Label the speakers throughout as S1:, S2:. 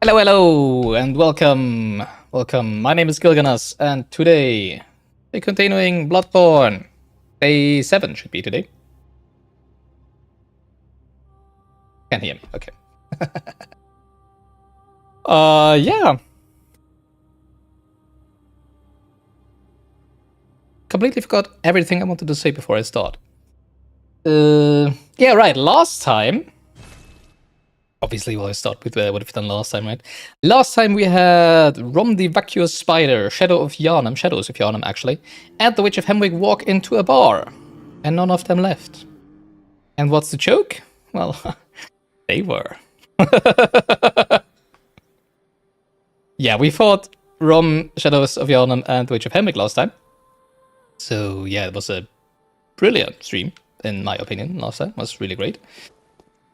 S1: Hello, hello, and welcome. Welcome. My name is Gilganos, and today we're continuing Bloodborne. Day 7 should be today. Can't hear me. Okay. Yeah. Completely forgot everything I wanted to say before I start. Yeah, right. Last time. Obviously, we'll start with what we've done last time, right? Last time we had Rom the Vacuous Spider, Shadows of Yharnam, actually, and the Witch of Hemwick walk into a bar, and none of them left. And what's the joke? Well, they were. Yeah, we fought Rom, Shadows of Yharnam, and the Witch of Hemwick last time. So yeah, it was a brilliant stream, in my opinion, last time. It was really great.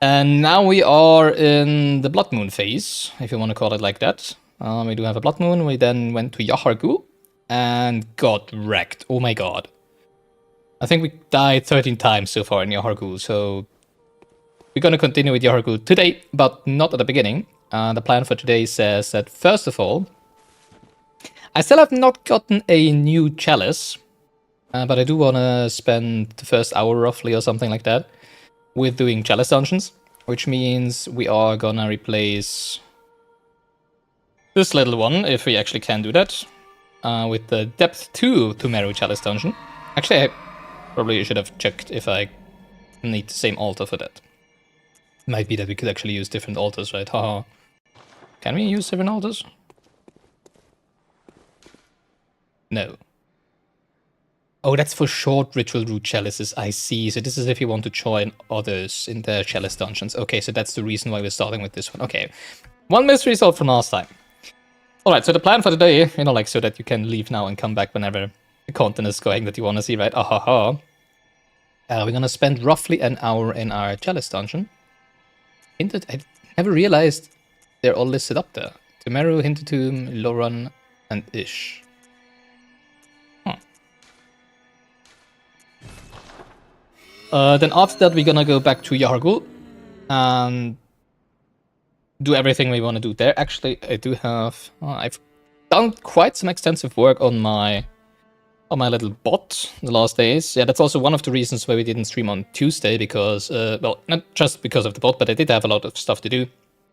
S1: And now we are in the Bloodmoon phase, if you want to call it like that. We do have a Bloodmoon. We then went to Yahar'gul and got wrecked. Oh my god. I think we died 13 times so far in Yahar'gul, so we're going to continue with Yahar'gul today, but not at the beginning. The plan for today says that, first of all, I still have not gotten a new Chalice, but I do want to spend the first hour roughly or something like that with doing Chalice dungeons, which means we are gonna replace this little one, if we actually can do that, with the Depth 2 Pthumeru Chalice dungeon. Actually, I probably should have checked if I need the same altar for that. Might be that we could actually use different altars, right? Haha. Can we use different altars? No. Oh, that's for short ritual root chalices, I see. So this is if you want to join others in their chalice dungeons. Okay, so that's the reason why we're starting with this one. Okay. One mystery solved from last time. Alright, so the plan for today, like so that you can leave now and come back whenever the content is going that you want to see, right? Ahaha. We're gonna spend roughly an hour in our chalice dungeon. I never realized they're all listed up there. Pthumeru, Hintertomb, Loran, and Ish. Then after that, we're gonna go back to Yahar'gul and do everything we want to do there. Actually, I do have... I've done quite some extensive work on my little bot the last days. Yeah, that's also one of the reasons why we didn't stream on Tuesday, because... well, not just because of the bot, but I did have a lot of stuff to do.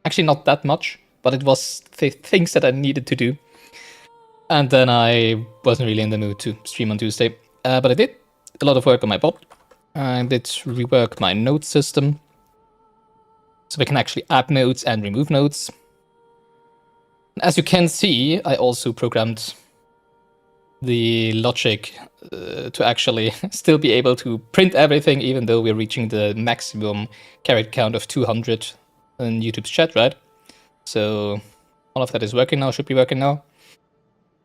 S1: Actually, not that much, but it was things that I needed to do. And then I wasn't really in the mood to stream on Tuesday. But I did a lot of work on my bot. I did rework my node system, so we can actually add nodes and remove nodes. As you can see, I also programmed the logic to actually still be able to print everything, even though we're reaching the maximum character count of 200 in YouTube's chat, right? So all of that is working now, should be working now.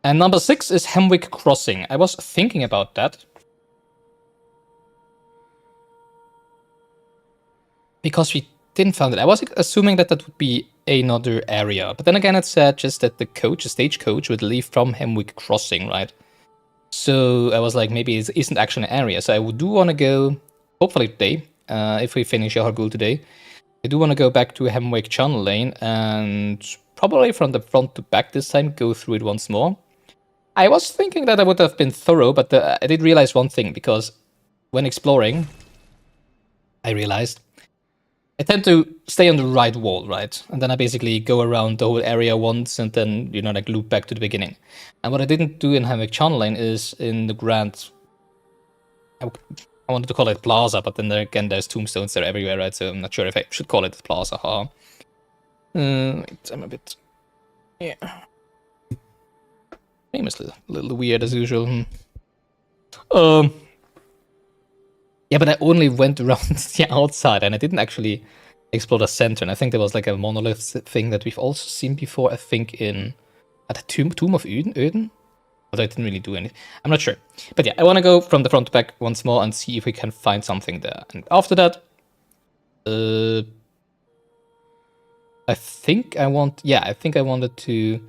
S1: And number 6 is Hemwick Crossing. I was thinking about that, because we didn't find it. I was assuming that that would be another area. But then again, it said just that the stagecoach, would leave from Hemwick Crossing, right? So I was like, maybe it isn't actually an area. So I do want to go, hopefully today, if we finish Yahar'gul today, I do want to go back to Hemwick Channel Lane and probably from the front to back this time, go through it once more. I was thinking that I would have been thorough, but I did realize one thing, because when exploring, I realized I tend to stay on the right wall, right? And then I basically go around the whole area once and then, like loop back to the beginning. And what I didn't do in Hemwick Channel Lane is in the grand... I wanted to call it plaza, but then again, there's tombstones there everywhere, right? So I'm not sure if I should call it plaza. Wait, I'm a bit... Yeah. Name is a little weird as usual. Yeah, but I only went around the outside, and I didn't actually explore the center. And I think there was like a monolith thing that we've also seen before, I think at the Tomb of Öden? But I didn't really do anything. I'm not sure. But yeah, I want to go from the front to back once more and see if we can find something there. And after that, I think I wanted to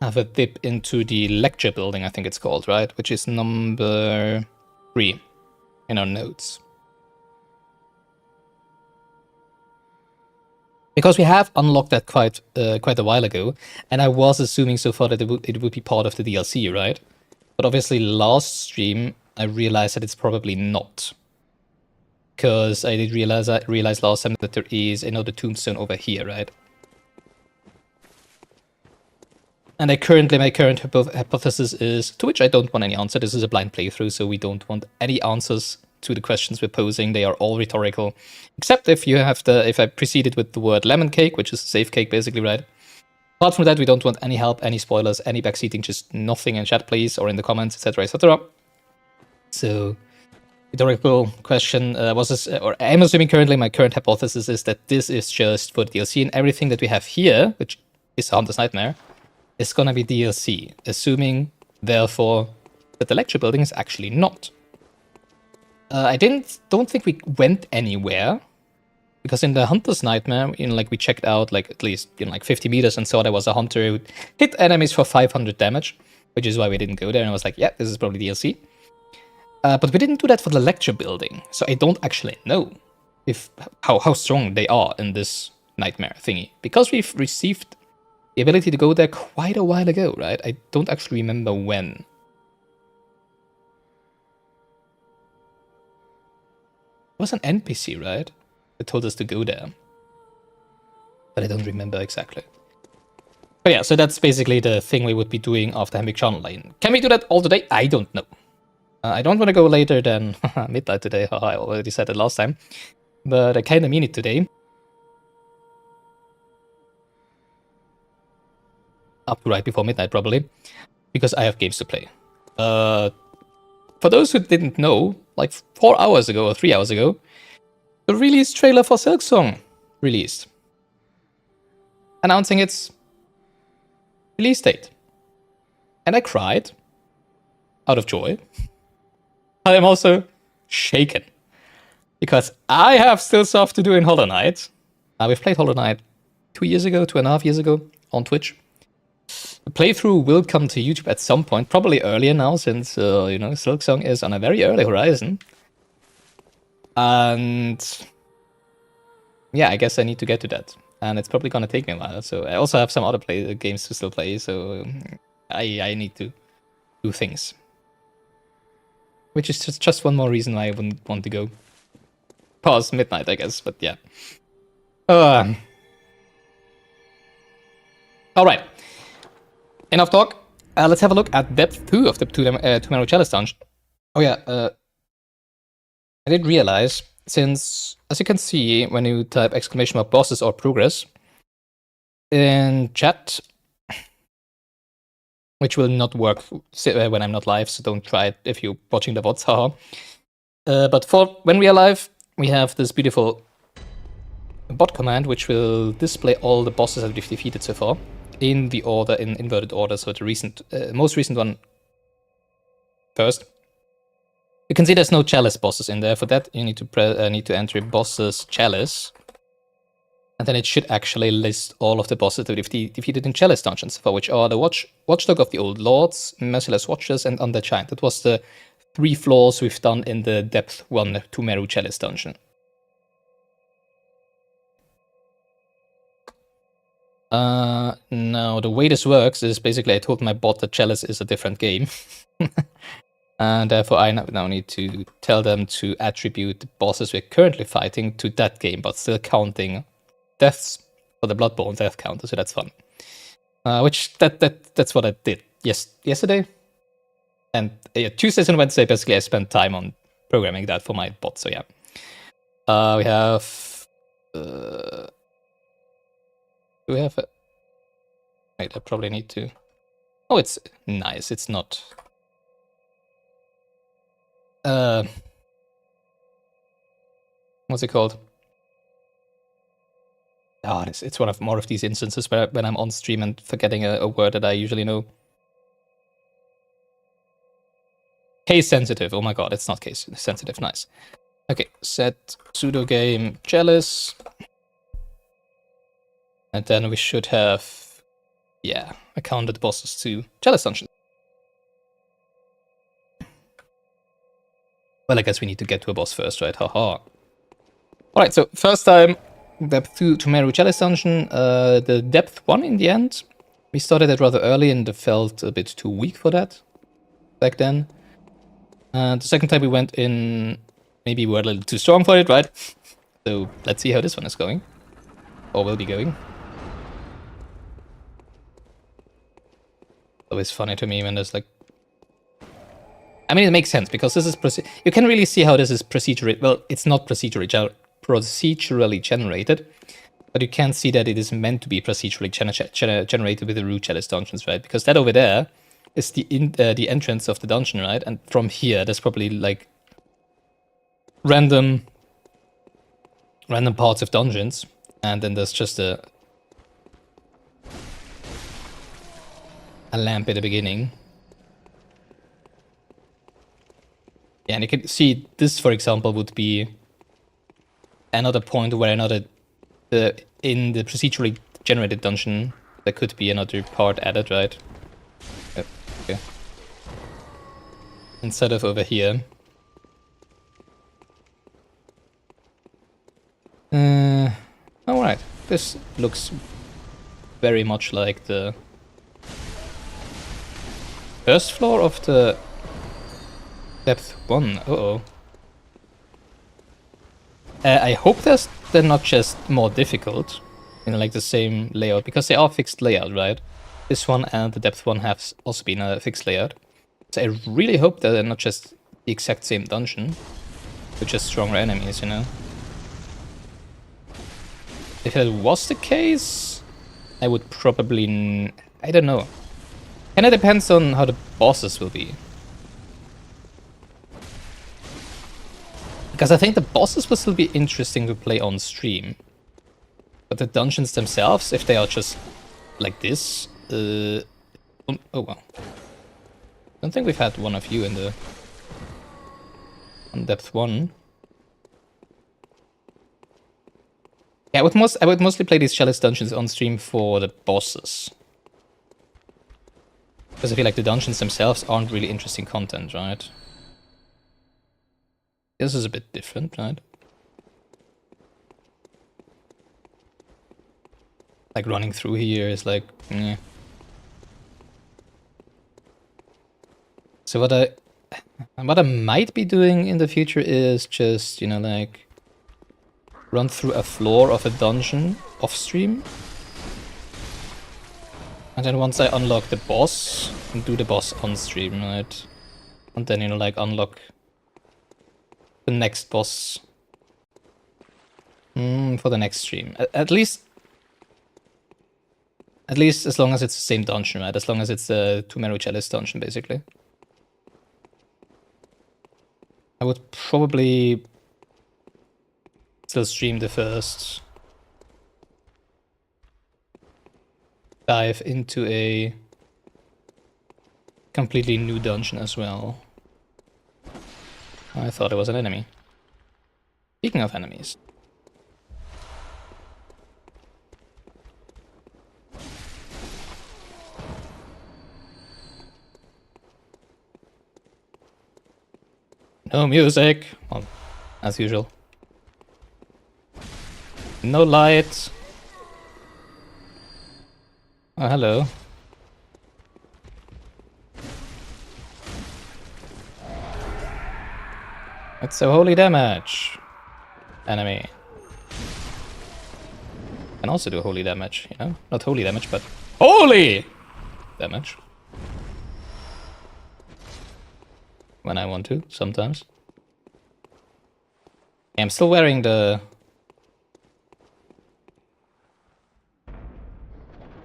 S1: have a dip into the lecture building, I think it's called, right? Which is number 3 in our notes. Because we have unlocked that quite a while ago, and I was assuming so far that it would be part of the DLC, right? But obviously last stream, I realized that it's probably not. Because I did realize last time that there is another tombstone over here, right? And my current hypothesis is, to which I don't want any answer, this is a blind playthrough, so we don't want any answers to the questions we're posing. They are all rhetorical, except if I preceded with the word lemon cake, which is a safe cake basically, right? Apart from that, we don't want any help, any spoilers, any backseating, just nothing in chat, please, or in the comments, etc., etc. So, rhetorical question was this, or I'm assuming currently my current hypothesis is that this is just for the DLC, and everything that we have here, which is Hunter's Nightmare, is gonna be DLC, assuming, therefore, that the lecture building is actually not. I don't think we went anywhere, because in the Hunter's Nightmare, we checked out at least 50 meters and saw there was a hunter who hit enemies for 500 damage, which is why we didn't go there. And I was like, yeah, this is probably DLC. But we didn't do that for the lecture building, so I don't actually know how strong they are in this nightmare thingy, because we've received the ability to go there quite a while ago, right? I don't actually remember when. It was an NPC, right? That told us to go there. But I don't remember exactly. But yeah, so that's basically the thing we would be doing after Hemwick Channel Lane. Can we do that all today? I don't know. I don't want to go later than midnight today. I already said it last time. But I kind of mean it today. Up to right before midnight, probably. Because I have games to play. For those who didn't know, 4 hours ago or 3 hours ago, the release trailer for Silksong released, announcing its release date. And I cried out of joy. I am also shaken, because I have still stuff to do in Hollow Knight. We've played Hollow Knight 2.5 years ago on Twitch. The playthrough will come to YouTube at some point, probably earlier now, since, Silksong is on a very early horizon. And yeah, I guess I need to get to that. And it's probably gonna take me a while. So I also have some other games to still play, so I need to do things. Which is just one more reason why I wouldn't want to go past midnight, I guess, but yeah. Alright. Enough talk. Let's have a look at depth 2 of the Pthumeru Chalice dungeon. Oh yeah, I did realize, since, as you can see, when you type !bosses or progress in chat, which will not work when I'm not live, so don't try it if you're watching the VODs, haha. But for when we are live, we have this beautiful bot command, which will display all the bosses that we've defeated so far in the order, in inverted order. So the most recent one first. You can see there's no Chalice bosses in there. For that, you need to enter bosses Chalice, and then it should actually list all of the bosses that we've defeated in Chalice dungeons, for which are the Watchdog of the Old Lords, Merciless Watchers, and Undead Giant. That was the 3 floors we've done in the Depth 1 Pthumeru Chalice dungeon. Now, the way this works is basically I told my bot that Chalice is a different game. And therefore I now need to tell them to attribute the bosses we're currently fighting to that game, but still counting deaths for the Bloodborne death counter, so that's fun. That's what I did yesterday. And Tuesdays and Wednesday, basically I spent time on programming that for my bot, so yeah. We have... do we have a... Wait, I probably need to... Oh, it's nice, it's not... what's it called? Oh, it's one of more of these instances where when I'm on stream and forgetting a word that I usually know. Case sensitive. Oh my god, it's not case sensitive. Nice. Okay, set pseudo game Chalice. And then we should have, yeah, accounted bosses to Chalice dungeon. Well, I guess we need to get to a boss first, right? Haha. Alright, so first time depth 2 Pthumeru Chalice dungeon. The depth 1 in the end, we started it rather early and it felt a bit too weak for that back then. The second time we went in, maybe we were a little too strong for it, right? So let's see how this one is going. Or will be going. Always funny to me when there's like... I mean, it makes sense because this is... You can really see how this is procedurally... Well, it's not procedurally generated, but you can see that it is meant to be procedurally generated with the root chalice dungeons, right? Because that over there is the entrance of the dungeon, right? And from here, there's probably like random parts of dungeons, and then there's just a lamp at the beginning. Yeah, and you can see this, for example, would be another point where in the procedurally generated dungeon, there could be another part added, right? Yep, okay. Instead of over here. Alright, this looks very much like the first floor of the depth 1. Uh-oh. I hope they're not just more difficult, like the same layout, because they are fixed layout, right? This one and the depth 1 have also been a fixed layout. So I really hope that they're not just the exact same dungeon, with just stronger enemies, you know? If that was the case, I would probably... I don't know. And it depends on how the bosses will be. Because I think the bosses will still be interesting to play on stream. But the dungeons themselves, if they are just like this... oh well. I don't think we've had one of you in the... on depth 1. Yeah, I would mostly play these Chalice dungeons on stream for the bosses. Because I feel like the dungeons themselves aren't really interesting content, right? This is a bit different, right? Like running through here is like, yeah. So what I might be doing in the future is just, you know, like run through a floor of a dungeon off stream. And then once I unlock the boss, do the boss on stream, right? And then, you know, like unlock the next boss for the next stream. At least as long as it's the same dungeon, right? As long as it's the Pthumeru Chalice dungeon, basically. I would probably still stream the first dive into a completely new dungeon as well. I thought it was an enemy. Speaking of enemies. No music, well, as usual. No light. Oh, hello. It's a holy damage. Enemy. Can also do holy damage, you know? Not holy damage, but holy damage. When I want to, sometimes. Yeah, I'm still wearing the...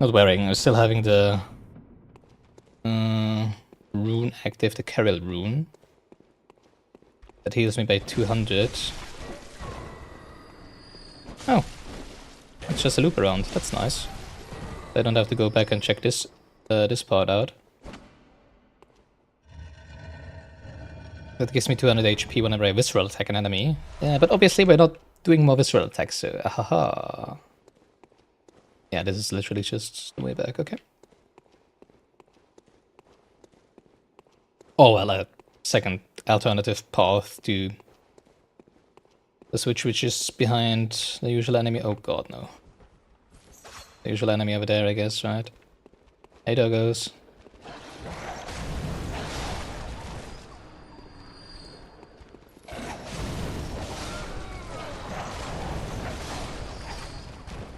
S1: Not wearing, I'm still having the... rune active, the Carol rune. That heals me by 200. Oh. It's just a loop around, that's nice. I don't have to go back and check this part out. That gives me 200 HP whenever I visceral attack an enemy. Yeah, but obviously we're not doing more visceral attacks, so ahaha. Yeah, this is literally just the way back, okay. Oh well, a second alternative path to The switch which is behind the usual enemy. Oh god, no. The usual enemy over there, I guess, right? Hey, doggos.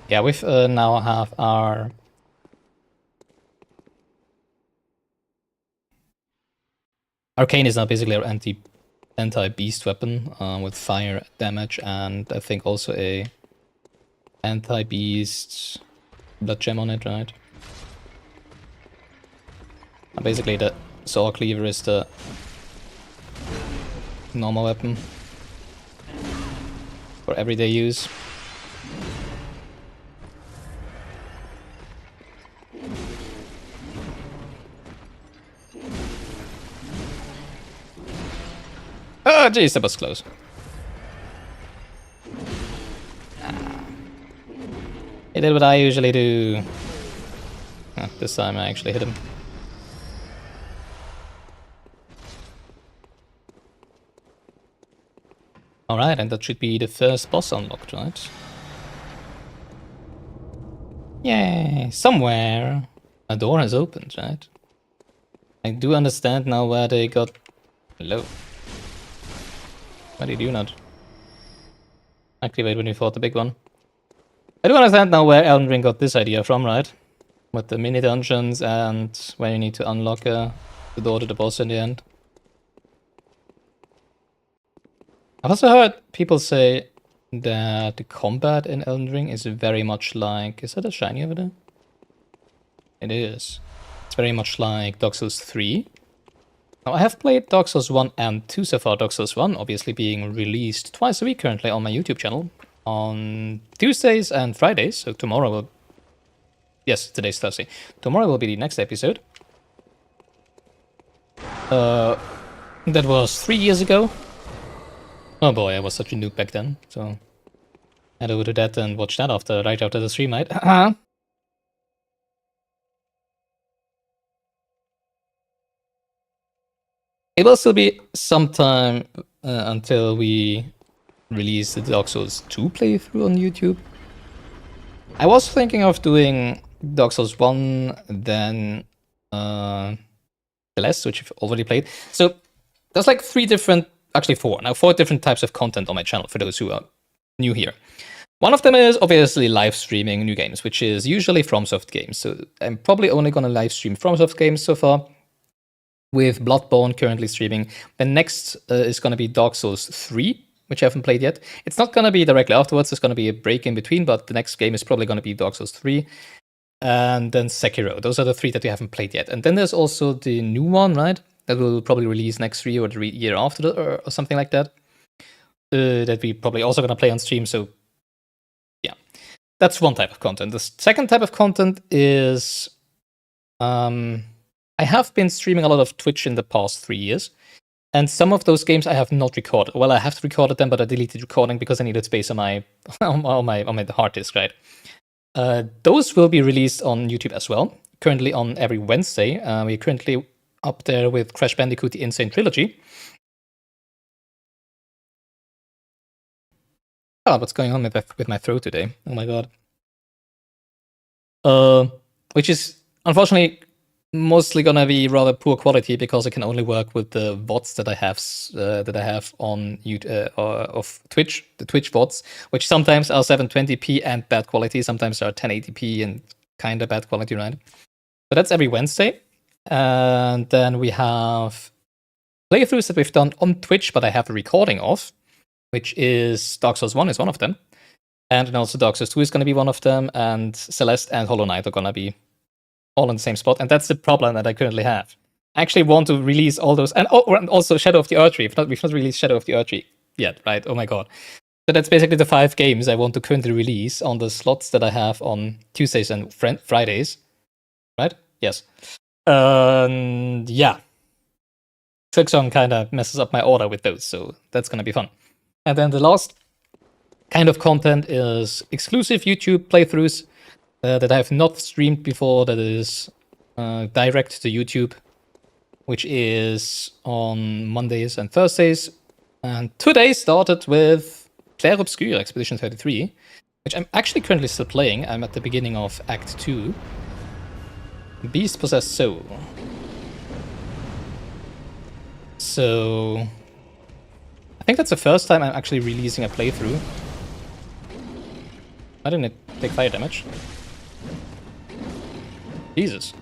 S1: Yeah, we've now have our... Arcane is now basically our anti-beast weapon with fire damage, and I think also a anti-beast blood gem on it, right? And basically the saw cleaver is the normal weapon for everyday use. Oh jeez, that was close. He did what I usually do. Oh, this time I actually hit him. Alright, and that should be the first boss unlocked, right? Yay! Somewhere a door has opened, right? I do understand now where they got... Hello. Why did you not activate when you fought the big one? I do understand now where Elden Ring got this idea from, right? With the mini dungeons and where you need to unlock the door to the boss in the end. I've also heard people say that the combat in Elden Ring is very much like... Is that a shiny over there? It is. It's very much like Dark Souls 3. Now, I have played Dark Souls 1 and 2 so far. Dark Souls 1 obviously being released twice a week currently on my YouTube channel. On Tuesdays and Fridays. So tomorrow will... Yes, today's Thursday. Tomorrow will be the next episode. That was 3 years ago. Oh boy, I was such a noob back then. So head over to that and watch that right after the stream, right? It will still be some time until we release the Dark Souls 2 playthrough on YouTube. I was thinking of doing Dark Souls 1, then Chalice, which I've already played. So there's like 4 different types of content on my channel for those who are new here. One of them is obviously live streaming new games, which is usually FromSoft games. So I'm probably only going to live stream FromSoft games so far, with Bloodborne currently streaming. The next is going to be Dark Souls 3, which I haven't played yet. It's not going to be directly afterwards. There's going to be a break in between, but the next game is probably going to be Dark Souls 3. And then Sekiro. Those are the 3 that we haven't played yet. And then there's also the new one, right? That will probably release next year or the year after or something like that. That we probably also going to play on stream. So yeah, that's one type of content. The second type of content is... I have been streaming a lot of Twitch in the past 3 years, and some of those games I have not recorded. Well, I have recorded them, but I deleted recording because I needed space on my on my hard disk, right? Those will be released on YouTube as well. Currently on every Wednesday. We're currently up there with Crash Bandicoot: The Insane Trilogy. Oh, what's going on with my throat today? Oh my god. Which is unfortunately mostly gonna be rather poor quality because I can only work with the VODs that I have on YouTube of Twitch, the Twitch VODs, which sometimes are 720p and bad quality, sometimes are 1080p and kind of bad quality, right? So that's every Wednesday, and then we have playthroughs that we've done on Twitch, but I have a recording of, which is Dark Souls 1 is one of them, and then also Dark Souls 2 is gonna be one of them, and Celeste and Hollow Knight are gonna be all in the same spot, and that's the problem that I currently have. I actually want to release all those, and also Shadow of the Erdtree. We've not released Shadow of the Erdtree yet, right? Oh my god. So that's basically the 5 games I want to currently release on the slots that I have on Tuesdays and Fridays, right? Yes. Yeah. Tricksong kind of messes up my order with those, so that's gonna be fun. And then the last kind of content is exclusive YouTube playthroughs that I have not streamed before, that is direct to YouTube, which is on Mondays and Thursdays. And today started with Clair Obscure Expedition 33, which I'm actually currently still playing. I'm at the beginning of Act 2. Beast Possessed Soul. So I think that's the first time I'm actually releasing a playthrough. I didn't take fire damage. Jesus.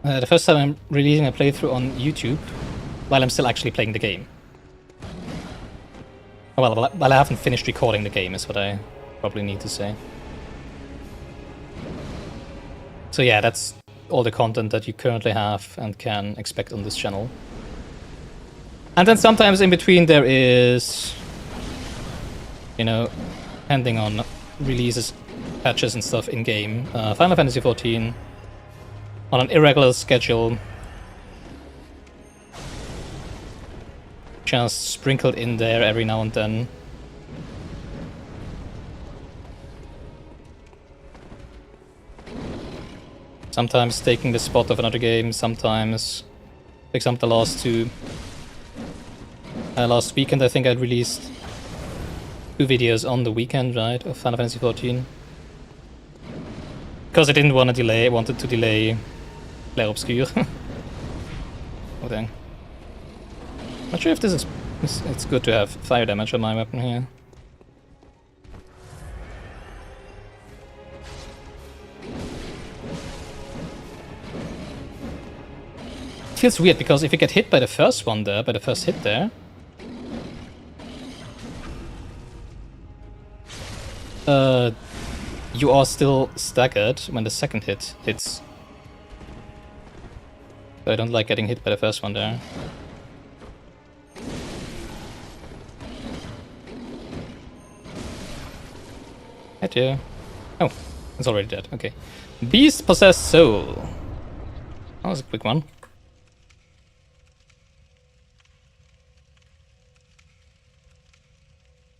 S1: The first time I'm releasing a playthrough on YouTube while I'm still actually playing the game. Well, I haven't finished recording the game is what I probably need to say. So yeah, that's all the content that you currently have and can expect on this channel. And then sometimes in between there is, you know, depending on releases, patches and stuff in-game, Final Fantasy XIV on an irregular schedule, just sprinkled in there every now and then. Sometimes taking the spot of another game, sometimes, for example, the last two. Last weekend I think I released 2 videos on the weekend, right, of Final Fantasy XIV. Because I didn't want to delay, I wanted to delay Clair Obscure. Oh dang. Not sure if this is... It's good to have fire damage on my weapon here. It feels weird because if you get hit by the first one there, by the first hit there... you are still staggered when the second hit hits. So I don't like getting hit by the first one there. Hit you. Oh, it's already dead. Okay. Beast Possessed Soul. That was a quick one.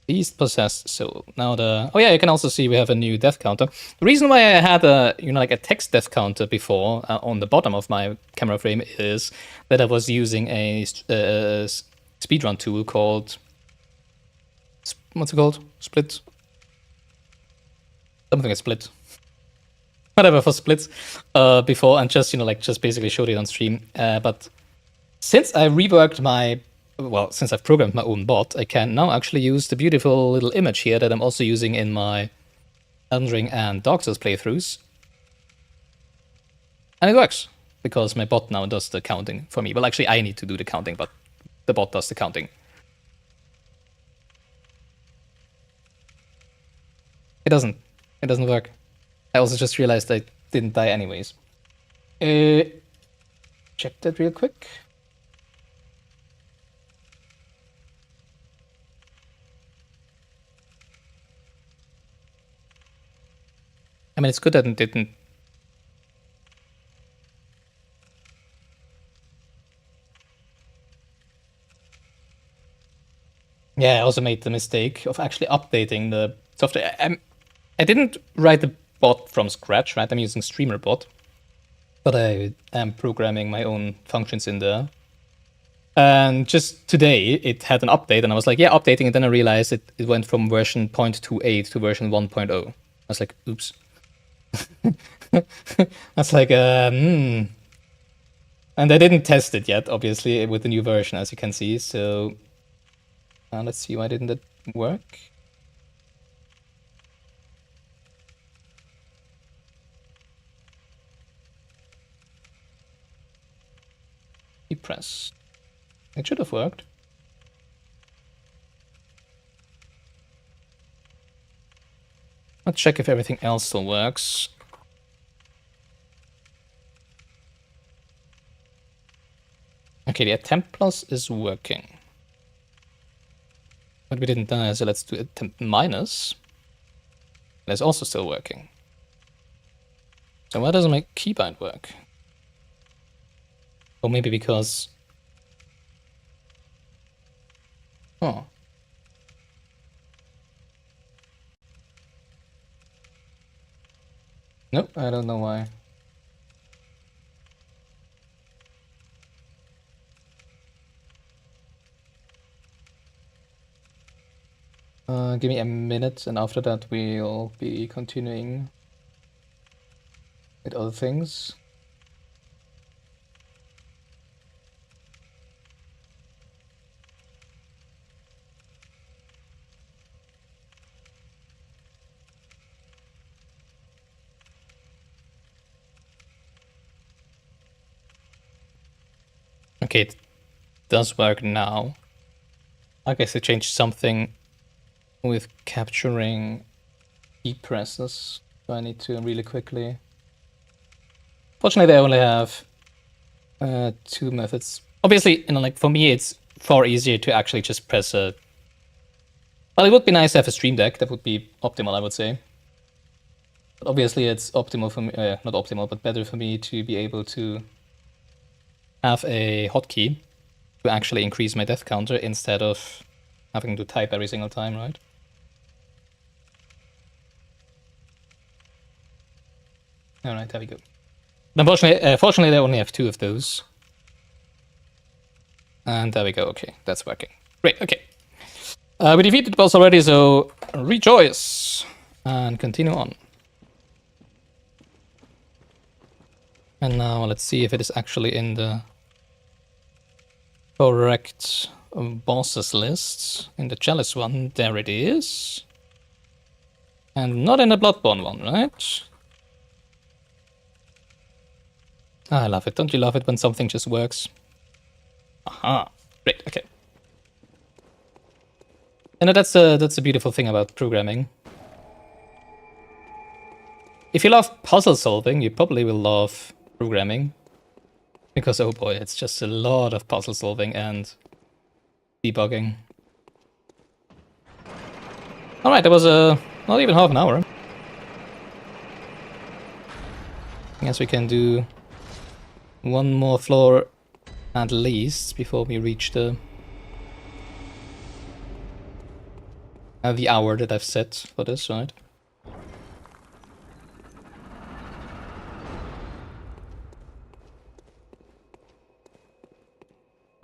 S1: Beast Possessed Soul. Now the... Oh yeah, you can also see we have a new death counter. The reason why I had a, you know, like a text death counter before on the bottom of my camera frame is that I was using a speedrun tool called... What's it called? Split? Something like Split. Whatever, for splits before, and just, you know, like just basically showed it on stream. But since I reworked my... Well, since I've programmed my own bot, I can now actually use the beautiful little image here that I'm also using in my Elden Ring and Dark Souls playthroughs. And it works, because my bot now does the counting for me. Well, actually, I need to do the counting, but the bot does the counting. It doesn't work. I also just realized I didn't die anyways. Check that real quick. I mean, it's good that it didn't. Yeah, I also made the mistake of actually updating the software. I didn't write the bot from scratch, right? I'm using StreamerBot, but I am programming my own functions in there. And just today, it had an update, and I was like, yeah, updating, and then I realized it went from version 0.28 to version 1.0. I was like, oops. That's like, And I didn't test it yet, obviously, with the new version, as you can see, so... let's see, why didn't it work? Press. It should have worked. Let's check if everything else still works. Okay, the attempt plus is working. But we didn't die, so let's do attempt minus. That's also still working. So why doesn't my keybind work? Or maybe because... Oh. Nope, I don't know why. Give me a minute, and after that we'll be continuing with other things. Okay, it does work now. I guess they changed something with capturing key presses, so I need to really quickly. Fortunately, they only have 2 methods. Obviously, like for me, it's far easier to actually just press a. Well, it would be nice to have a stream deck. That would be optimal, I would say. But obviously, it's optimal for me. Not optimal, but better for me to be able to have a hotkey to actually increase my death counter instead of having to type every single time, right? Alright, there we go. Unfortunately, fortunately, they only have 2 of those. And there we go, okay, that's working. Great, okay. We defeated the boss already, so rejoice! And continue on. And now let's see if it is actually in the correct bosses list. In the Chalice one, there it is. And not in the Bloodborne one, right? I love it. Don't you love it when something just works? Aha. Great, okay. And that's a beautiful thing about programming. If you love puzzle solving, you probably will love programming. Because, oh boy, it's just a lot of puzzle solving and debugging. Alright, that was not even half an hour. I guess we can do 1 more floor at least before we reach the hour that I've set for this, right?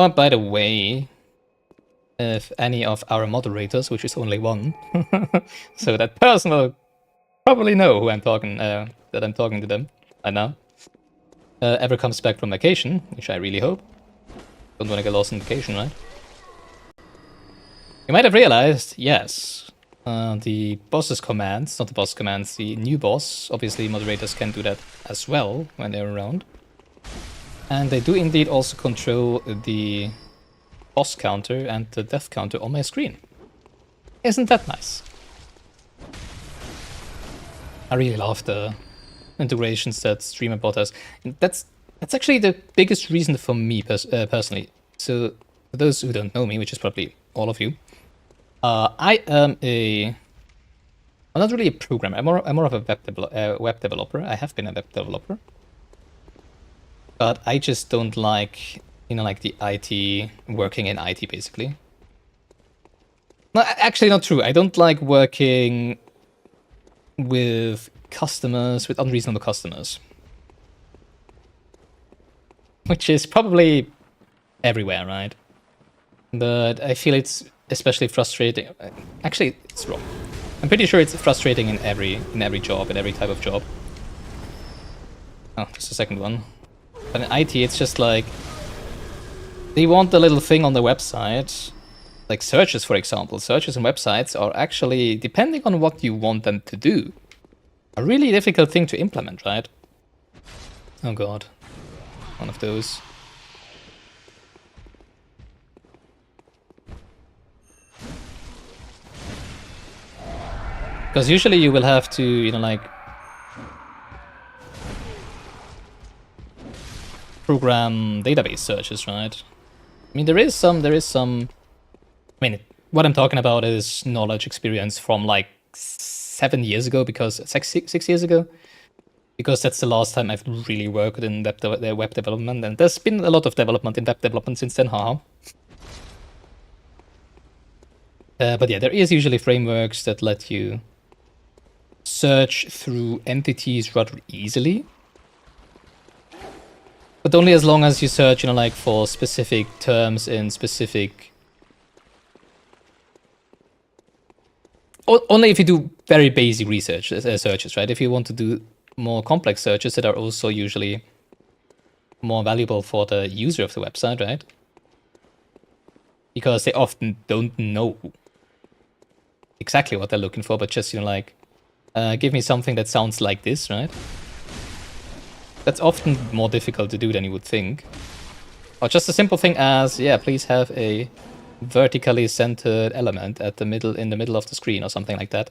S1: Oh, by the way, if any of our moderators, which is only 1, so that person will probably know who I'm talking, that I'm talking to them right now, ever comes back from vacation, which I really hope. Don't want to get lost in vacation, right? You might have realized, yes, the boss's commands, not the boss commands, the new boss, obviously moderators can do that as well when they're around. And they do indeed also control the boss counter and the death counter on my screen. Isn't that nice? I really love the integrations that StreamerBot has. And that's actually the biggest reason for me personally. So for those who don't know me, which is probably all of you, I am I'm not really a programmer. I'm more of a web developer. I have been a web developer. But I just don't like, like the IT, working in IT basically. No, actually not true. I don't like working with customers, with unreasonable customers. Which is probably everywhere, right? But I feel it's especially frustrating. Actually, it's wrong. I'm pretty sure it's frustrating in every job, in every type of job. Oh, just a second one. But in IT, it's just like, they want the little thing on the website, like searches, for example. Searches on websites are actually, depending on what you want them to do, a really difficult thing to implement, right? Oh god, one of those. Because usually you will have to, like, program database searches, right? I mean, there is some, I mean, what I'm talking about is knowledge experience from like 7 years ago, because 6 years ago, because that's the last time I've really worked in web development, and there's been a lot of development in web development since then, haha. But yeah, there is usually frameworks that let you search through entities rather easily. But only as long as you search, like for specific terms in specific only if you do very basic research searches, right? If you want to do more complex searches that are also usually more valuable for the user of the website, right? Because they often don't know exactly what they're looking for, but just, you know, like, give me something that sounds like this, right? That's often more difficult to do than you would think. Or just a simple thing as, yeah, please have a vertically centered element at the middle, in the middle of the screen or something like that.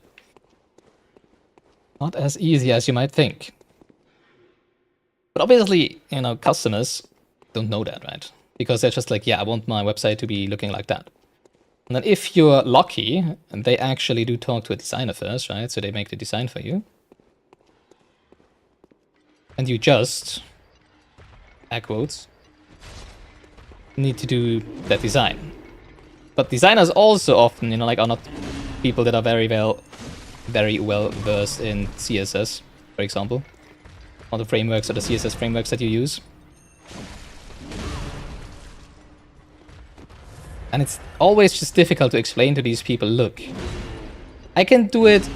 S1: Not as easy as you might think. But obviously, you know, customers don't know that, right? Because they're just like, yeah, I want my website to be looking like that. And then if you're lucky, and they actually do talk to a designer first, right? So they make the design for you. And you just, air quotes, need to do that design. But designers also often, you know, like, are not people that are very well versed in CSS, for example. Or the frameworks or the CSS frameworks that you use. And it's always just difficult to explain to these people, look, I can do it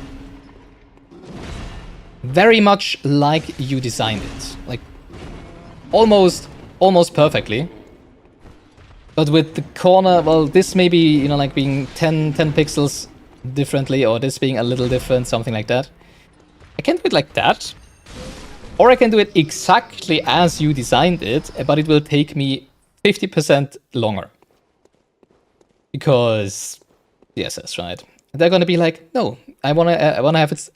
S1: very much like you designed it. Like, almost perfectly. But with the corner, well, this may be, you know, like being 10 pixels differently, or this being a little different, something like that. I can do it like that. Or I can do it exactly as you designed it, but it will take me 50% longer. Because CSS, right? They're gonna be like, no, I wanna have it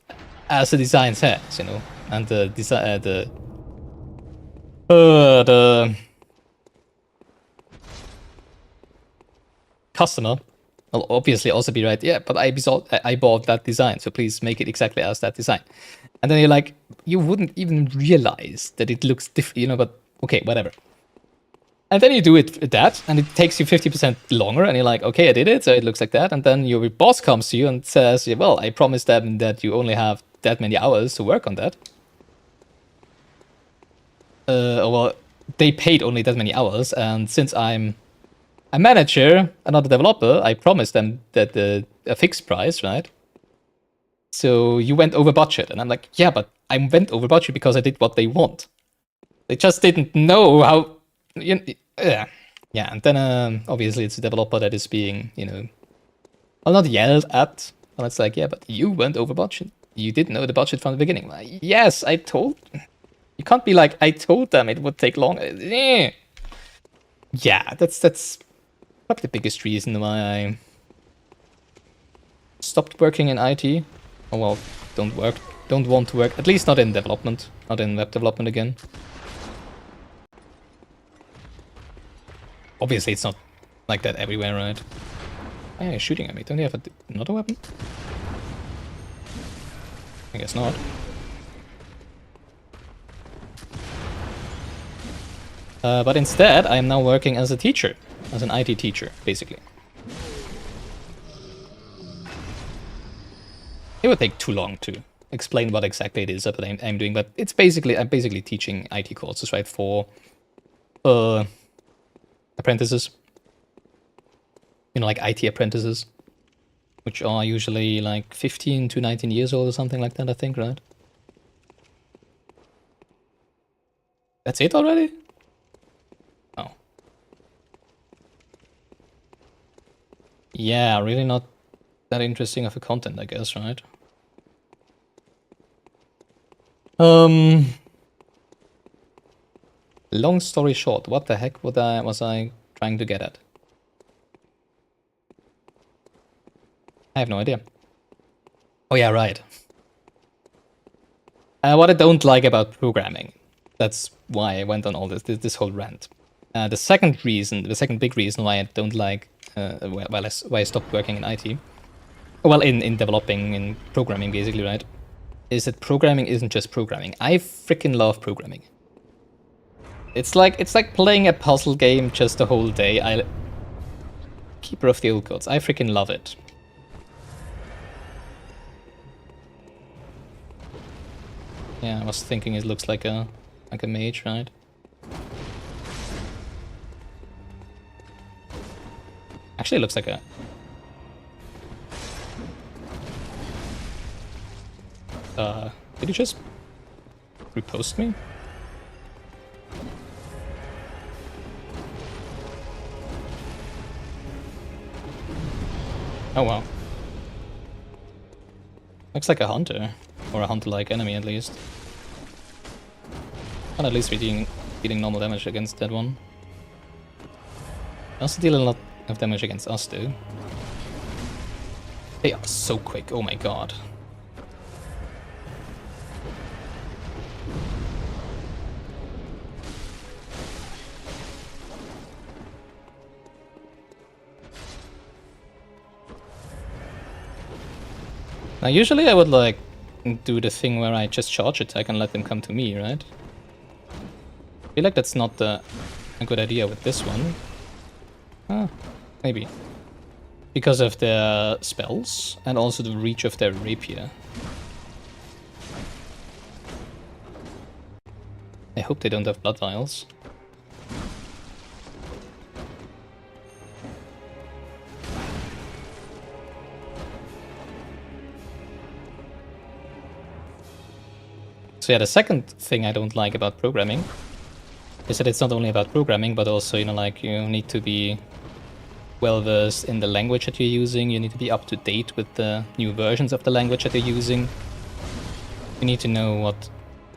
S1: as the design says, you know, and the design, the customer will obviously also be right. Yeah, but I bought that design, so please make it exactly as that design. And then you're like, you wouldn't even realize that it looks different, you know, but okay, whatever. And then you do it with that, and it takes you 50% longer, and you're like, okay, I did it, so it looks like that. And then your boss comes to you and says, yeah, well, I promised them that you only have that many hours to work on that. Well, they paid only that many hours, and since I'm a manager and not a developer, I promised them that a fixed price, right? So you went over budget. And I'm like, yeah, but I went over budget because I did what they want. They just didn't know how... Yeah, and then obviously it's a developer that is being, you know, well, not yelled at. Well, it's like, yeah, but you went over budget. You didn't know the budget from the beginning. Like, yes, I told... You can't be like, I told them it would take long. Yeah, that's probably the biggest reason why I stopped working in IT. Oh well, don't want to work, at least not in development, not in web development again. Obviously it's not like that everywhere, right? Oh, yeah, you're shooting at me. Don't you have another weapon? I guess not. But instead, I am now working as a teacher, as an IT teacher, basically. It would take too long to explain what exactly it is that I'm doing, but it's basically, I'm basically teaching IT courses, right, for apprentices. You know, like IT apprentices, which are usually like 15 to 19 years old or something like that, I think, right? That's it already? Oh. Yeah, really not that interesting of a content, I guess, right? Long story short, what the heck was I trying to get at? I have no idea. Oh yeah, right. What I don't like about programming. That's why I went on all this whole rant. The second big reason why I don't like, why I stopped working in IT, well, in developing, in programming, basically, right, is that programming isn't just programming. I freaking love programming. It's like playing a puzzle game just the whole day. Keeper of the Old Gods. I freaking love it. Yeah, I was thinking it looks like a mage, right? Actually, it looks like a... Did you just repost me? Oh wow. Looks like a hunter. Or a hunter-like enemy, at least. And at least we're dealing normal damage against that one. Also deal a lot of damage against us, too. They are so quick, oh my god. Now usually I would like do the thing where I just charge attack and let them come to me, right? I feel like that's not a good idea with this one. Ah, maybe. Because of their spells and also the reach of their rapier. I hope they don't have blood vials. So yeah, the second thing I don't like about programming is that it's not only about programming, but also, you know, like you need to be well versed in the language that you're using. You need to be up to date with the new versions of the language that you're using. You need to know what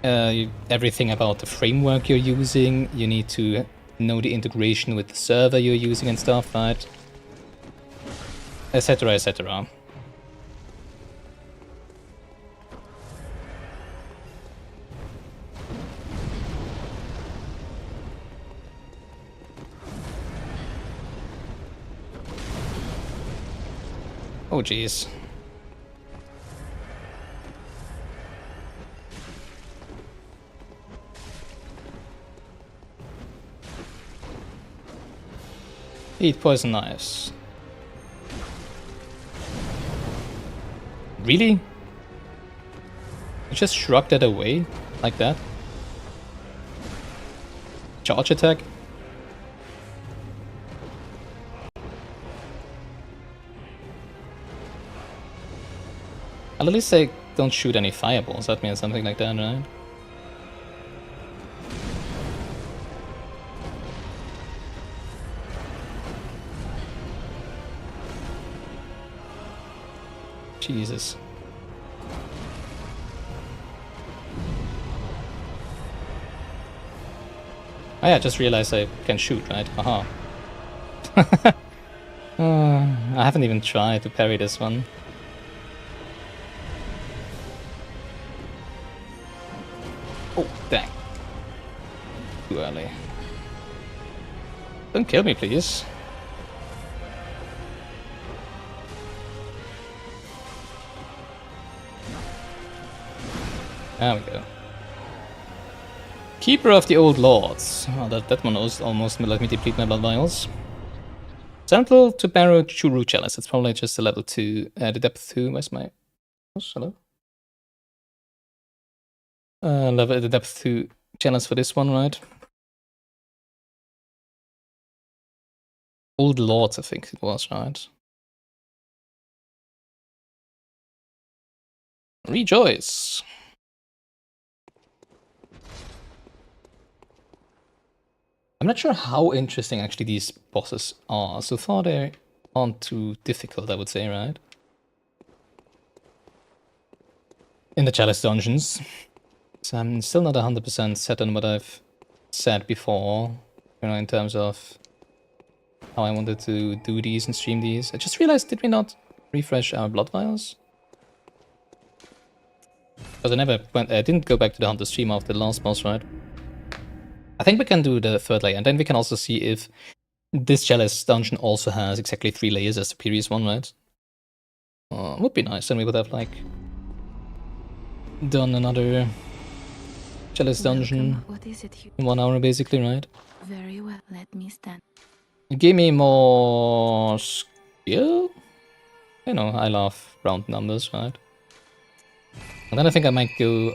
S1: everything about the framework you're using. You need to know the integration with the server you're using and stuff, right? Etc, etc. Oh jeez. Eat poison knives. Really? You just shrugged that away like that? Charge attack? At least they don't shoot any fireballs. That means something like that, right? Jesus. Oh yeah, I just realized I can shoot, right? Haha. I haven't even tried to parry this one. Oh, dang. Too early. Don't kill me, please. There we go. Keeper of the Old Lords. Oh, that one was almost let me deplete my blood vials. Central Pthumeru Churu Chalice. It's probably just a level 2. The depth 2. Where's my... Oh, hello? The depth 2 chalice for this one, right? Old Lords, I think it was, right? Rejoice! I'm not sure how interesting actually these bosses are. So far they aren't too difficult, I would say, right? In the Chalice dungeons. So I'm still not 100% set on what I've said before, you know, in terms of how I wanted to do these and stream these. I just realized, did we not refresh our blood vials? Because I didn't go back to the Hunter stream after the last boss, right? I think we can do the third layer, and then we can also see if this Chalice dungeon also has exactly 3 layers as the previous one, right? Would be nice, then we would have, like, done another Chalice dungeon in 1 hour, basically, right?
S2: Very well, let me stand.
S1: Give me more skill? You know, I love round numbers, right? And then I think I might go...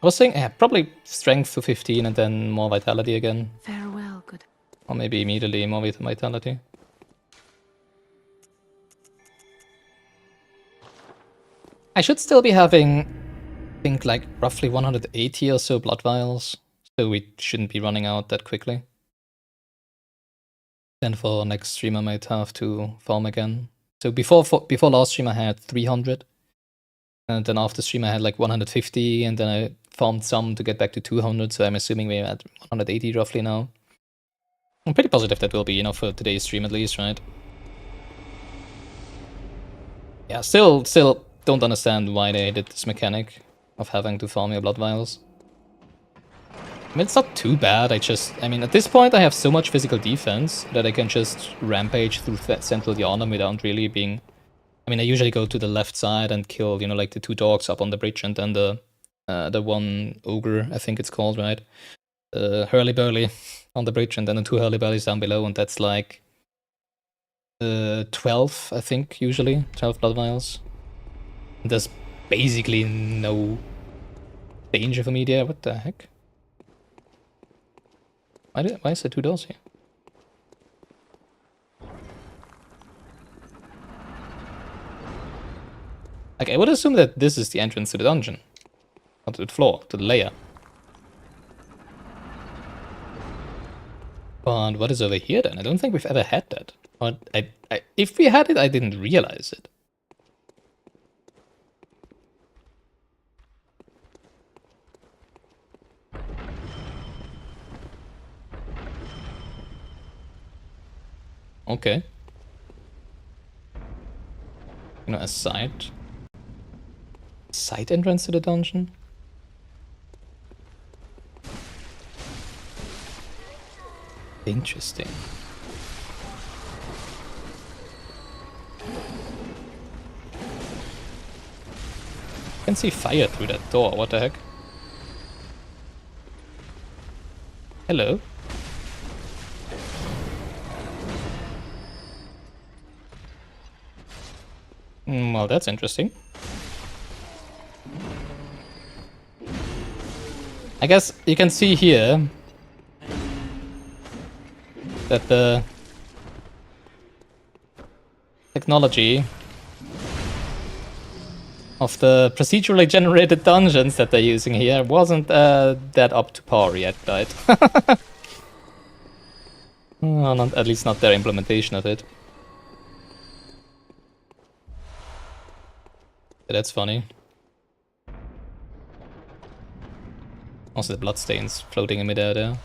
S1: I was saying, probably strength to 15 and then more vitality again.
S2: Farewell, good.
S1: Or maybe immediately more vitality. I should still be having, I think, like roughly 180 or so blood vials, so we shouldn't be running out that quickly. Then for next stream I might have to farm again. So before last stream I had 300, and then after stream I had like 150, and then I farmed some to get back to 200. So I'm assuming we're at 180 roughly now. I'm pretty positive that will be enough for today's stream at least, right? Yeah, still don't understand why they did this mechanic of having to farm your blood vials. I mean, it's not too bad. I mean, at this point, I have so much physical defense that I can just rampage through Central Yharnam without really being... I mean, I usually go to the left side and kill, you know, like the 2 dogs up on the bridge and then the one ogre, I think it's called, right? Hurly-burly on the bridge and then the 2 hurly-burlies down below, and that's like 12, I think, usually. 12 blood vials. And there's basically no danger for me there. What the heck? Why is there 2 doors here? Okay, I would assume that this is the entrance to the dungeon. Not to the floor, to the layer. But what is over here then? I don't think we've ever had that. Or if we had it, I didn't realize it. Okay. You know, a side entrance to the dungeon? Interesting. I can see fire through that door, what the heck? Hello? Well, that's interesting. I guess you can see here that the technology of the procedurally generated dungeons that they're using here wasn't that up to par yet, right? Well, not, at least not their implementation of it. But that's funny. Also the bloodstains floating in midair there.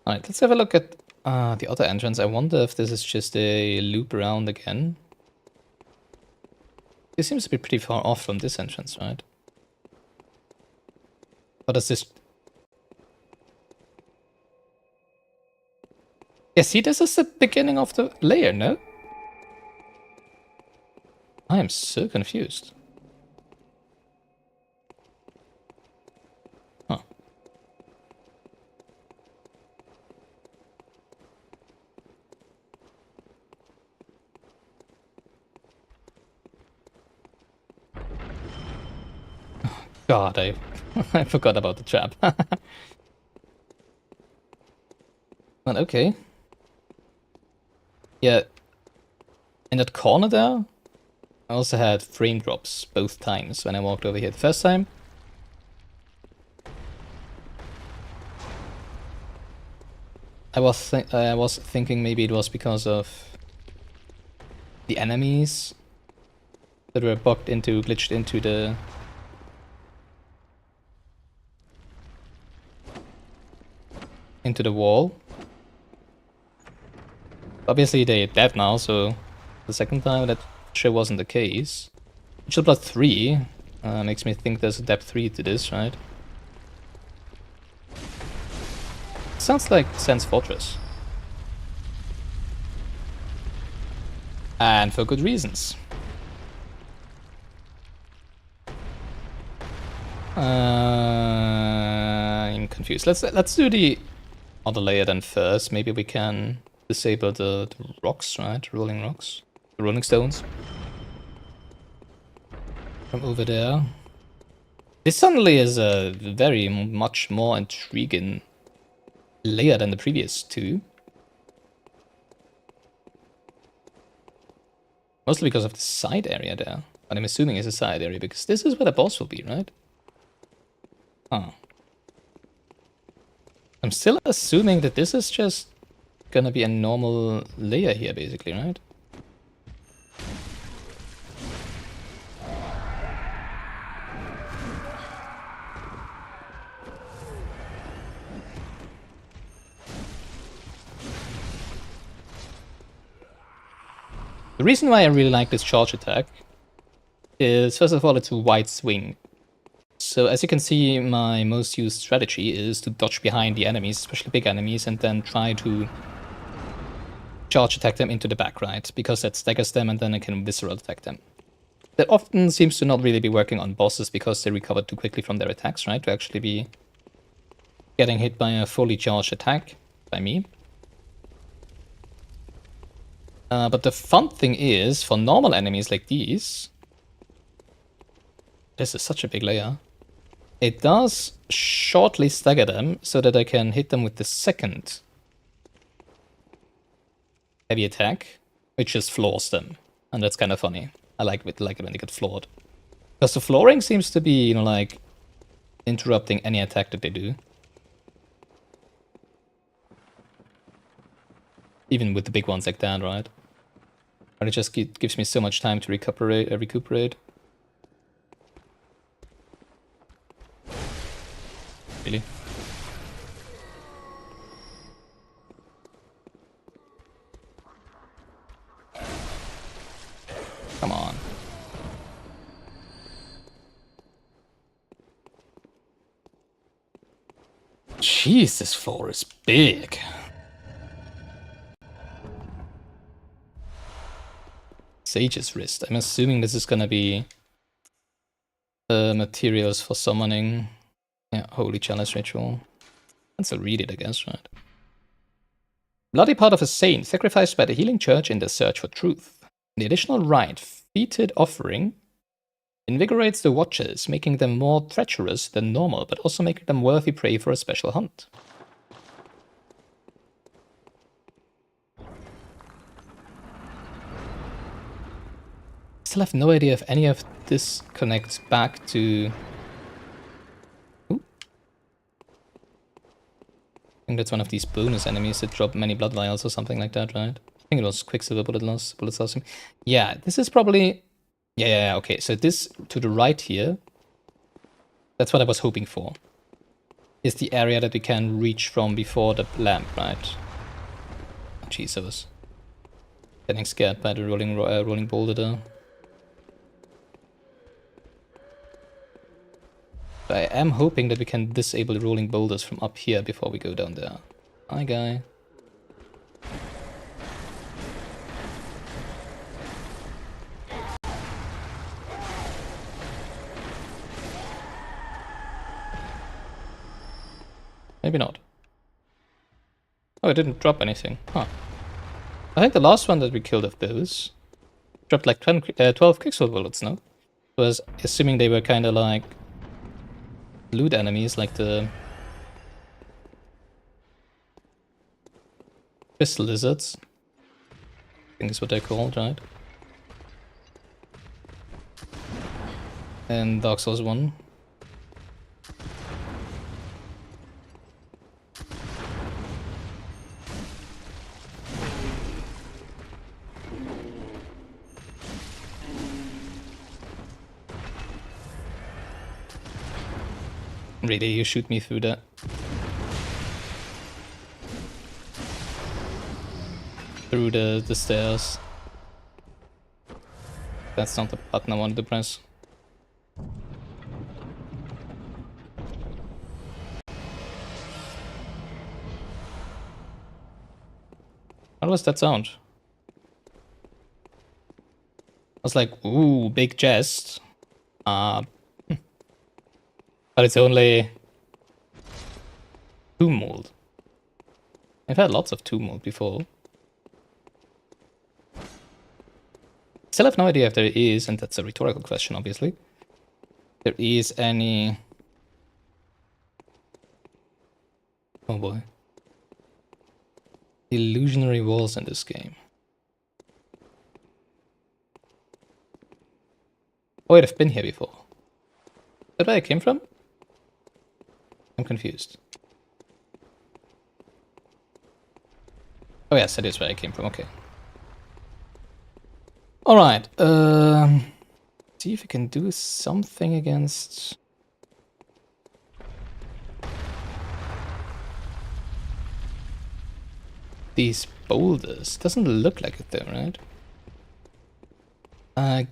S1: Alright, let's have a look at the other entrance. I wonder if this is just a loop around again. It seems to be pretty far off from this entrance, right? What is this? Yeah, see, this is the beginning of the layer, no? I am so confused. Huh. God, I forgot about the trap. But okay. Yeah, in that corner there, I also had frame drops both times when I walked over here the first time. I was thinking maybe it was because of the enemies that were glitched into the wall. Obviously they're dead now, so the second time that sure wasn't the case. Chill Blood 3 makes me think there's a depth 3 to this, right? Sounds like Sen's Fortress. And for good reasons. I'm confused. Let's do the other layer then first. Maybe we can disable the rocks, right? Rolling rocks. The rolling stones. From over there. This suddenly is a very much more intriguing layer than the previous two. Mostly because of the side area there. But I'm assuming it's a side area, because this is where the boss will be, right? Huh. I'm still assuming that this is just gonna be a normal layer here, basically, right? The reason why I really like this charge attack is, first of all, it's a wide swing. So as you can see, my most used strategy is to dodge behind the enemies, especially big enemies, and then try to charge attack them into the back, right? Because that staggers them and then I can visceral attack them. That often seems to not really be working on bosses because they recover too quickly from their attacks, right? To actually be getting hit by a fully charged attack by me. But the fun thing is, for normal enemies like these, this is such a big layer, it does shortly stagger them so that I can hit them with the second heavy attack, which just floors them. And that's kind of funny. I like it when they get floored. Because the flooring seems to be, like, interrupting any attack that they do. Even with the big ones like that, right? But it just gives me so much time to recuperate. Really? Come on. Jeez, this floor is big. Sage's Wrist. I'm assuming this is gonna be materials for summoning. Yeah, Holy Chalice Ritual. And so read it, I guess, right? Bloody part of a saint, sacrificed by the healing church in their search for truth. The additional rite, Fetid Offering, invigorates the watchers, making them more treacherous than normal, but also making them worthy prey for a special hunt. Still have no idea if any of this connects back to... Ooh. I think that's one of these bonus enemies that drop many blood vials or something like that, right? I think it was Quicksilver bullet loss. Yeah, this is probably... Yeah, okay. So this, to the right here, that's what I was hoping for. Is the area that we can reach from before the lamp, right? Oh, jeez, I was getting scared by the rolling boulder there. I am hoping that we can disable the rolling boulders from up here before we go down there. Hi, guy. Maybe not. Oh, it didn't drop anything. Huh. I think the last one that we killed of those dropped like 12 Quicksilver bullets, no? I was assuming they were kind of like loot enemies, like the crystal lizards. I think is what they're called, right? And Dark Souls 1. Really, you shoot me through that? Through the stairs. That's not the button I wanted to press. What was that sound? I was like, ooh, big chest. But it's only tomb mold. I've had lots of tomb mold before. Still have no idea if there is, and that's a rhetorical question, obviously. There is any... Oh boy. Illusionary walls in this game. Oh wait, I've been here before. Is that where I came from? I'm confused. Oh yes, that is where I came from, okay. Alright, see if we can do something against... these boulders. Doesn't look like it though, right?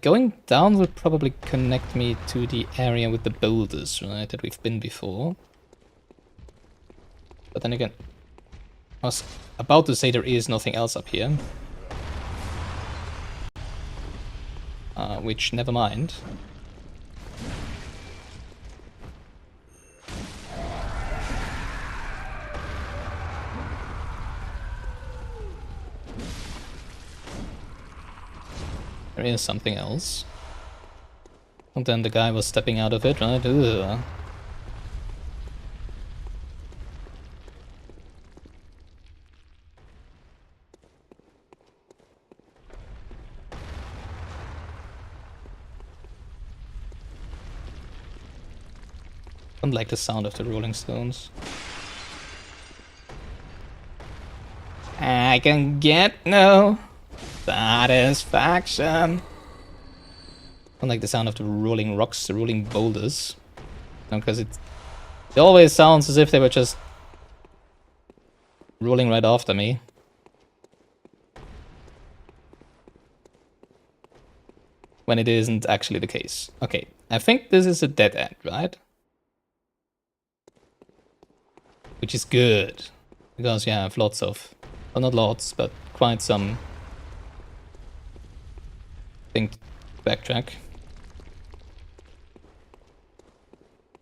S1: Going down will probably connect me to the area with the boulders, right, that we've been before. But then again, I was about to say there is nothing else up here. Which, never mind. There is something else. And then the guy was stepping out of it, right? Ugh. Don't like the sound of the rolling stones. I can get no satisfaction. Don't like the sound of the rolling rocks, the rolling boulders. Because it always sounds as if they were just rolling right after me. When it isn't actually the case. Okay, I think this is a dead end, right? Which is good. Because you have lots of... well, not lots, but quite some... thing to backtrack.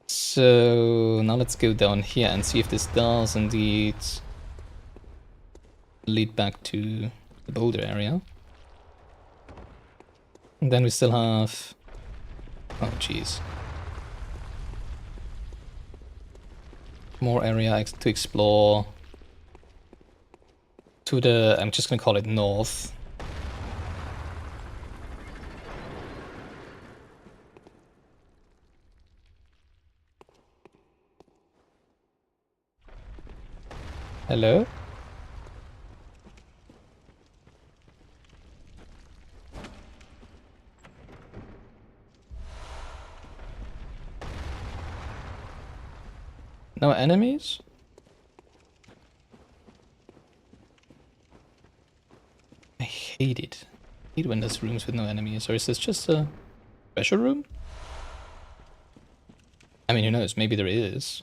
S1: So now let's go down here and see if this does indeed lead back to the boulder area. And then we still have... oh jeez. More area to explore. To the... I'm just gonna call it north. Hello? No enemies? I hate it. I hate when there's rooms with no enemies. Or is this just a treasure room? I mean, who knows? Maybe there is.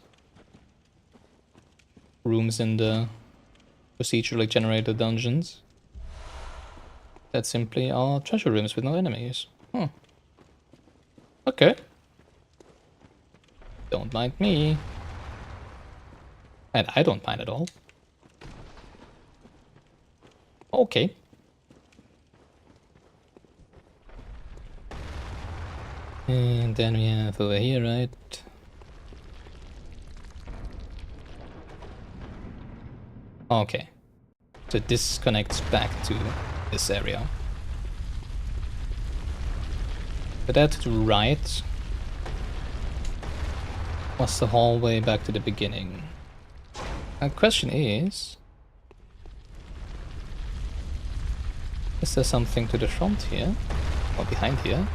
S1: Rooms in the procedurally generated dungeons that simply are treasure rooms with no enemies. Huh. Okay. Don't mind me. And I don't mind at all. Okay. And then we have over here, right? Okay. So this connects back to this area. But that to the right was the hallway back to the beginning. The question is there something to the front here? Or behind here?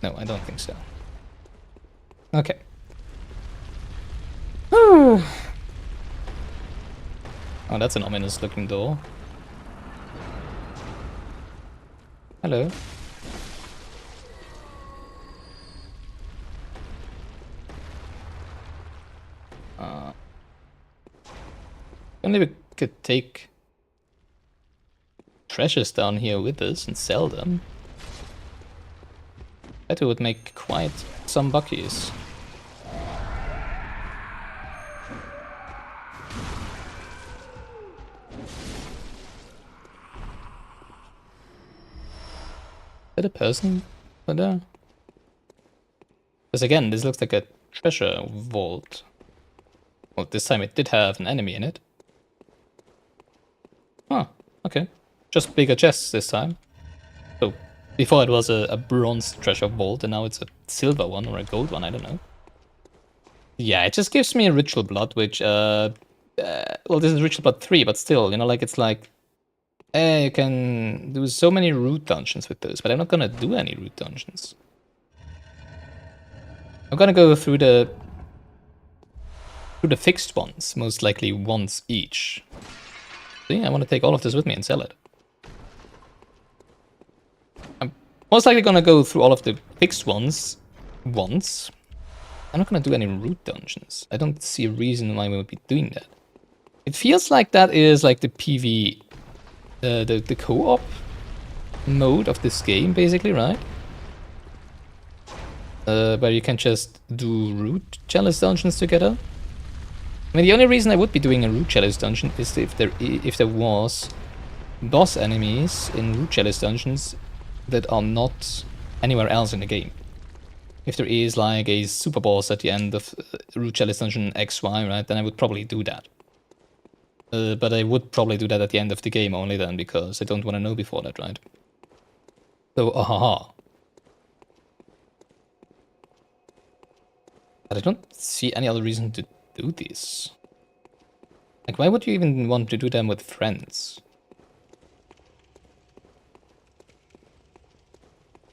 S1: No, I don't think so. Okay. Oh, that's an ominous looking door. Hello. Only we could take treasures down here with us and sell them. That would make quite some buckies. Is that a person over there? Because again, this looks like a treasure vault. Well, this time it did have an enemy in it. Huh, okay. Just bigger chests this time. So, Before it was a bronze treasure vault, and now it's a silver one or a gold one, I don't know. Yeah, it just gives me a ritual blood, which, well, this is ritual blood 3, but still, you know, like, it's like, you can do so many root dungeons with those, but I'm not gonna do any root dungeons. I'm gonna go through the fixed ones, most likely once each. See, I want to take all of this with me and sell it. I'm most likely gonna go through all of the fixed ones once. I'm not gonna do any root dungeons. I don't see a reason why we would be doing that. It feels like that is like the PV, the co-op mode of this game, basically, right? Where you can just do root chalice dungeons together. I mean, the only reason I would be doing a root chalice dungeon is if there was boss enemies in root chalice dungeons that are not anywhere else in the game. If there is like a super boss at the end of root chalice dungeon XY, right, then I would probably do that. But I would probably do that at the end of the game only then, because I don't want to know before that, right? So, ahaha. But I don't see any other reason to do this. Like, why would you even want to do them with friends?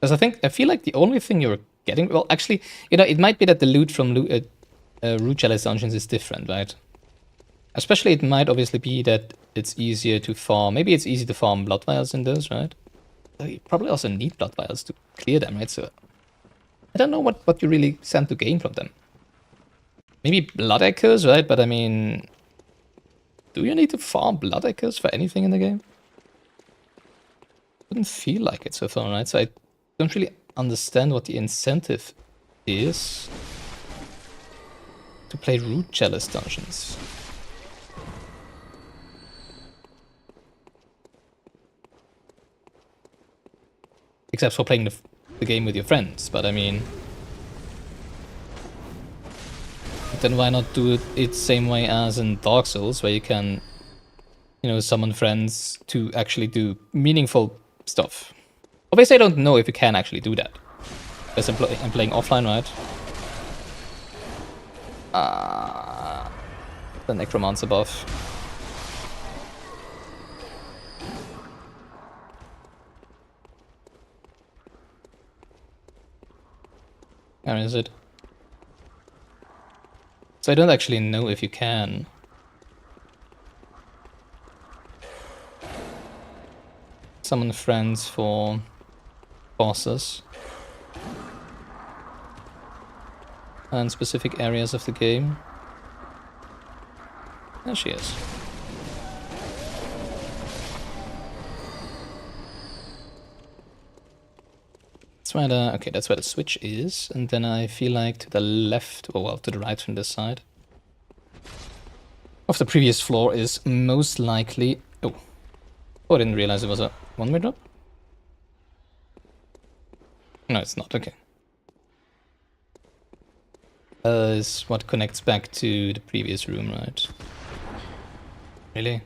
S1: Because I feel like the only thing you're getting, well, actually, you know, it might be that the loot from root chalice dungeons is different, right? Especially, it might obviously be that it's easier to farm. Maybe it's easy to farm blood vials in those, right? You probably also need blood vials to clear them, right? So I don't know what you really stand to gain from them. Maybe blood echoes, right? But I mean, do you need to farm blood echoes for anything in the game? Doesn't feel like it so far, right? So I don't really understand what the incentive is to play root chalice dungeons. Except for playing the game with your friends, but I mean, then why not do it same way as in Dark Souls, where you can, you know, summon friends to actually do meaningful stuff. Obviously, I don't know if you can actually do that, because I'm playing offline, right? The Necromancer buff. Where is it? So I don't actually know if you can. Summon friends for bosses. And specific areas of the game. There she is. That's where the, okay, that's where the switch is, and then I feel like to the left, or well, to the right from this side of the previous floor is most likely, oh, I didn't realize it was a one-way drop. No, it's not, okay. Is what connects back to the previous room, right? Really?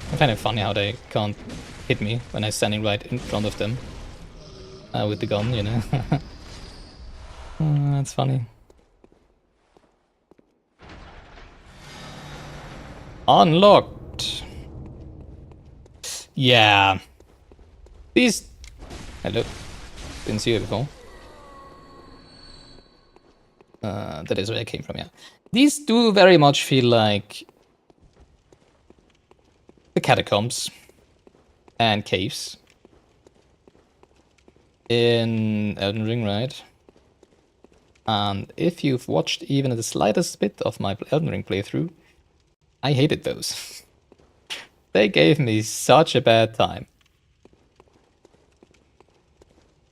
S1: I find it funny how they can't hit me when I'm standing right in front of them with the gun, you know. That's funny. Unlocked. Yeah. These. Hello. Didn't see you before. That is where I came from, yeah. These do very much feel like the catacombs and caves in Elden Ring, right? And if you've watched even the slightest bit of my Elden Ring playthrough, I hated those. They gave me such a bad time.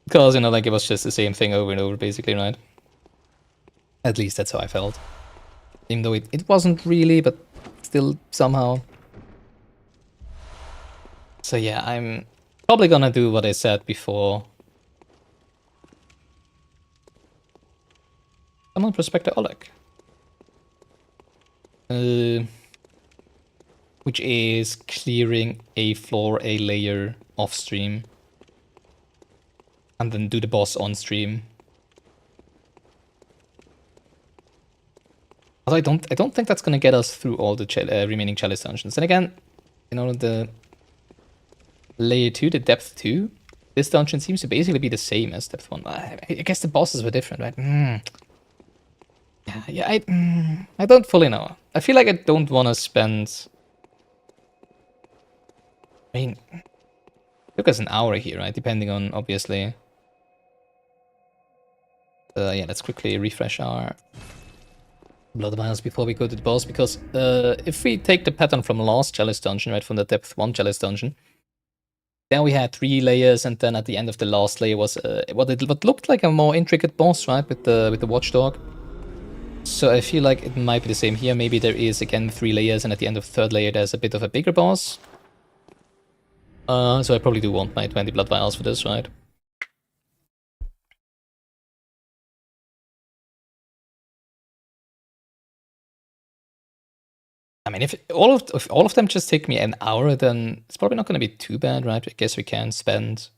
S1: Because, you know, like, it was just the same thing over and over, basically, right? At least that's how I felt. Even though it wasn't really, but still somehow. So yeah, I'm probably gonna do what I said before Common Prospector Oleg. Which is clearing a floor, a layer off stream. And then do the boss on stream. Although I don't think that's gonna get us through all the remaining Chalice dungeons. And again, you know, the layer 2, the depth 2, this dungeon seems to basically be the same as depth 1. I guess the bosses were different, right? Yeah, I don't fully know. I feel like I don't want to spend... I mean, it took us an hour here, right? Depending on, obviously... yeah, let's quickly refresh our blood vials before we go to the boss, because if we take the pattern from last Chalice dungeon, right, from the depth 1 Chalice dungeon, then we had 3 layers, and then at the end of the last layer was what looked like a more intricate boss, right, with the watchdog. So I feel like it might be the same here. Maybe there is again 3 layers, and at the end of the 3rd layer there's a bit of a bigger boss. So I probably do want my 20 blood vials for this, right? I mean, if all of them just take me an hour, then it's probably not going to be too bad, right? I guess we can spend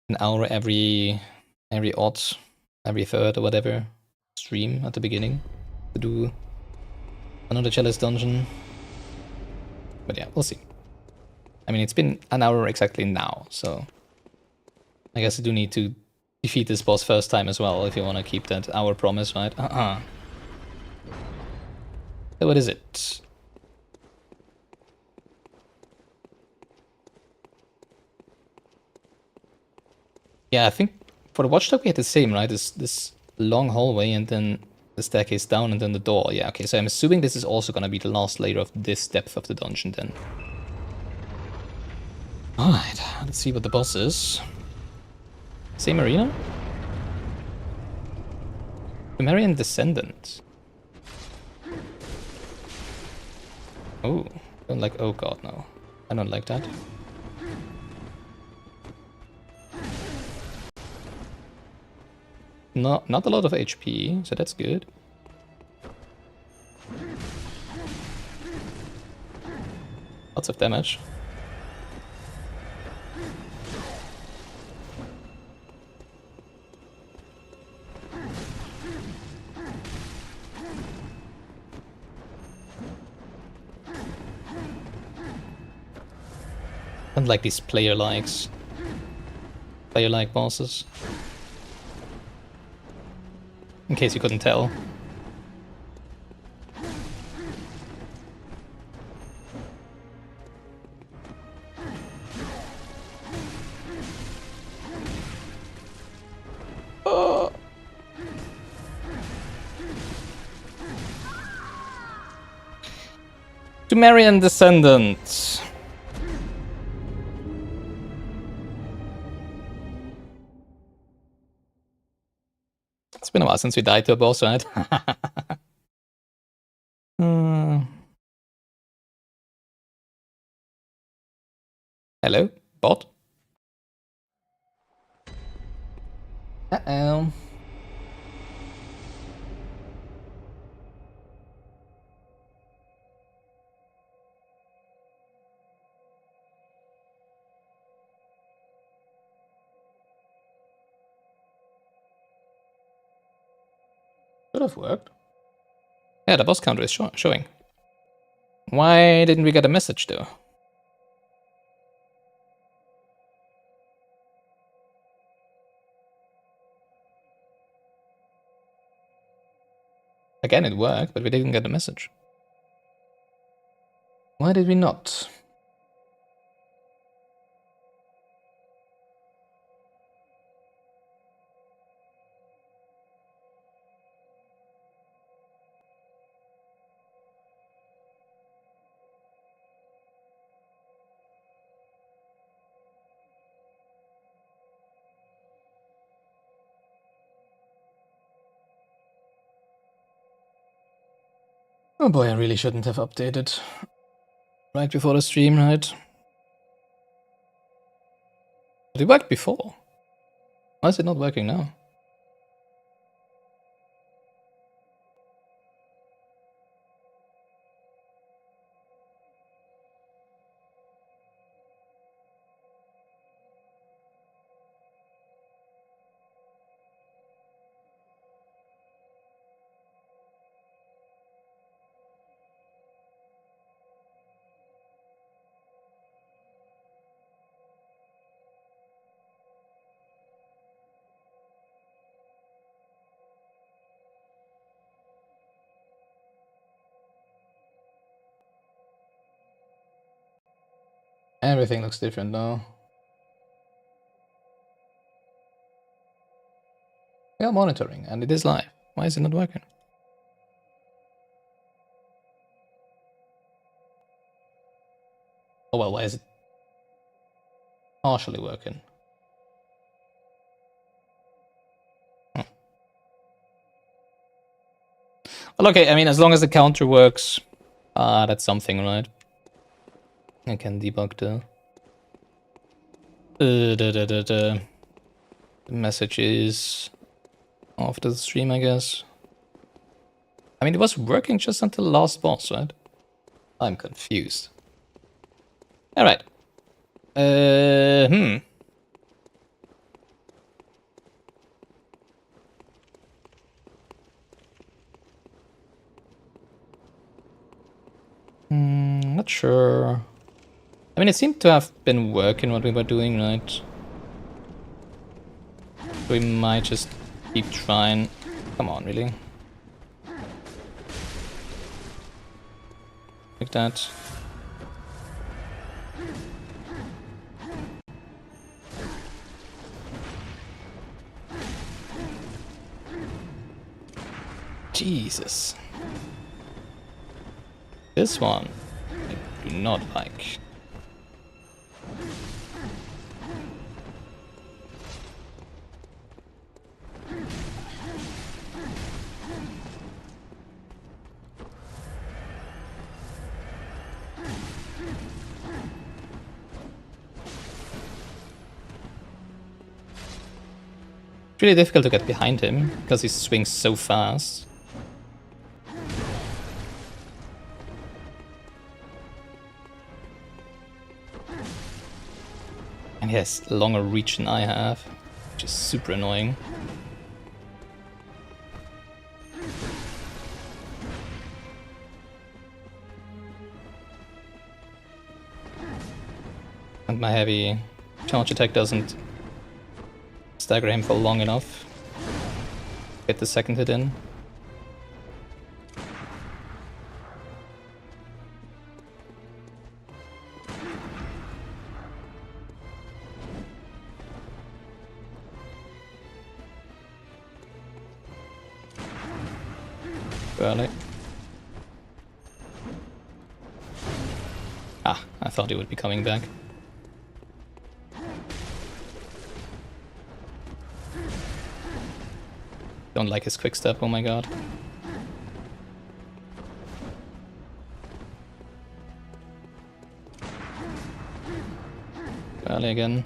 S1: an hour every third or whatever stream at the beginning to do another Chalice dungeon. But yeah, we'll see. I mean, it's been an hour exactly now, so I guess I do need to defeat this boss first time as well if you want to keep that hour promise, right? So what is it? Yeah, I think for the watchdog we had the same, right? This long hallway and then the staircase down and then the door. Yeah, okay, so I'm assuming this is also gonna be the last layer of this depth of the dungeon then. Alright, let's see what the boss is. Same arena? Pthumerian Descendant. Oh, don't like, oh god, no. I don't like that. Not a lot of HP, so that's good. Lots of damage. And like these player-like bosses. In case you couldn't tell. Oh. Pthumerian Descendant. It's been a while since we died to a boss, right? Hello, bot? Uh-oh. Could have worked. Yeah, the boss counter is showing. Why didn't we get a message though? Again, it worked, but we didn't get a message. Why did we not? Oh boy, I really shouldn't have updated right before the stream, right? But it worked before. Why is it not working now? Everything looks different now. We are monitoring, and it is live. Why is it not working? Oh well, why is it partially working? Well, okay, I mean, as long as the counter works, that's something, right? I can debug the messages after the stream, I guess. I mean, it was working just until the last boss, right? I'm confused. Alright. Not sure. I mean, it seemed to have been working what we were doing, right? We might just keep trying. Come on, really? Like that. Jesus. This one I do not like. It's really difficult to get behind him because he swings so fast. And he has longer reach than I have, which is super annoying. And my heavy charge attack doesn't stagger him for long enough. Get the second hit in. Early. Ah, I thought he would be coming back. Don't like his quick step, oh my god. Early again.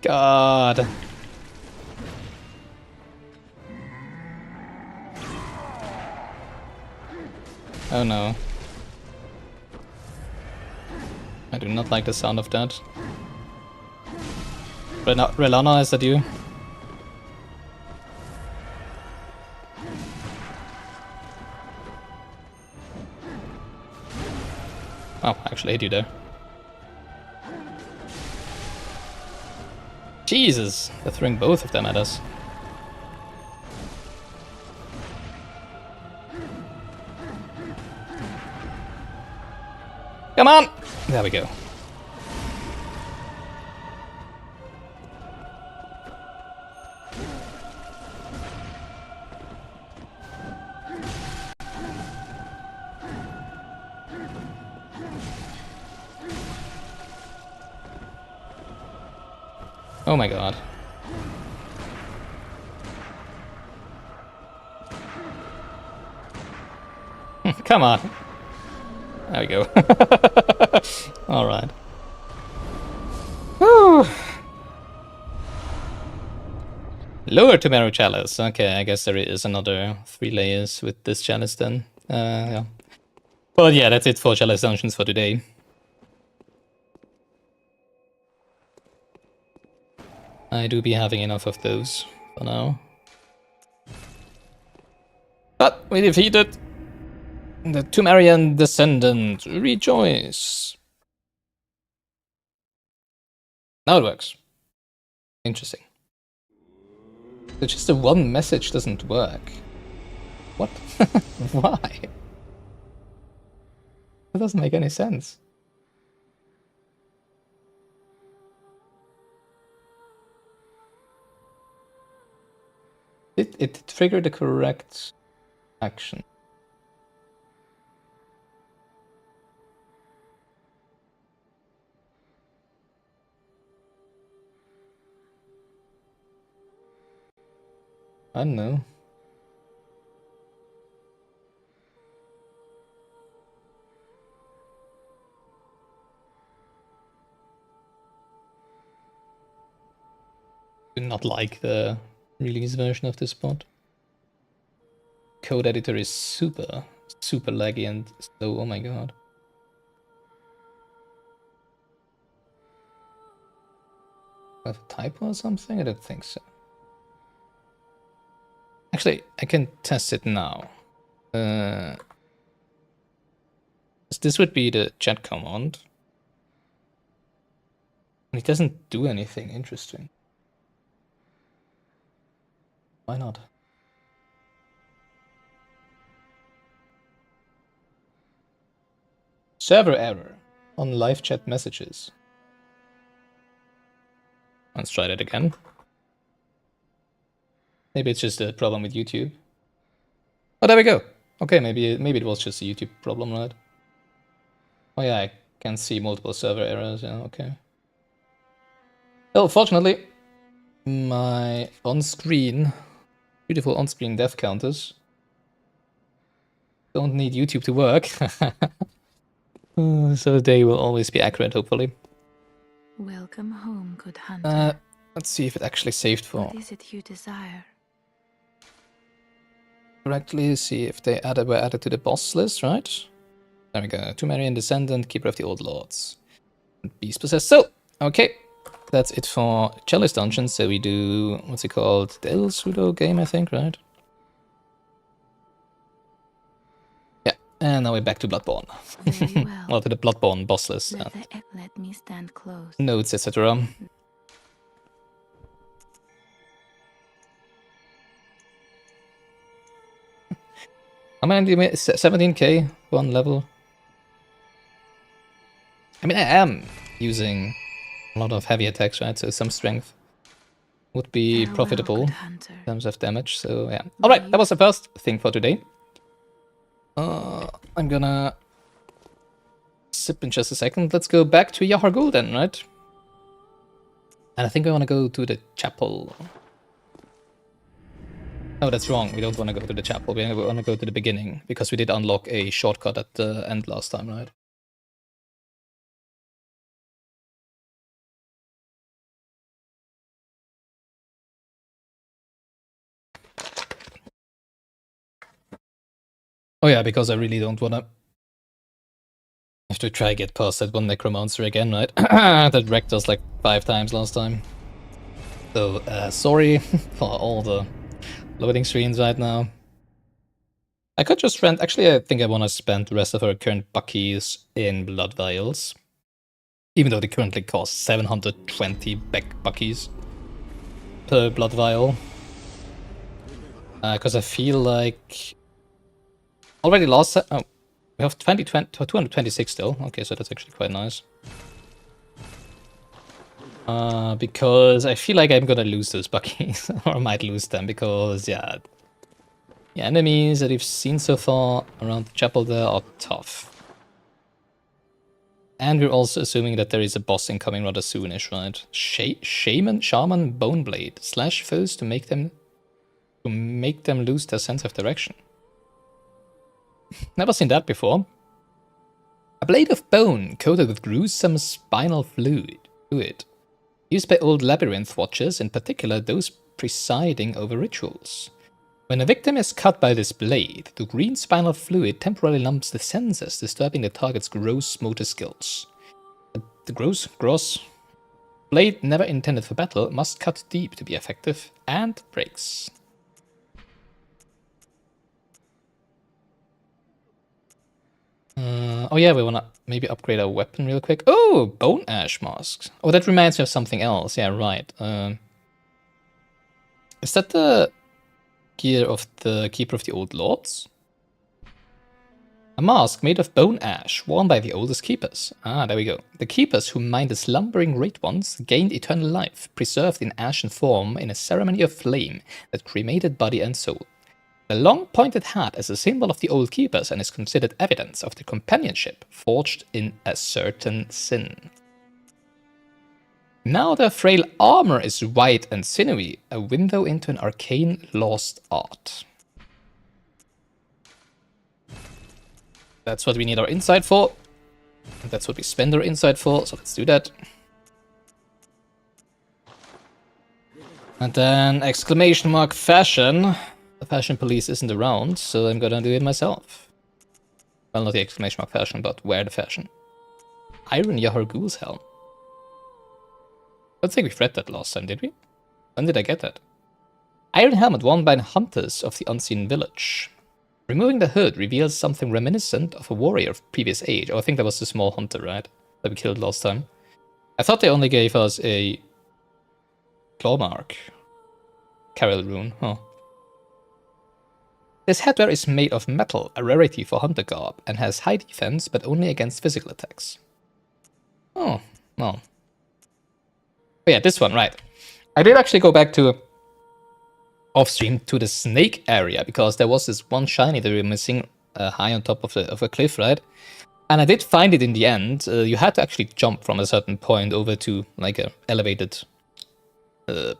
S1: God. Oh no. I do not like the sound of that. Relana, is that you? Oh, I actually hit you there. Jesus, they're throwing both of them at us. Come on! There we go. Oh my god. Come on. There we go. Alright. Woo! Lower Pthumeru Chalice. Okay, I guess there is another 3 layers with this Chalice then. Yeah. Well, yeah, that's it for Chalice Dungeons for today. I do be having enough of those for now. But we defeated The Pthumerian descendant, rejoice. Now it works. Interesting. So just the one message doesn't work. What? Why? That doesn't make any sense. It triggered the correct action. I don't know. Do not like the release version of this mod. Code editor is super laggy and slow. Oh my god. I have a typo or something? I don't think so. Actually, I can test it now. This would be the chat command. And it doesn't do anything interesting. Why not? Server error on live chat messages. Let's try that again. Maybe it's just a problem with YouTube. Oh, there we go. Okay, maybe it was just a YouTube problem, right? Oh yeah, I can see multiple server errors. Yeah, okay. Well, fortunately, my on-screen, beautiful on-screen death counters don't need YouTube to work. So they will always be accurate, hopefully.
S2: Welcome home, good hunter.
S1: Let's see if it actually saved for
S2: What is it you desire?
S1: correctly. See if they were added to the boss list, right? There we go. Pthumerian descendant, keeper of the old lords, beast possessed. So, okay, that's it for Chalice dungeon. So we do, what's it called? The El Pseudo game, I think, right? Yeah, and now we're back to Bloodborne.
S2: Very well.
S1: Well, to the Bloodborne boss list.
S2: Let me stand close.
S1: Notes, etc. How many do you make? 17k, one level. I mean, I am using a lot of heavy attacks, right? So some strength would be profitable in terms of damage. So yeah. All right, that was the first thing for today. I'm gonna sip in just a second. Let's go back to Yahar'gul then, right? And I think I want to go to the chapel. No, that's wrong. We don't want to go to the chapel. We want to go to the beginning because we did unlock a shortcut at the end last time, right? Oh yeah, because I really don't want to have to try get past that one necromancer again, right? That wrecked us like 5 times last time. So, sorry for all the loading screens right now. I could just rent... Actually, I think I want to spend the rest of our current buckies in blood vials. Even though they currently cost 720 buckies per blood vial. Because I feel like... Already last... Oh, we have 226 still. Okay, so that's actually quite nice. Because I feel like I'm gonna lose those buckies. Or I might lose them because, yeah... The enemies that we've seen so far around the chapel there are tough. And we're also assuming that there is a boss incoming rather soonish, right? Shaman Boneblade. Slash foes to make them lose their sense of direction. Never seen that before. A blade of bone coated with gruesome spinal fluid. Used by old labyrinth watchers, in particular those presiding over rituals. When a victim is cut by this blade, the green spinal fluid temporarily numbs the senses, disturbing the target's gross motor skills. The gross blade, never intended for battle, must cut deep to be effective, and breaks. Oh yeah, we wanna maybe upgrade our weapon real quick. Oh, bone ash masks. Oh, that reminds me of something else. Yeah, right. Is that the gear of the Keeper of the Old Lords? A mask made of bone ash, worn by the oldest keepers. Ah, there we go. The keepers who mined the slumbering great ones gained eternal life, preserved in ashen form in a ceremony of flame that cremated body and soul. The long pointed hat is a symbol of the old keepers and is considered evidence of their companionship forged in a certain sin. Now their frail armor is white and sinewy, a window into an arcane lost art. That's what we need our insight for. That's what we spend our insight for, so let's do that. And then exclamation mark fashion. The fashion police isn't around, so I'm gonna do it myself. Well, not the exclamation mark fashion, but wear the fashion. Iron Yahargul's helm. I don't think we've read that last time, did we? When did I get that? Iron helmet worn by hunters of the unseen village. Removing the hood reveals something reminiscent of a warrior of previous age. Oh, I think that was the small hunter, right? That we killed last time. I thought they only gave us a claw mark. Carol rune, huh? This headwear is made of metal, a rarity for hunter garb, and has high defense, but only against physical attacks. Oh, well. Oh yeah, this one, right. I did actually go back to off-stream to the snake area, because there was this one shiny that we were missing high on top of a cliff, right? And I did find it in the end. You had to actually jump from a certain point over to like a elevated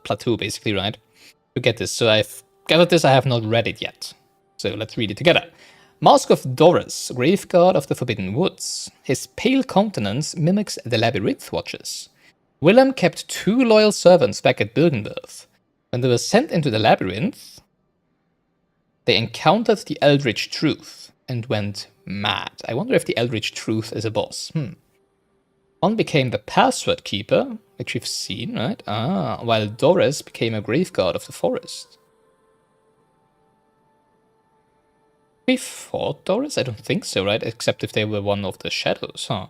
S1: plateau, basically, right? To get this. So I've gathered this, I have not read it yet. So let's read it together. Mask of Doris, Graveguard of the Forbidden Woods. His pale countenance mimics the Labyrinth Watchers. Willem kept 2 loyal servants back at Byrgenwerth. When they were sent into the labyrinth, they encountered the Eldritch Truth and went mad. I wonder if the Eldritch Truth is a boss. One became the Password Keeper, which we've seen, right? Ah, while Doris became a Graveguard of the Forest. We fought Doris? I don't think so, right? Except if they were one of the shadows, huh?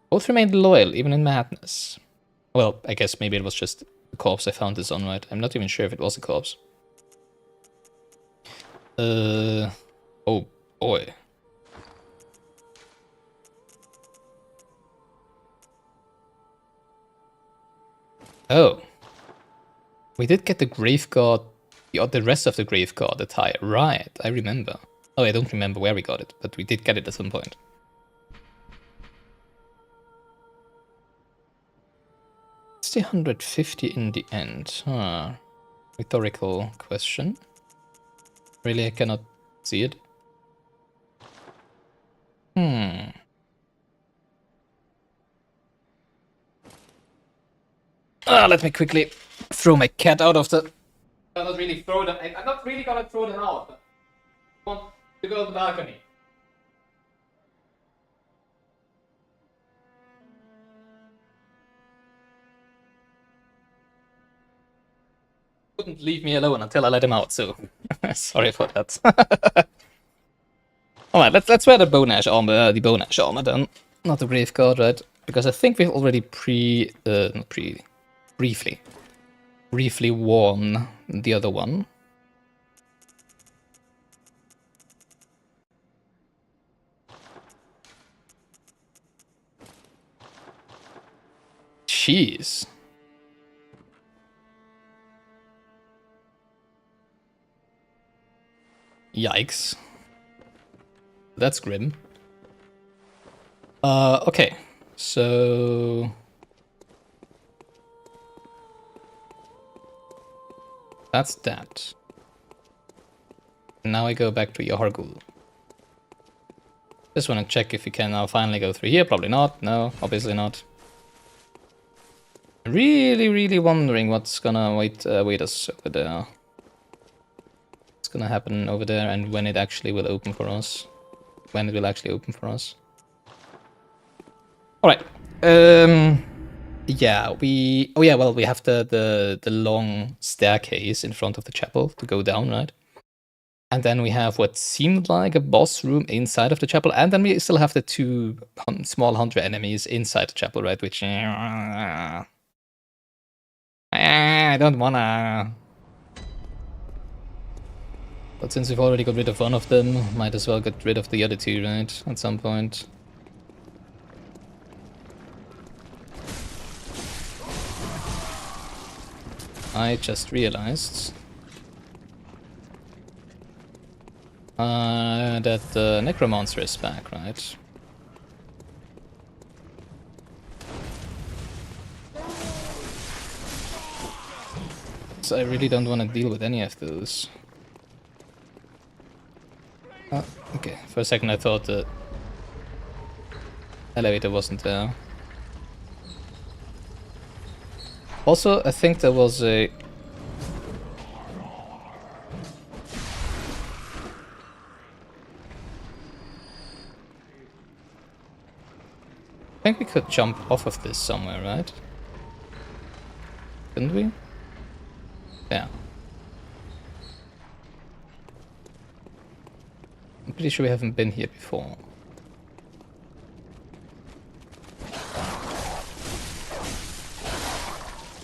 S1: Both remained loyal, even in madness. Well, I guess maybe it was just the corpse I found this on, right? I'm not even sure if it was a corpse. Oh boy. Oh. We did get the Graveguard, the rest of the Graveguard attire. Right, I remember. Oh, I don't remember where we got it, but we did get it at some point. It's the 150 in the end. Huh. Rhetorical question. Really, I cannot see it. Let me quickly throw my cat out of the... I'm not really throw them... I'm not really gonna throw them out, but I want to go to the balcony. Wouldn't leave me alone until I let him out, so sorry for that. Alright, let's wear the bone ash armor, then. Not the Graveguard, right? Because I think we've already briefly worn the other one. Jeez. Yikes. That's grim. Okay. So... that's that. Now I go back to Yahargul. Just want to check if we can now finally go through here. Probably not. No, obviously not. Really wondering what's gonna wait us over there. What's gonna happen over there and when it actually will open for us. When it will actually open for us. Alright. Yeah, we... oh yeah, well, we have the long staircase in front of the chapel to go down, right? And then we have what seemed like a boss room inside of the chapel, and then we still have the two small hunter enemies inside the chapel, right? Which I don't wanna. But since we've already got rid of one of them, might as well get rid of the other two, right? At some point. I just realized that the necromancer is back, right? So I really don't want to deal with any of those. Okay, for a second I thought the elevator wasn't there. Also, I think there was a... I think we could jump off of this somewhere, right? Couldn't we? Yeah. I'm pretty sure we haven't been here before.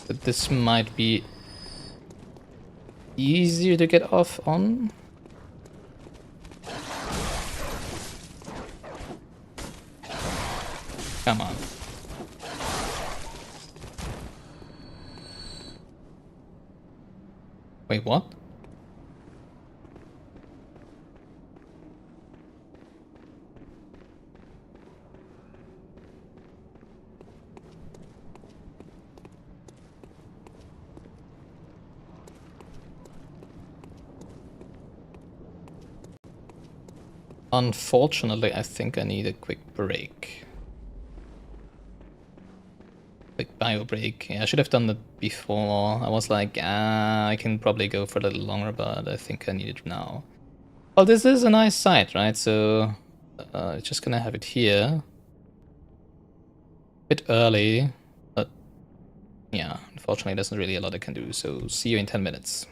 S1: But this might be easier to get off on. Come on. Wait, what? Unfortunately, I think I need a quick break. Quick bio break. Yeah, I should have done that before. I was like, I can probably go for a little longer, but I think I need it now. Well, this is a nice site, right? So, just gonna have it here. Bit early, but yeah, unfortunately, there's not really a lot I can do. So, see you in 10 minutes.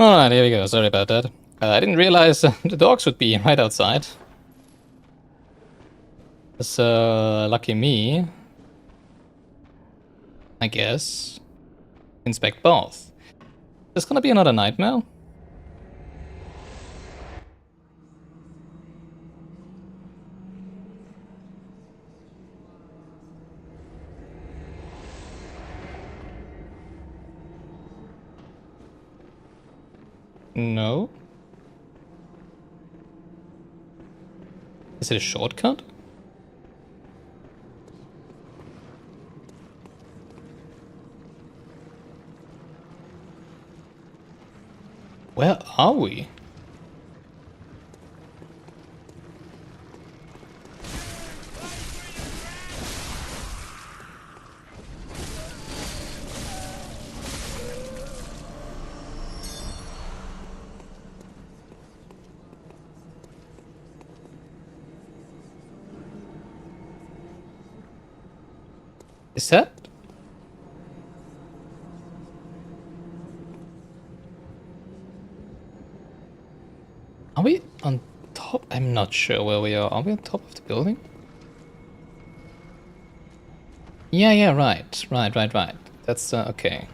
S1: Alright, here we go. Sorry about that. I didn't realize the dogs would be right outside. So, lucky me. I guess. Inspect both. There's gonna be another nightmare. No. Is it a shortcut? Where are we? Is that? Are we on top? I'm not sure where we are. Are we on top of the building? Yeah, right. Right. That's, okay.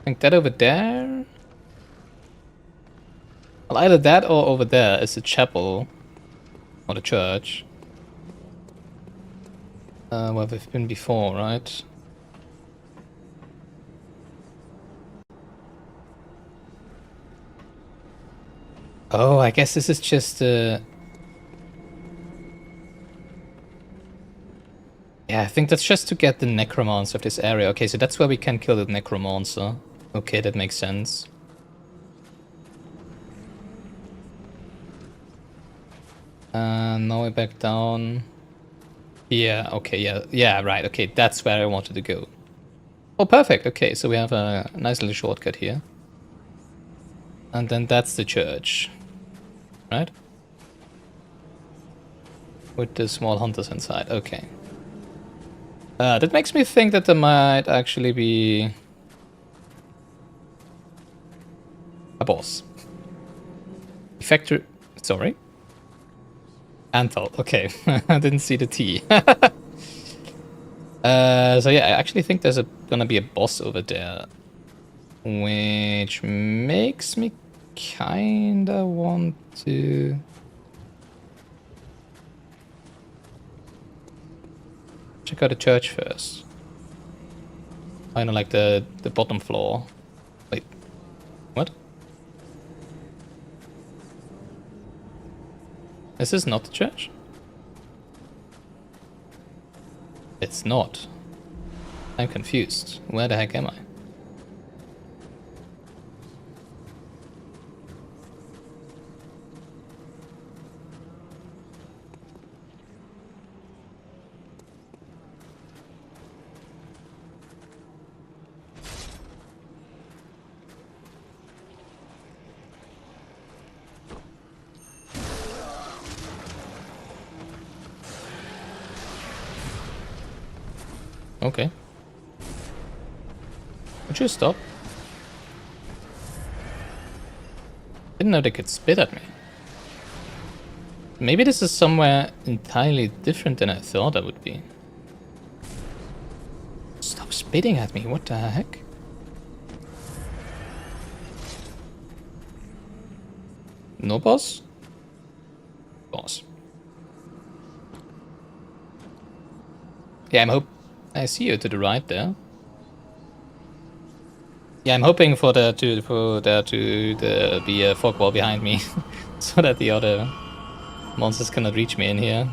S1: I think that over there? Well, either that or over there is the chapel. Or the church. Where we've been before, right? Oh, I guess this is just Yeah, I think that's just to get the necromancer of this area. Okay, so that's where we can kill the necromancer. Okay, that makes sense. Now we're back down. Yeah, okay, yeah, right, okay, that's where I wanted to go. Oh, perfect, okay, so we have a nice little shortcut here. And then that's the church, right? With the small hunters inside, okay. That makes me think that there might actually be a boss. Factory, sorry. Antal, okay, I didn't see the T. So yeah, I actually think there's gonna be a boss over there. Which makes me kinda want to... check out the church first. I know, like the bottom floor. Wait, what? Is this not the church? It's not. I'm confused. Where the heck am I? Okay. Would you stop? Didn't know they could spit at me. Maybe this is somewhere entirely different than I thought it would be. Stop spitting at me, what the heck? No boss? Boss. Yeah, I see you to the right there. Yeah, I'm hoping for there to be a fog wall behind me, so that the other monsters cannot reach me in here.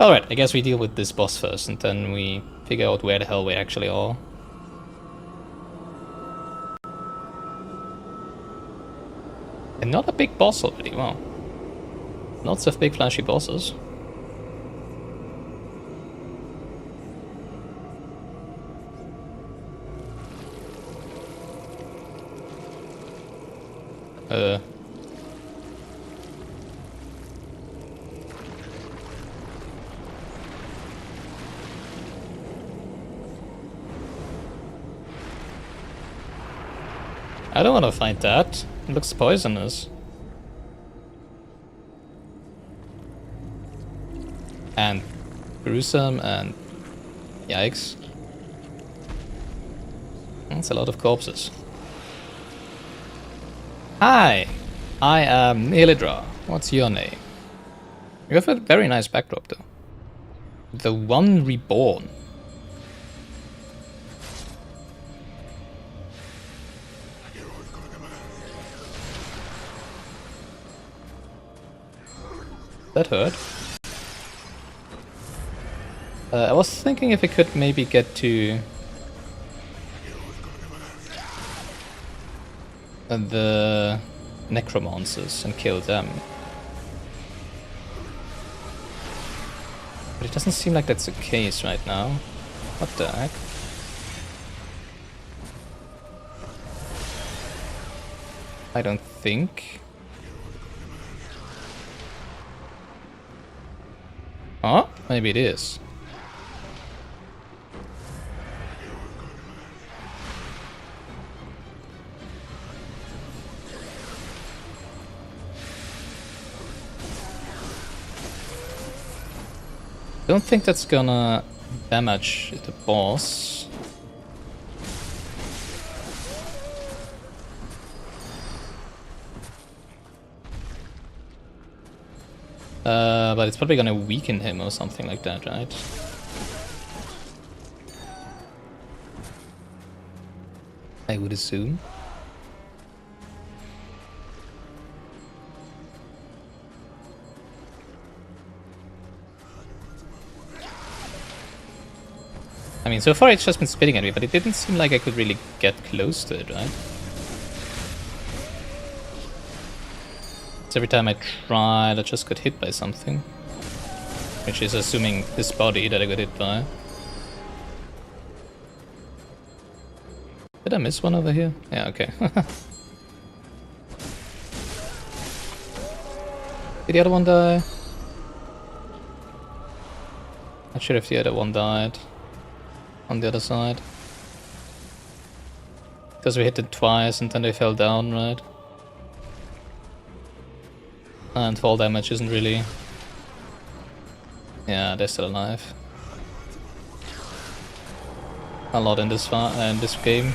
S1: Alright, I guess we deal with this boss first, and then we figure out where the hell we actually are. And not a big boss already, wow. Lots of big flashy bosses. I don't want to fight that. It looks poisonous. And gruesome and yikes. That's a lot of corpses. Hi, I am Elidra. What's your name? You have a very nice backdrop though. The One Reborn. That hurt. I was thinking if we could maybe get to the necromancers and kill them. But it doesn't seem like that's the case right now. What the heck? I don't think. Oh, maybe it is. Don't think that's gonna damage the boss. But it's probably gonna weaken him or something like that, right? I would assume. I mean, so far it's just been spitting at me, but it didn't seem like I could really get close to it, right? So every time I tried, I just got hit by something. Which is assuming this body that I got hit by. Did I miss one over here? Yeah, okay. Did the other one die? Not sure if the other one died. On the other side. Because we hit it twice and then they fell down, right? And fall damage isn't really... Yeah, they're still alive. A lot in this game.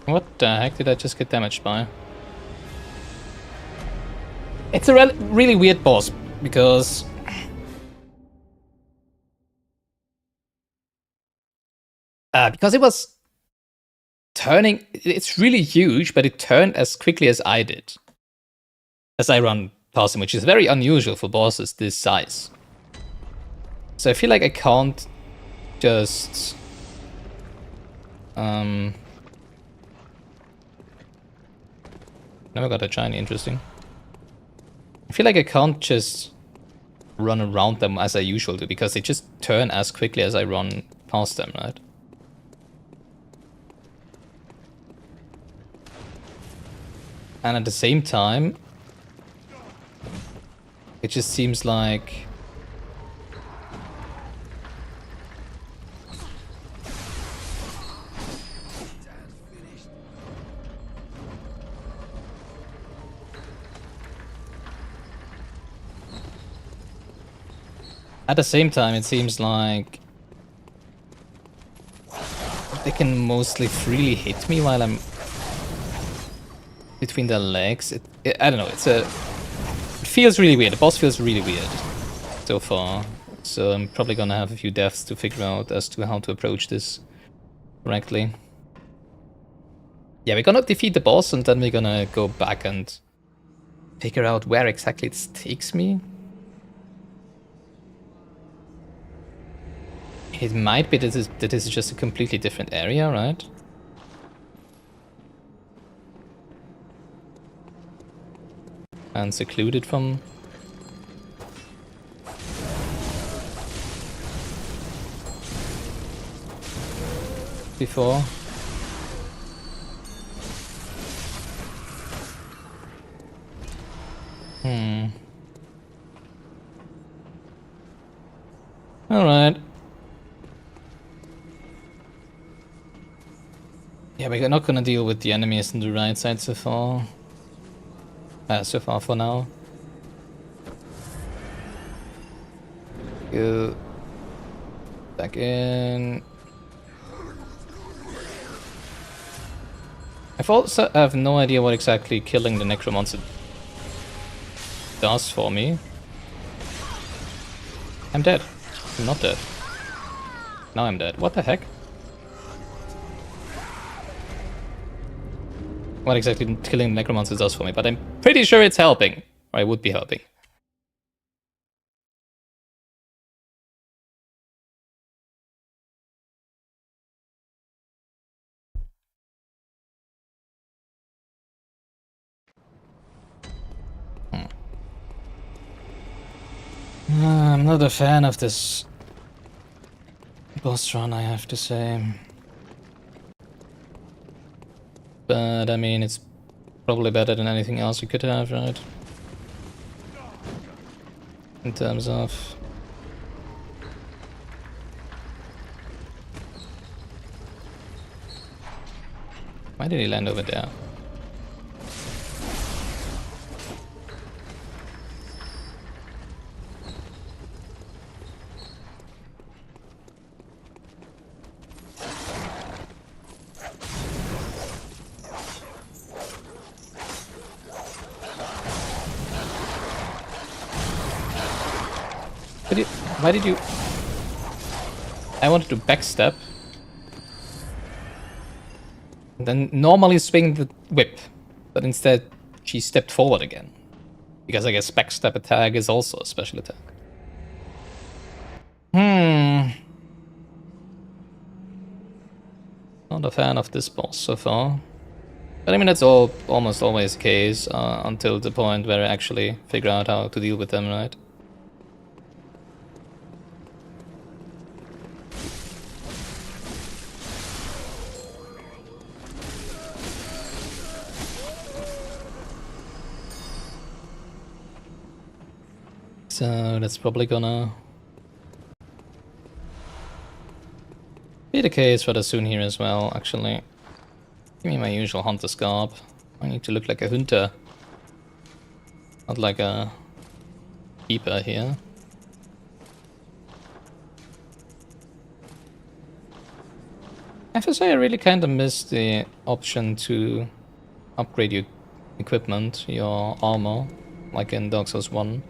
S1: What the heck did I just get damaged by? It's a really weird boss, because... because it was turning... It's really huge, but it turned as quickly as I did. As I run past him, which is very unusual for bosses this size. So I feel like I can't just... Never got a shiny, interesting. I feel like I can't just run around them as I usually do, because they just turn as quickly as I run past them, right? And at the same time, it just seems like... At the same time, it seems like they can mostly freely hit me while I'm between their legs. I don't know, it feels really weird. The boss feels really weird so far. So I'm probably gonna have a few deaths to figure out as to how to approach this correctly. Yeah, we're gonna defeat the boss and then we're gonna go back and figure out where exactly it takes me. It might be that this is just a completely different area, right? And secluded from... before. Alright. Yeah, we're not gonna deal with the enemies on the right side so far. So far for now. Go back in. I have no idea what exactly killing the necromancer does for me. I'm dead. I'm not dead. Now I'm dead. What the heck? What exactly killing the necromancer does for me, but I'm pretty sure it's helping. Or it would be helping. I'm not a fan of this boss run, I have to say. But I mean, it's probably better than anything else we could have, right? In terms of... Why did he land over there? Why did you... I wanted to backstep. And then normally swing the whip. But instead, she stepped forward again. Because I guess backstep attack is also a special attack. Not a fan of this boss so far. But I mean, that's almost always the case until the point where I actually figure out how to deal with them, right? So that's probably gonna be the case for the soon here as well, actually. Give me my usual hunter's garb. I need to look like a hunter. Not like a keeper here. I have to say I really kinda missed the option to upgrade your equipment, your armor, like in Dark Souls 1.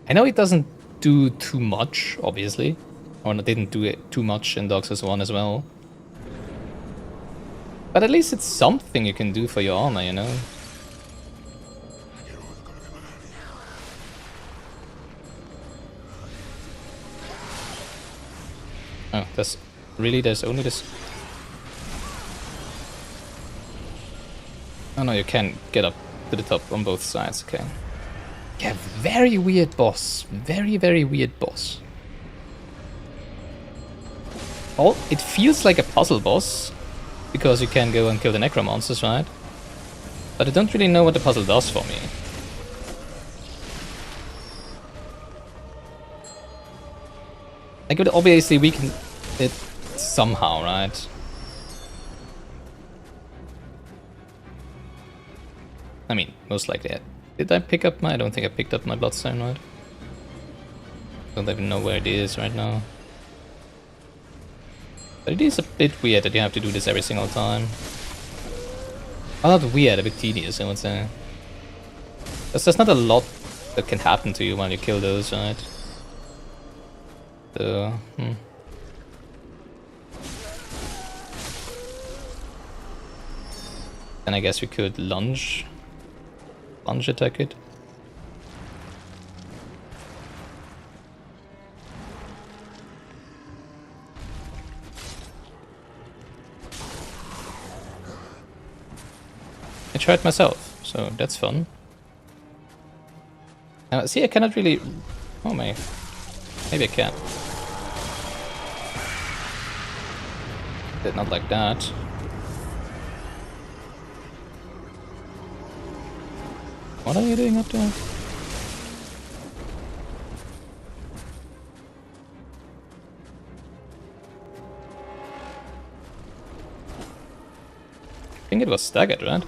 S1: I know it doesn't do too much, obviously. Or it didn't do it too much in Dark Souls 1 as well. But at least it's something you can do for your armor, you know? Oh, there's only this... Oh no, you can get up to the top on both sides, okay. Yeah, very weird boss. Very, very weird boss. Oh, it feels like a puzzle boss, because you can go and kill the necromancers, right? But I don't really know what the puzzle does for me. I could obviously weaken it somehow, right? I mean, most likely. Did I pick up my... I don't think I picked up my bloodstone, right? Don't even know where it is right now. But it is a bit weird that you have to do this every single time. Well, not weird, a bit tedious, I would say. Because there's not a lot that can happen to you when you kill those, right? So, Then I guess we could lunge attack it. I tried myself, so that's fun. See, I cannot really... Oh, maybe I can. Did not like that. What are you doing up there? I think it was staggered, right?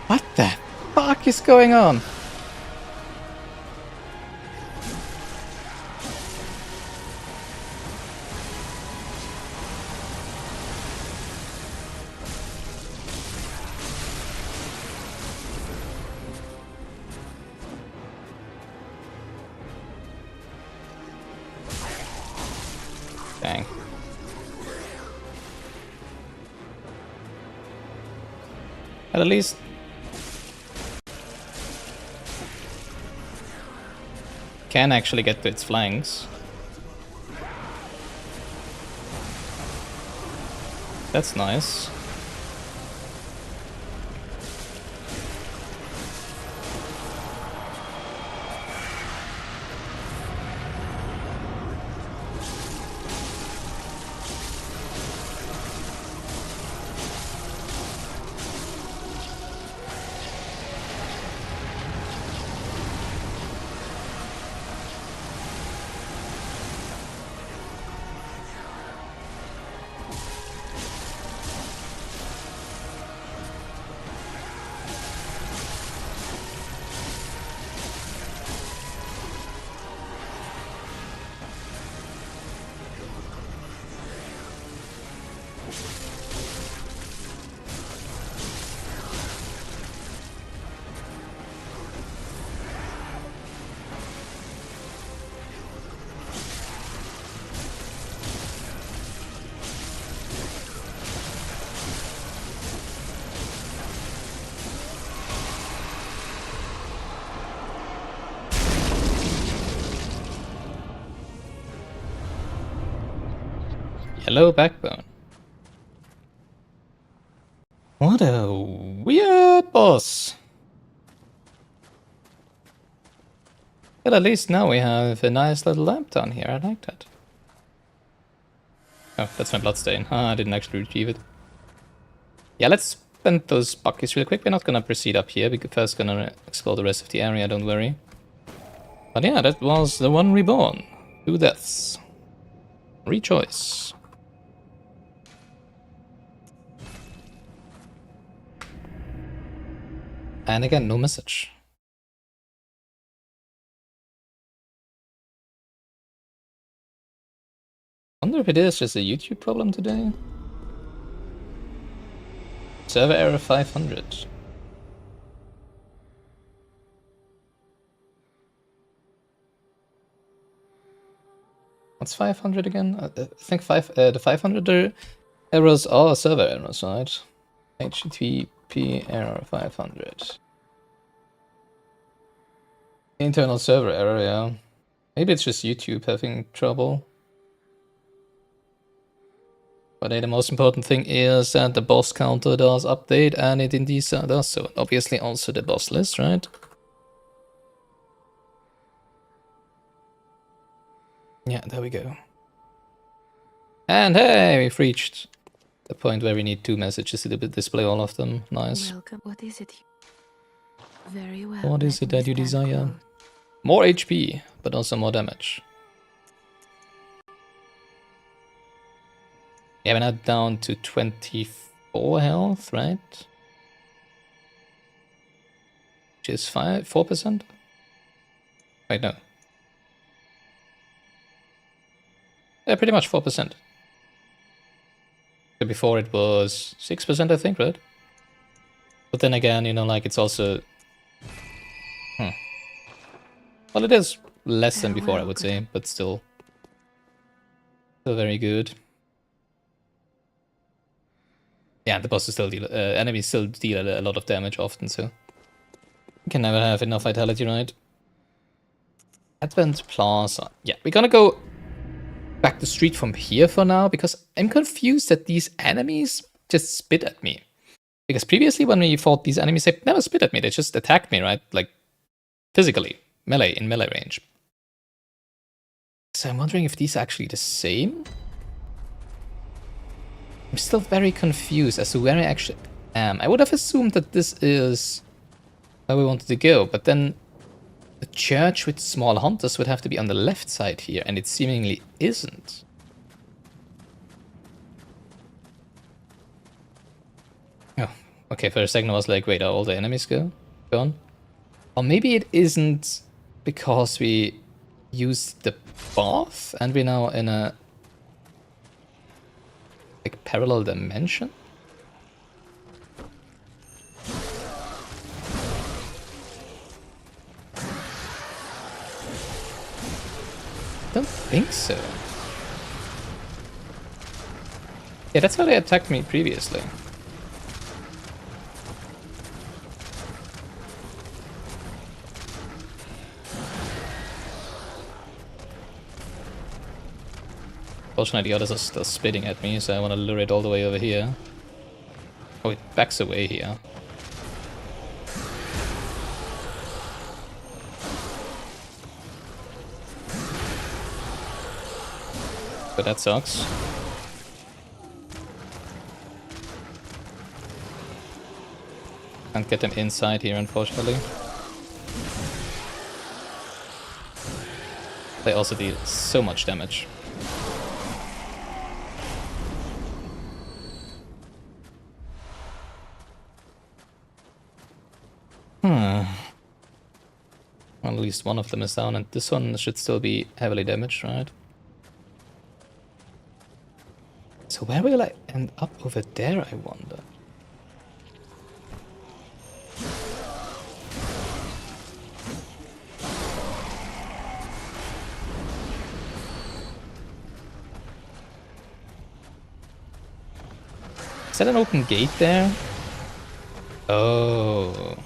S1: What the fuck is going on? Dang. At least can actually get to its flanks. That's nice. Yellow backbone. What a weird boss. But at least now we have a nice little lamp down here. I like that. Oh, that's my bloodstain. Ah, I didn't actually retrieve it. Yeah, let's spend those buckets real quick. We're not gonna proceed up here. We're first gonna explore the rest of the area, don't worry. But yeah, that was the one Reborn. 2 deaths. Rechoice. And again, no message. Wonder if it is just a YouTube problem today. Server error 500. What's 500 again? I think the 500 errors are server errors, right? HTTP error 500. Internal server error, yeah. Maybe it's just YouTube having trouble. But the most important thing is that the boss counter does update, and it indeed does so. Obviously also the boss list, right? Yeah, there we go. And hey, we've reached the point where we need 2 messages to display all of them. Nice.
S2: Welcome. What is it? Very well.
S1: What is it
S2: let me
S1: that you
S2: stand
S1: desire?
S2: close.
S1: More HP, but also more damage. Yeah, we're now down to 24 health, right? Which is 4%? Wait, no. Yeah, pretty much 4%. So before it was 6%, I think, right? But then again, you know, like it's also... Well, it is less than before, I would say, but still very good. Yeah, the bosses still deal... enemies still deal a lot of damage often, so... You can never have enough vitality, right? Advent Plaza. Yeah, we're gonna go back the street from here for now, because I'm confused that these enemies just spit at me. Because previously when we fought these enemies, they never spit at me, they just attacked me, right? Like, physically. In melee range. So I'm wondering if these are actually the same? I'm still very confused as to where I actually am. I would have assumed that this is where we wanted to go, but then the church with small hunters would have to be on the left side here, and it seemingly isn't. Oh, okay, for a second I was like, wait, are all the enemies gone? Or maybe it isn't because we used the bath and we're now in a like parallel dimension? I don't think so. Yeah, that's how they attacked me previously. Fortunately, the others are still spitting at me, so I want to lure it all the way over here. Oh, it backs away here. But that sucks. Can't get them inside here, unfortunately. They also deal so much damage. Well, at least one of them is down, and this one should still be heavily damaged, right? So where will I end up over there, I wonder? Is that an open gate there? Oh.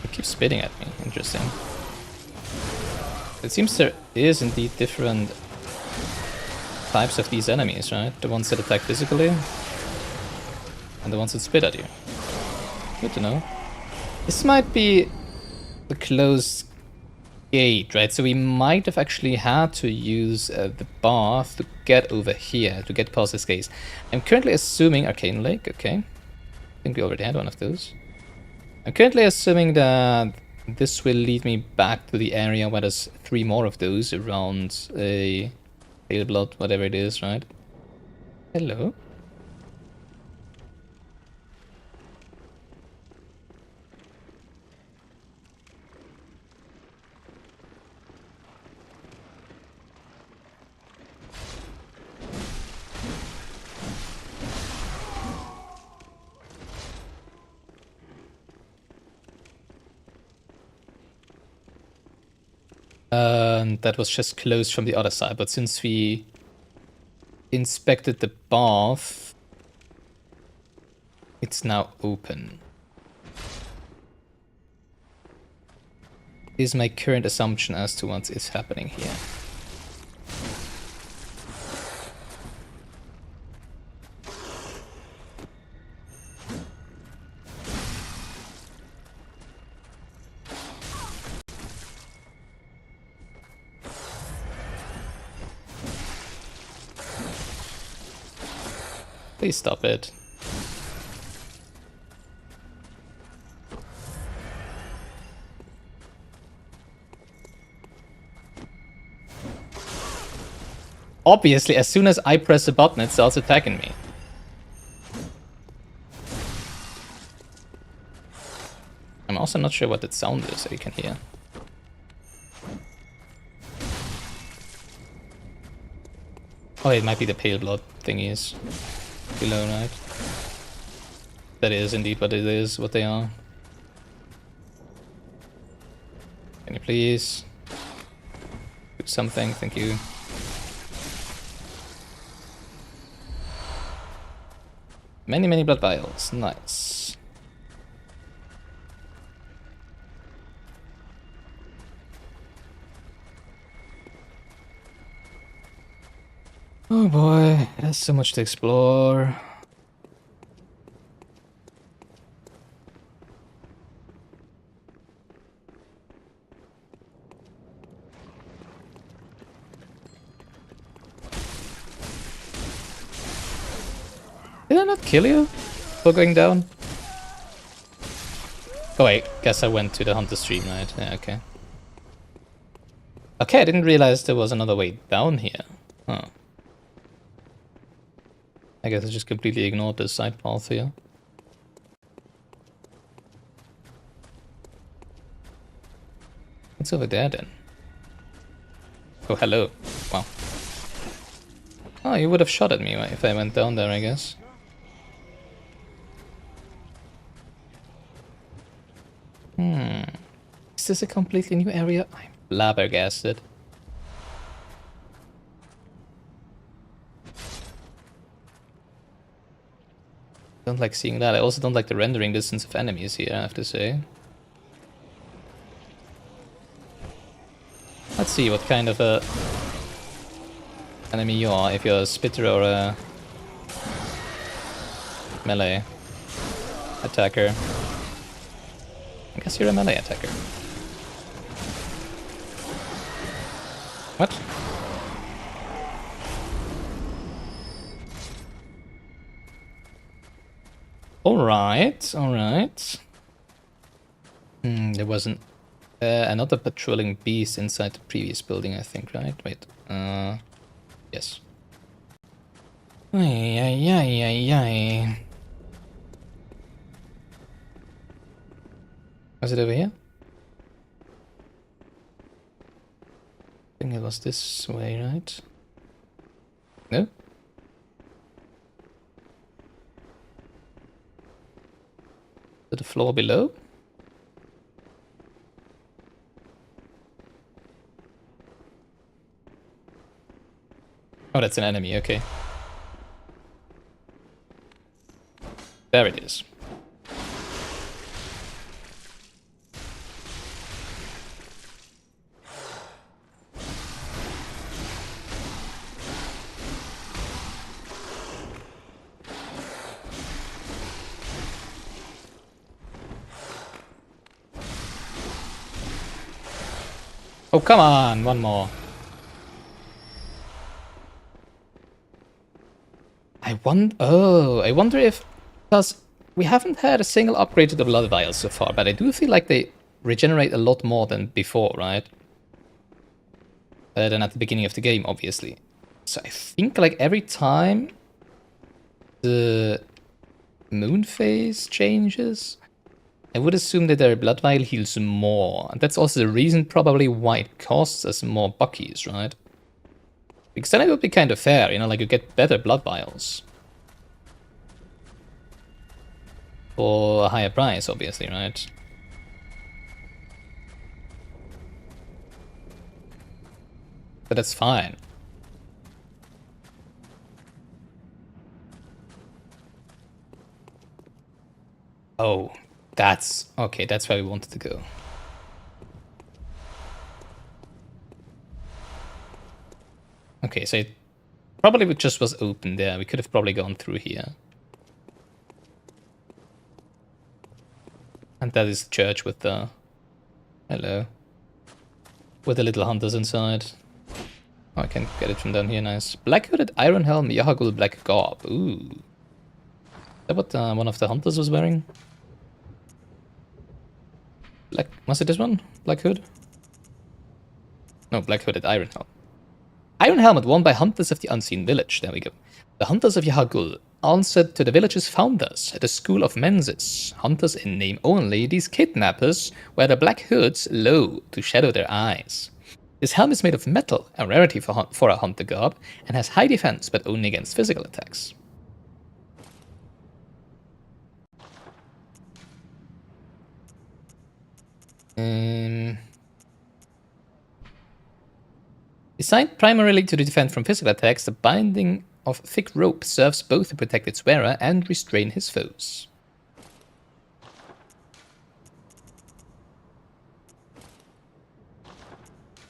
S1: It keeps spitting at me. Interesting. It seems there is indeed different types of these enemies, right? The ones that attack physically and the ones that spit at you. Good to know. This might be the closed gate, right? So we might have actually had to use the bath to get over here, to get past this gate. I'm currently assuming Arcane Lake, okay. I think we already had one of those. I'm currently assuming that this will lead me back to the area where there's 3 more of those around a Pale Blood, whatever it is, right? Hello? That was just closed from the other side, but since we inspected the bath, it's now open. Is my current assumption as to what is happening here. Please stop it. obviously, as soon as I press a button, it starts attacking me. I'm also not sure what that sound is that you can hear. Oh, it might be the pale blood thingies below, right? That is indeed what it is, what they are. Can you please do something? Thank you. Many, many blood vials. Nice. Oh boy, there's so much to explore. Did I not kill you for going down? Oh wait, guess I went to the hunter stream, right? Yeah, okay. Okay, I didn't realize there was another way down here. Huh. I guess I just completely ignored the side path here. What's over there then? Oh, hello. Wow. Oh, you would have shot at me if I went down there, I guess. Is this a completely new area? I'm flabbergasted. Don't like seeing that. I also don't like the rendering distance of enemies here, I have to say. Let's see what kind of a enemy you are, if you're a spitter or a melee attacker. I guess you're a melee attacker. What? Alright, alright. There wasn't another patrolling beast inside the previous building, I think, right? Wait, yes. Ay, ay, ay, ay, ay. Was it over here? I think it was this way, right? No? To the floor below? Oh, that's an enemy, okay. There it is. Oh, come on, one more. I wonder if, because we haven't had a single upgrade to the blood vials so far, but I do feel like they regenerate a lot more than before, right? Than at the beginning of the game, obviously. So I think like every time the moon phase changes, I would assume that their blood vial heals more. And that's also the reason probably why it costs us more buckies, right? Because then it would be kind of fair, you know, like you get better blood vials. For a higher price, obviously, right? But that's fine. Oh, that's... okay, that's where we wanted to go. Okay, so it probably just was open there. We could have probably gone through here. And that is the church with the... hello. With the little hunters inside. Oh, I can get it from down here, nice. Black-hooded iron helm, Yahagul black garb. Ooh. Is that what one of the hunters was wearing? Black... was it this one? Black hood? No, black-hooded iron helm. Iron Helmet won by Hunters of the Unseen Village. There we go. The Hunters of Yahagul answered to the village's founders at the School of Menzies. Hunters in name only, these kidnappers wear the black hoods low to shadow their eyes. This helm is made of metal, a rarity for a hunter garb, and has high defense but only against physical attacks. Designed primarily to defend from physical attacks, the binding of thick rope serves both to protect its wearer and restrain his foes.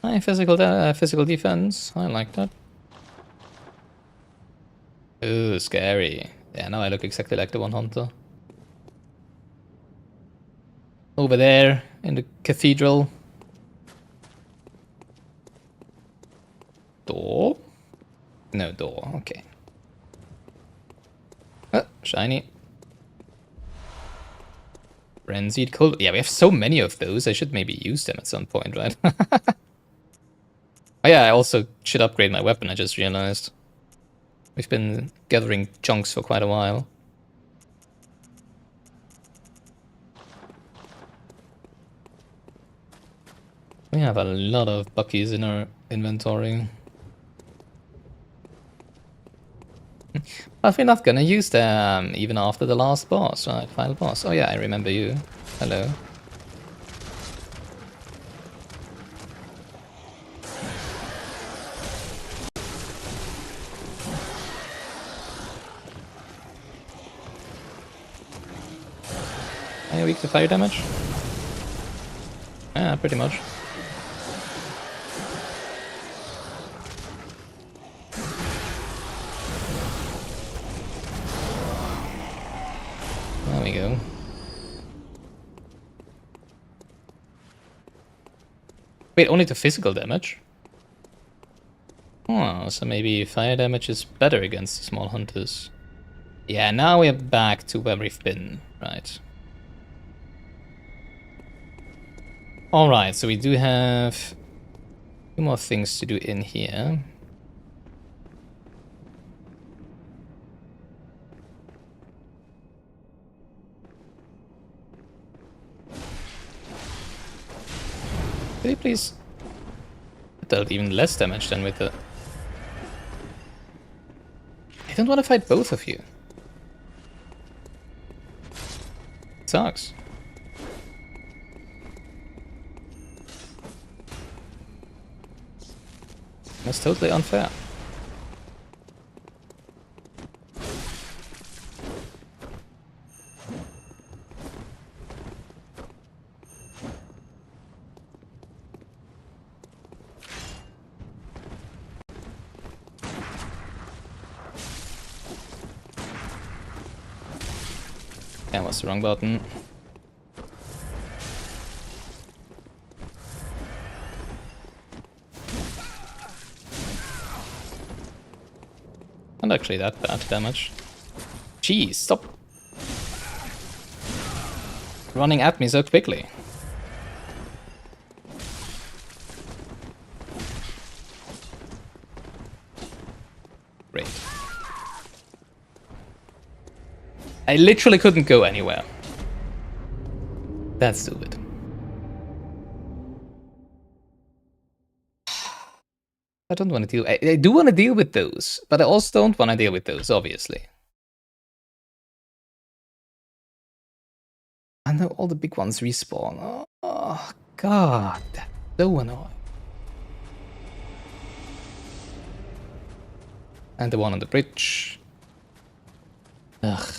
S1: High physical defense, I like that. Ooh, scary. Yeah, now I look exactly like the one hunter. Over there, in the cathedral. Door? No door, okay. Oh, shiny. Frenzied cold. Yeah, we have so many of those. I should maybe use them at some point, right? Oh yeah, I also should upgrade my weapon, I just realized. We've been gathering chunks for quite a while. We have a lot of buckies in our inventory. But we're not gonna use them even after the last boss, right? Final boss. Oh yeah, I remember you. Hello. Are you weak to fire damage? Yeah, pretty much. There we go. Wait, only to physical damage? Oh, so maybe fire damage is better against small hunters. Yeah, now we're back to where we've been, right? Alright, so we do have 2 more things to do in here. Could you please dealt even less damage than with the... I don't want to fight both of you. It sucks. That's totally unfair. That was the wrong button. Not actually that bad damage. Jeez, stop running at me so quickly. Great. I literally couldn't go anywhere. That's stupid. I don't want to deal... I do want to deal with those, but I also don't want to deal with those, obviously. I know all the big ones respawn. Oh god, that's so annoying. And the one on the bridge. Ugh.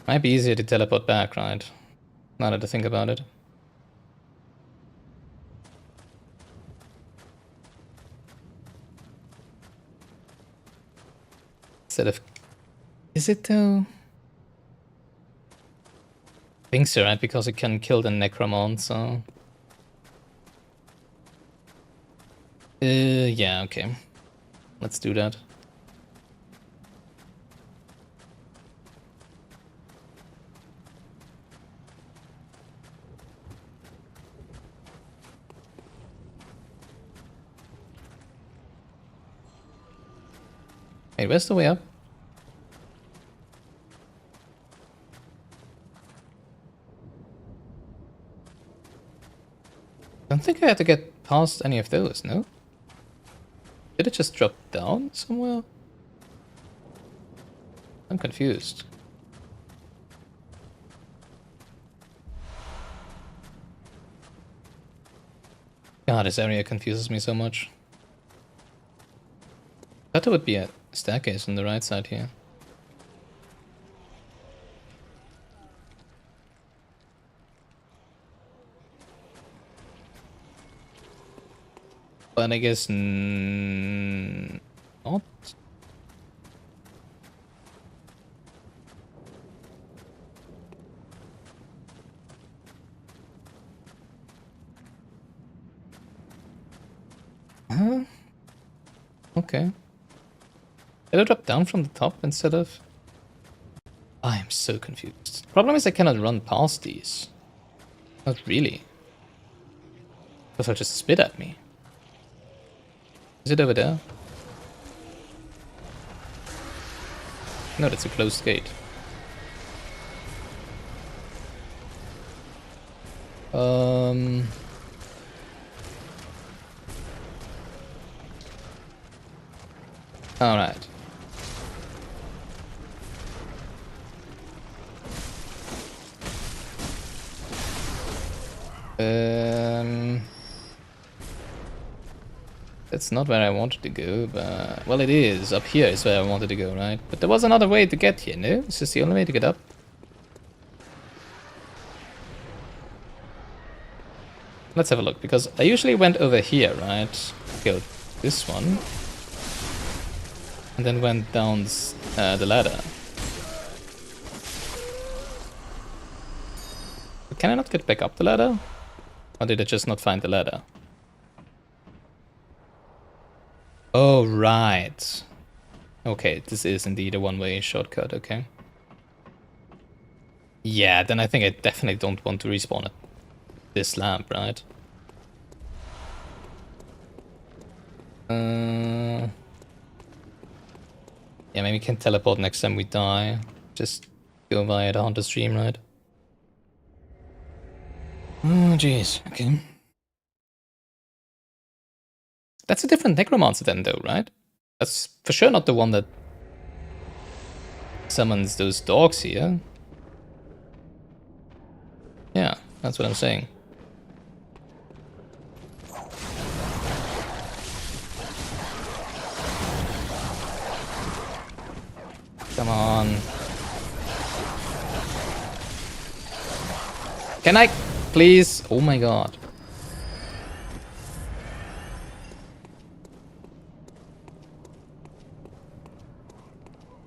S1: Might be easier to teleport back, right? Now that I think about it. Instead of... Is it though? I think so, right? Because it can kill the Necromon, so... yeah, okay. Let's do that. Wait, where's the way up? I don't think I had to get past any of those, no? Did it just drop down somewhere? I'm confused. God, this area confuses me so much. I thought there would be a staircase on the right side here. But I guess not. Huh? Okay. Did it drop down from the top instead of... I am so confused. Problem is I cannot run past these. Not really. Because they'll just spit at me. Is it over there? No, that's a closed gate. Alright. That's not where I wanted to go, but... Well, it is. Up here is where I wanted to go, right? But there was another way to get here, no? Is this the only way to get up? Let's have a look, because I usually went over here, right? Go this one. And then went down the ladder. But can I not get back up the ladder? Or did I just not find the ladder? Oh, right. Okay, this is indeed a one-way shortcut, okay. Yeah, then I think I definitely don't want to respawn at this lamp, right? Yeah, maybe we can teleport next time we die. Just go via the Hunter stream, right? Oh, jeez. Okay. That's a different necromancer then, though, right? That's for sure not the one that summons those dogs here. Yeah, that's what I'm saying. Come on. Can I please? Oh my god.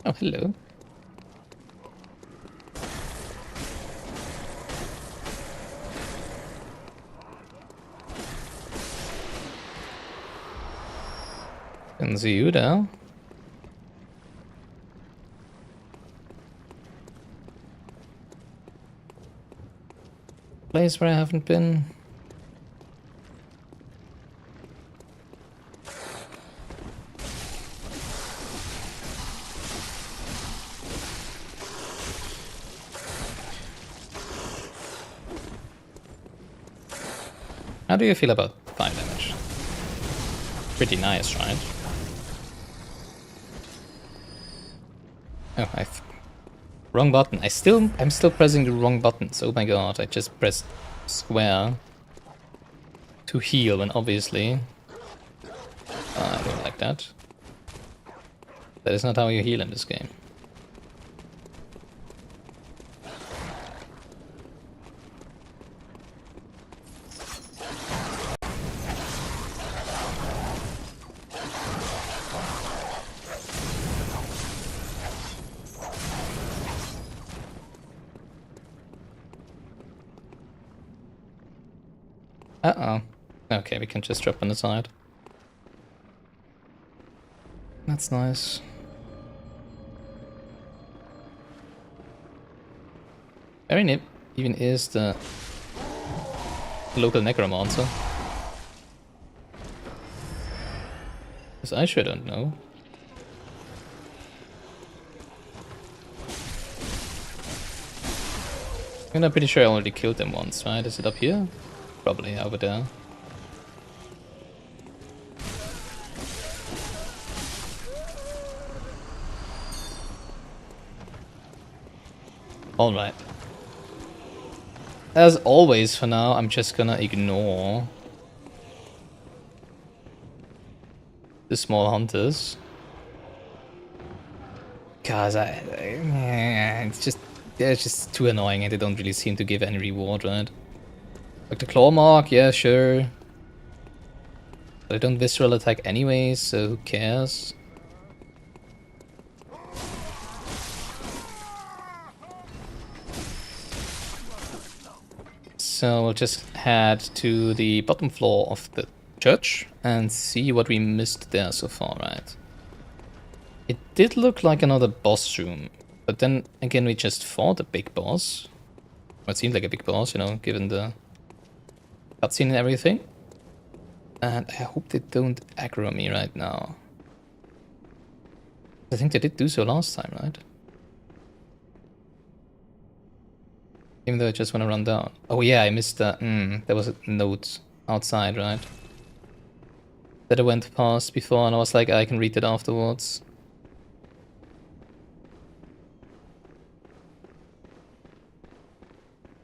S1: Oh, hello. Can see you there. Place where I haven't been. How do you feel about 5 damage? Pretty nice, right? Oh, wrong button. I'm still pressing the wrong buttons. Oh my god, I just pressed square to heal, and obviously I don't like that. That is not how you heal in this game. Uh-oh. Okay, we can just drop on the side. That's nice. Very nip even is the local necromancer. Because I sure don't know. And I'm pretty sure I already killed them once, right? Is it up here? Probably over there. Alright. As always, for now, I'm just gonna ignore the small hunters. Cause it's just, they're just too annoying and they don't really seem to give any reward, right? Like the claw mark, yeah, sure. But I don't visceral attack anyways, so who cares? So we'll just head to the bottom floor of the church and see what we missed there so far, right? It did look like another boss room, but then again we just fought a big boss. Or it seemed like a big boss, you know, given the cutscene and everything. And I hope they don't aggro me right now. I think they did do so last time, right? Even though I just want to run down. Oh yeah, I missed that. There was a note outside, right? That I went past before and I was like, I can read it afterwards.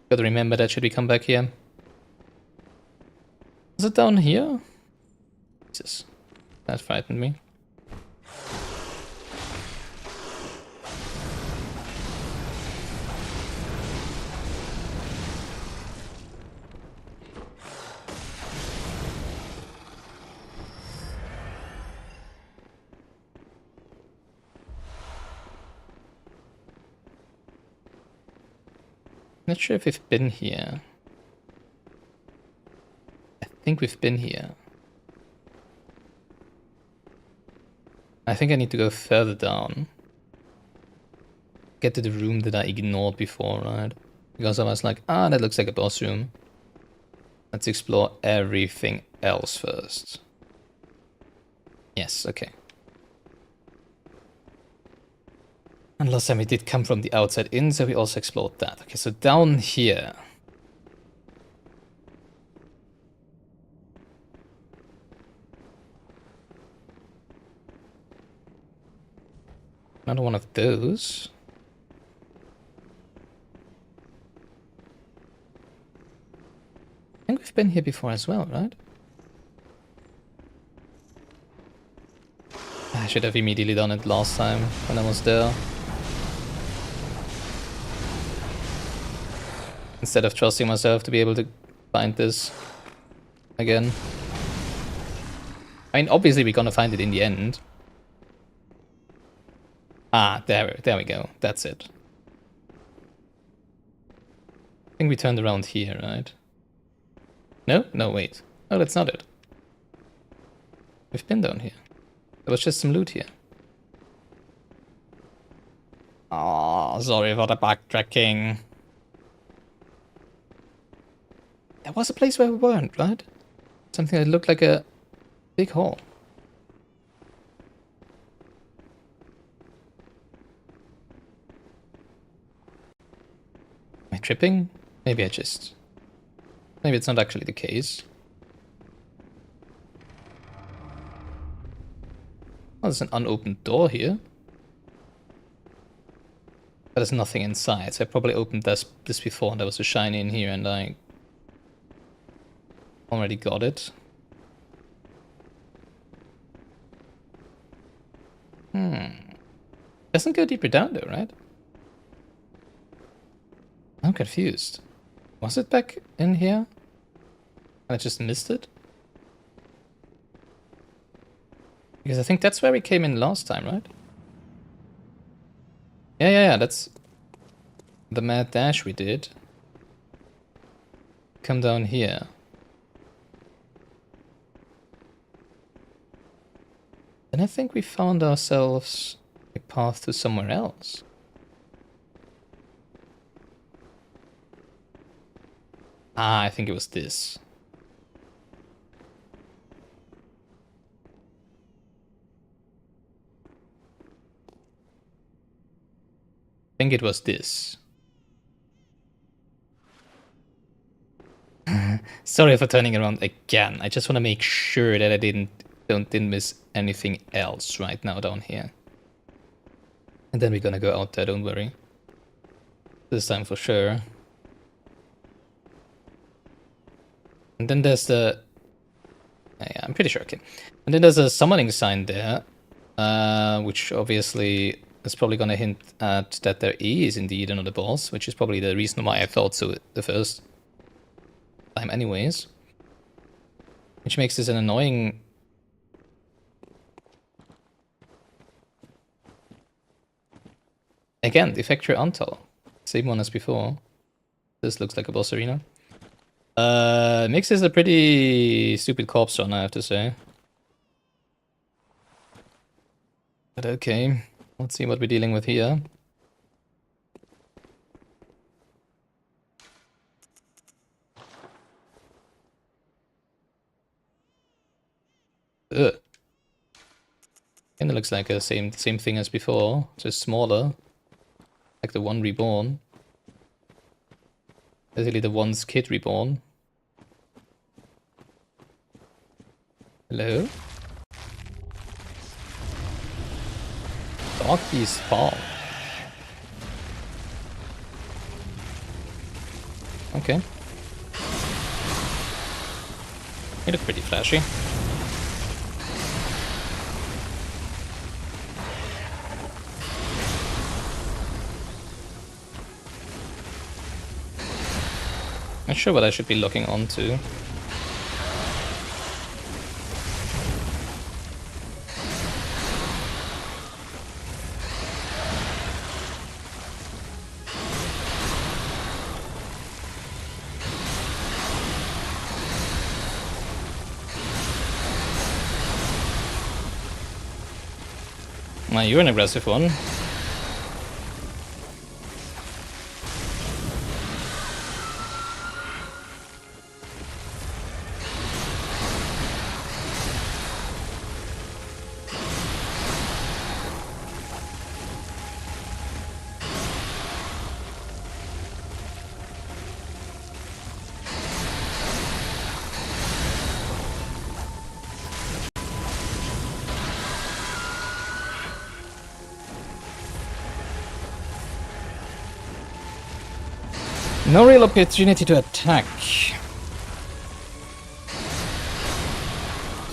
S1: Gotta remember that should we come back here. Is it down here? Jesus, that frightened me. Not sure if we've been here. I think we've been here. I think I need to go further down. Get to the room that I ignored before, right? Because I was like, ah, that looks like a boss room. Let's explore everything else first. Yes, okay. And last time we did come from the outside in, so we also explored that. Okay, so down here. Another one of those. I think we've been here before as well, right? I should have immediately done it last time when I was there. Instead of trusting myself to be able to find this again. I mean, obviously we're gonna find it in the end. Ah, there we go. That's it. I think we turned around here, right? No? No, wait. Oh, that's not it. We've been down here. There was just some loot here. Oh, sorry for the backtracking. There was a place where we weren't, right? Something that looked like a big hall. Am I tripping? Maybe I just... Maybe it's not actually the case. Oh, there's an unopened door here. But there's nothing inside, so I probably opened this before and there was a shiny in here and I already got it. Doesn't go deeper down though, right? I'm confused. Was it back in here? I just missed it? Because I think that's where we came in last time, right? Yeah, that's the mad dash we did. Come down here. And I think we found ourselves a path to somewhere else. Ah, I think it was this. I think it was this. Sorry for turning around again. I just want to make sure that I didn't miss anything else right now down here. And then we're gonna go out there, don't worry. This time for sure. And then there's the... Yeah, I'm pretty sure, okay. And then there's a summoning sign there, which obviously is probably gonna hint at that there is indeed another boss, which is probably the reason why I thought so the first time anyways. Which makes this an annoying... Again, the factory Antal. Same one as before. This looks like a boss arena. Makes this a pretty stupid corpse run, I have to say. But okay, let's see what we're dealing with here. Ugh. Kinda looks like the same thing as before, just smaller. Like the one Reborn. Basically the one's kid Reborn. Hello? Darkbeast Paarl. Okay. You look pretty flashy. Not sure what I should be looking onto. You're an aggressive one. No real opportunity to attack.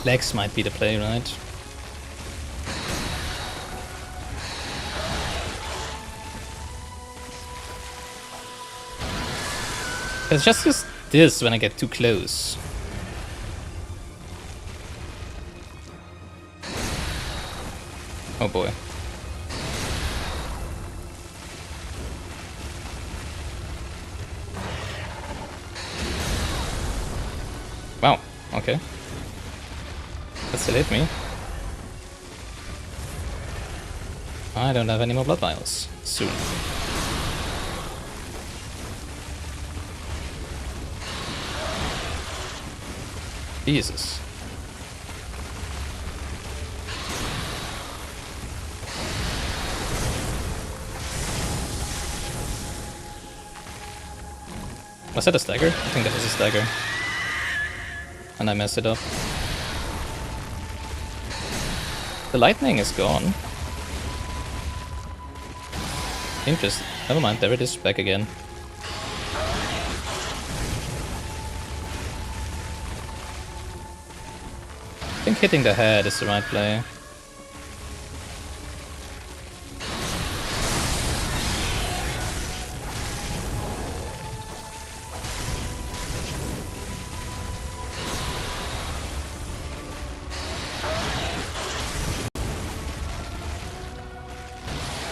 S1: Legs might be the play, right? It's just this when I get too close. Oh boy. Wow, okay. That still hit me. I don't have any more blood vials. Soon. Jesus. Was that a stagger? I think that was a stagger. And I messed it up. The lightning is gone. Interesting. Never mind, there it is, back again. I think hitting the head is the right play.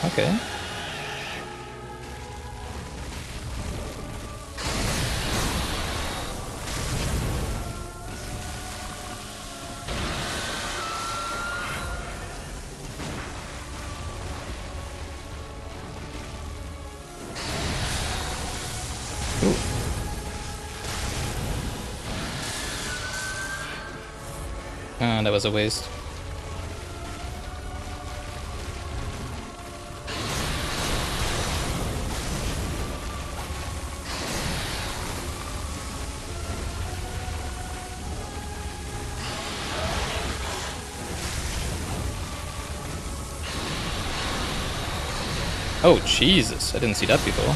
S1: Okay. Ooh. Ah, that was a waste. Oh, Jesus. I didn't see that before.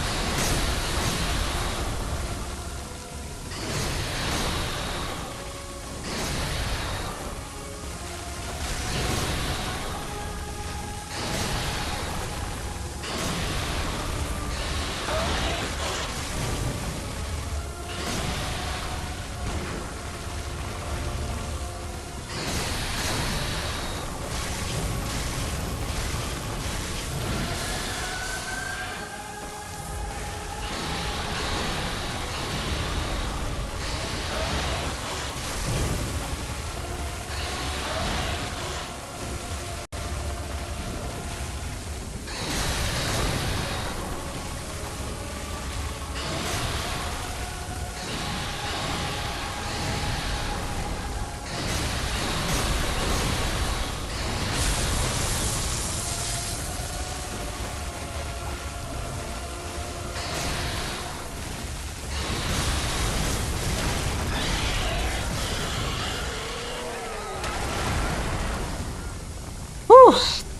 S1: Whew.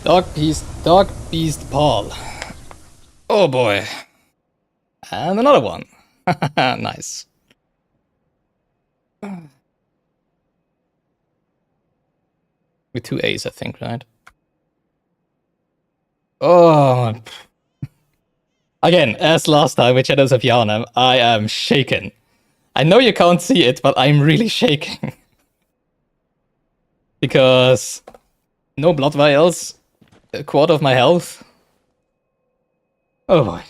S1: Darkbeast Paarl. Oh boy. And another one. Nice. With 2 A's, I think, right? Oh. Again, as last time with Shadows of Yharnam, I am shaken. I know you can't see it, but I'm really shaking. Because no blood vials, a quarter of my health. Oh boy.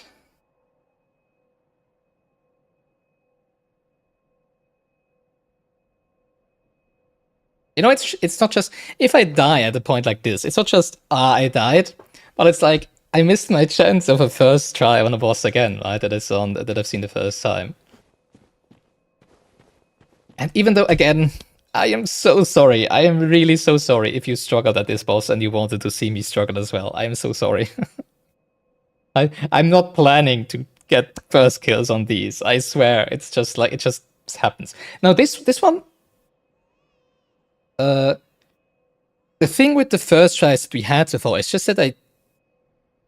S1: You know, it's not just if I die at a point like this. It's not just I died, but it's like I missed my chance of a first try on a boss again, right? That I've seen the first time. And even though, again, I am so sorry. I am really so sorry if you struggled at this boss and you wanted to see me struggle as well. I am so sorry. I'm not planning to get first kills on these. I swear, it's just like it just happens. Now this one. The thing with the first tries that we had so far is just that I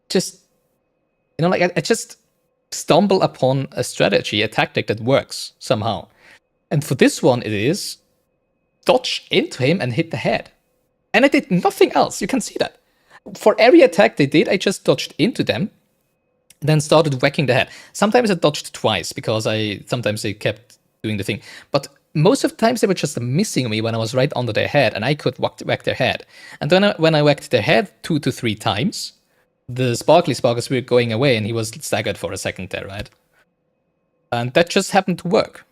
S1: just, you know, like I just stumble upon a strategy, a tactic that works somehow. And for this one, it is dodge into him and hit the head. And I did nothing else. You can see that. For every attack they did, I just dodged into them, then started whacking the head. Sometimes I dodged twice because sometimes they kept doing the thing. But most of the times they were just missing me when I was right under their head and I could whack their head. And then when I whacked their head 2 to 3 times, the sparkles were going away and he was staggered for a second there, right? And that just happened to work.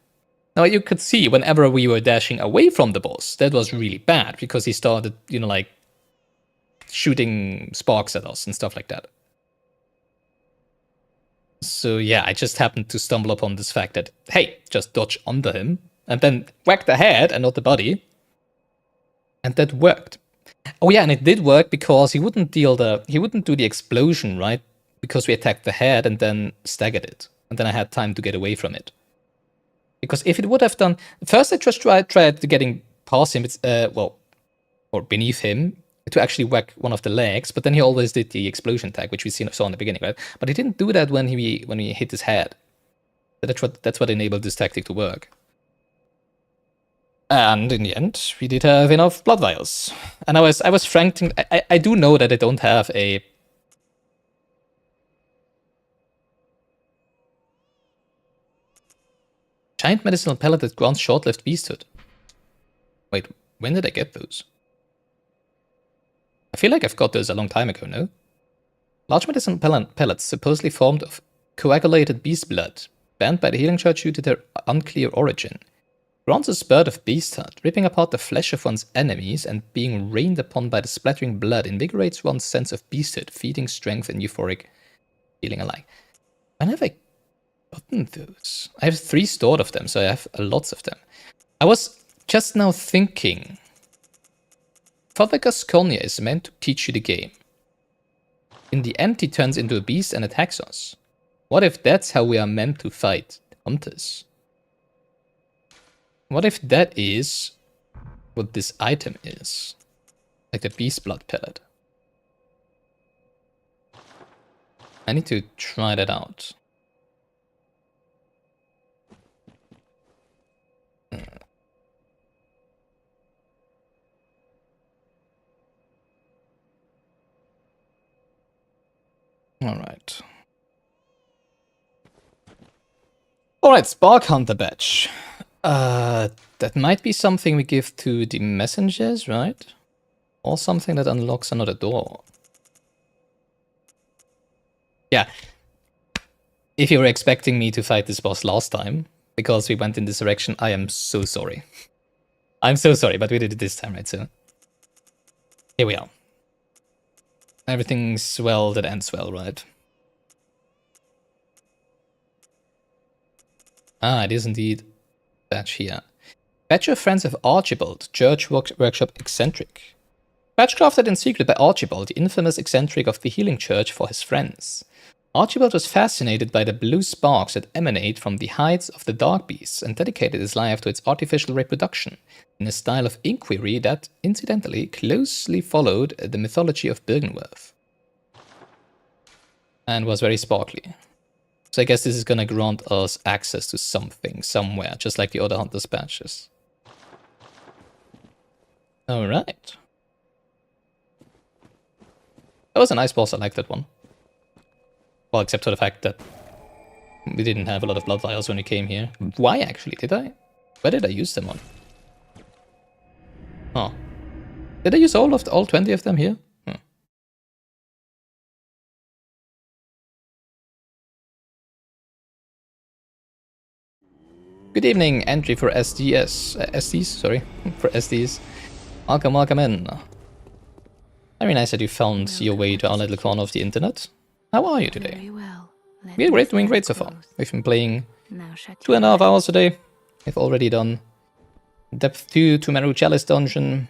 S1: Now you could see whenever we were dashing away from the boss, that was really bad because he started, you know, like shooting sparks at us and stuff like that. So yeah, I just happened to stumble upon this fact that, hey, just dodge under him and then whack the head and not the body. And that worked. Oh yeah, and it did work because he wouldn't do the explosion, right? Because we attacked the head and then staggered it. And then I had time to get away from it. Because if it would have done... First I just tried getting past him, or beneath him, to actually whack one of the legs, but then he always did the explosion tag, which we saw in the beginning, right? But he didn't do that when he hit his head. That's what enabled this tactic to work. And in the end, we did have enough blood vials. And I was franking... I do know that I don't have a... Giant medicinal pellet that grants short-lived beasthood. Wait, when did I get those? I feel like I've got those a long time ago, no? Large medicinal pellets supposedly formed of coagulated beast blood, banned by the healing church due to their unclear origin. Grants a spurt of beasthood, ripping apart the flesh of one's enemies and being rained upon by the splattering blood invigorates one's sense of beasthood, feeding strength and euphoric feeling alike. When have I gotten those? I have 3 stored of them, so I have lots of them. I was just now thinking... Father Gasconia is meant to teach you the game. In the end, he turns into a beast and attacks us. What if that's how we are meant to fight hunters? What if that is what this item is? Like the beast blood pellet. I need to try that out. Alright. Alright, Spark Hunter badge. That might be something we give to the messengers, right? Or something that unlocks another door. Yeah. If you were expecting me to fight this boss last time, because we went in this direction, I am so sorry. I'm so sorry, but we did it this time, right? So, here we are. Everything's well that ends well, right? Ah, it is indeed badge here. Badge of Friends of Archibald, Church Workshop Eccentric. Badge crafted in secret by Archibald, the infamous eccentric of the Healing Church, for his friends. Archibald was fascinated by the blue sparks that emanate from the hides of the Darkbeast and dedicated his life to its artificial reproduction, in a style of inquiry that, incidentally, closely followed the mythology of Byrgenwerth. And was very sparkly. So I guess this is gonna grant us access to something, somewhere, just like the other Hunter's badges. Alright. That was a nice boss, I like that one. Well, except for the fact that we didn't have a lot of blood vials when we came here. Why, actually? Did I? Where did I use them on? Oh. Did I use all 20 of them here? Good evening, entry for SDs, sorry, for SDs. Welcome in. Very nice that you found your way to our little corner of the internet. How are you today?
S2: Very well.
S1: We're doing great so far. We've been playing 2.5 hours a day. We've already done Depth 2 Pthumeru Chalice dungeon.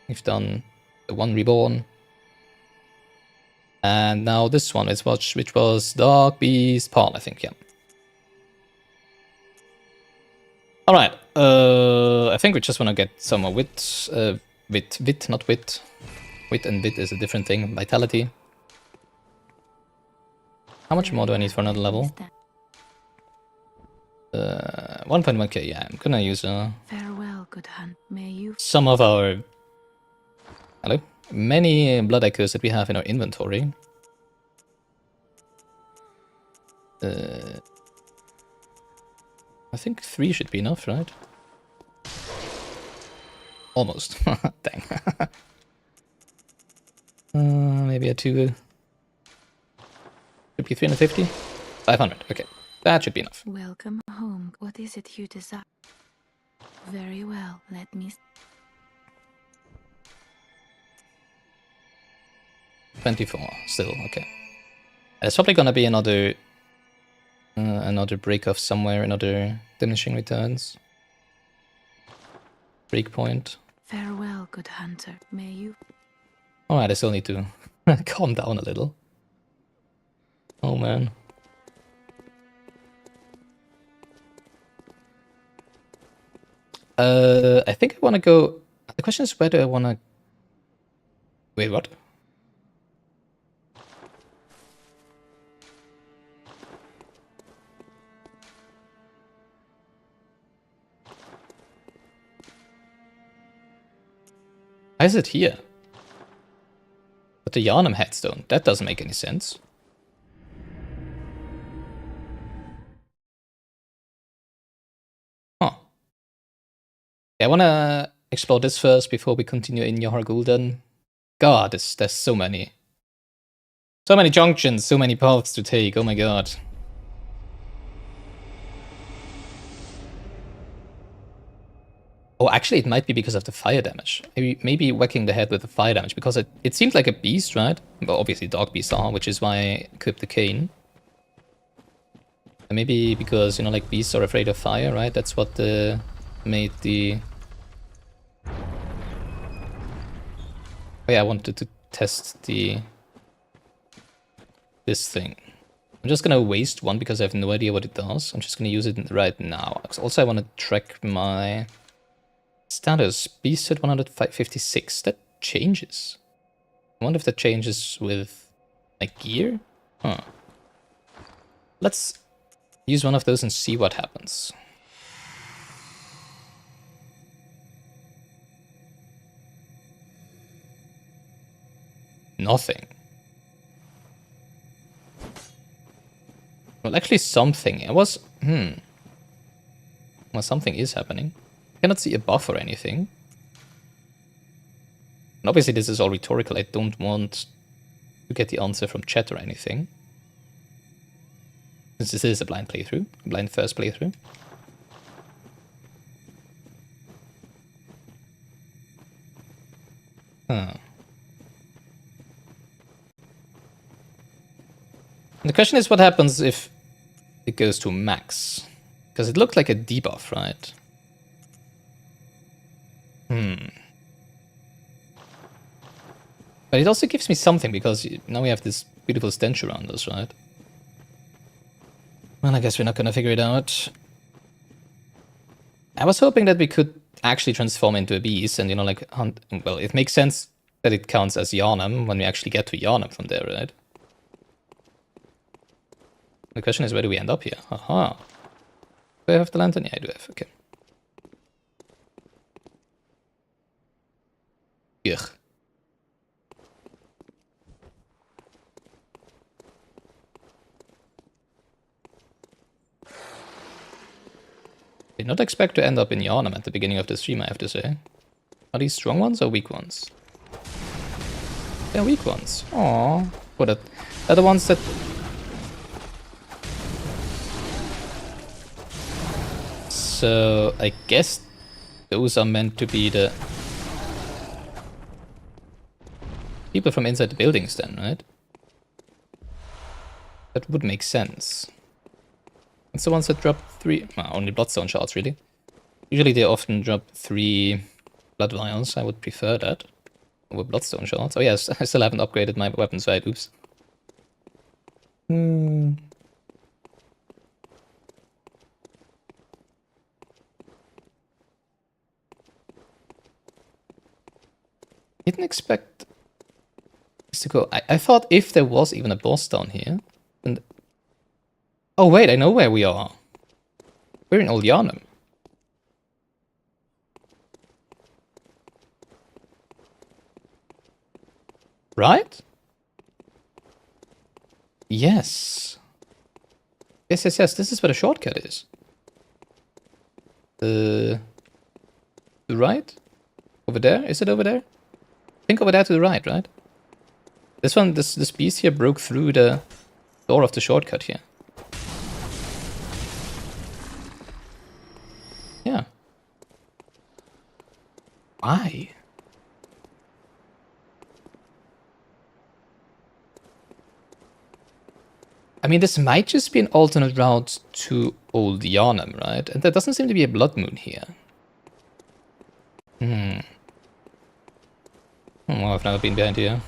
S1: We've done the one Reborn. And now this one, which was Darkbeast Paarl, I think, yeah. Alright, I think we just want to get some more wit. Wit, not wit. Wit and wit is a different thing. Vitality. How much more do I need for another level? 1.1k, yeah, I'm gonna use
S2: Farewell, good hunt. May you
S1: some of our... Hello? Many blood echoes that we have in our inventory. I think 3 should be enough, right? Almost. Dang. Maybe a 2... Should be 350? 500, okay. That should be enough.
S2: welcome home. What is it you desire? Very well. Let me
S1: 24, still, okay. There's probably gonna be another break off somewhere, another diminishing returns. Breakpoint.
S2: farewell, good hunter. May you
S1: Alright, I still need to calm down a little. Oh man. I think I wanna go... The question is whether I wanna... Wait, what? Why is it here? But the Yharnam headstone, that doesn't make any sense. Huh. Yeah, I wanna explore this first before we continue in Yahar Gul'dan. God, there's so many. So many junctions, so many paths to take, oh my god. Oh, actually, it might be because of the fire damage. Maybe whacking the head with the fire damage, because it seems like a beast, right? Well, obviously Darkbeasts are, which is why I equipped the cane. And maybe because, you know, like, beasts are afraid of fire, right? That's what made the... Oh yeah, I wanted to test this thing. I'm just gonna waste one because I have no idea what it does. I'm just gonna use it right now. Also, I want to track my... status. Beast at 156. That changes. I wonder if that changes with my gear. Huh. Let's use one of those and see what happens. Nothing. Well, actually something. It was... Well, something is happening. I cannot see a buff or anything. And obviously this is all rhetorical. I don't want to get the answer from chat or anything. Since this is a blind playthrough. A blind first playthrough. Huh. And the question is what happens if it goes to max? Because it looked like a debuff, right? But it also gives me something, because now we have this beautiful stench around us, right? Well, I guess we're not gonna figure it out. I was hoping that we could actually transform into a beast and, you know, like, hunt... Well, it makes sense that it counts as Yharnam when we actually get to Yharnam from there, right? The question is, where do we end up here? Aha. Do I have the lantern? Yeah, I do have, okay. Ugh. Did not expect to end up in Yharnam at the beginning of the stream, I have to say. Are these strong ones or weak ones? They're weak ones. Aww. What are the ones that... So, I guess those are meant to be the... people from inside the buildings then, right? That would make sense. It's the ones that drop 3... Well, only bloodstone shards, really. Usually they often drop 3 blood vials. I would prefer that over bloodstone shards. Oh yes, I still haven't upgraded my weapons, right? Oops. Didn't expect this to go... I thought if there was even a boss down here... And... Oh wait, I know where we are. We're in Old Yharnam. Right? Yes. Yes, this is where the shortcut is. The right? Over there? Is it over there? I think over there to the right, right? This one, this beast here broke through the door of the shortcut here. Yeah. Why? I mean, this might just be an alternate route to Old Yharnam, right? And there doesn't seem to be a Bloodmoon here. Well, I've never been behind here.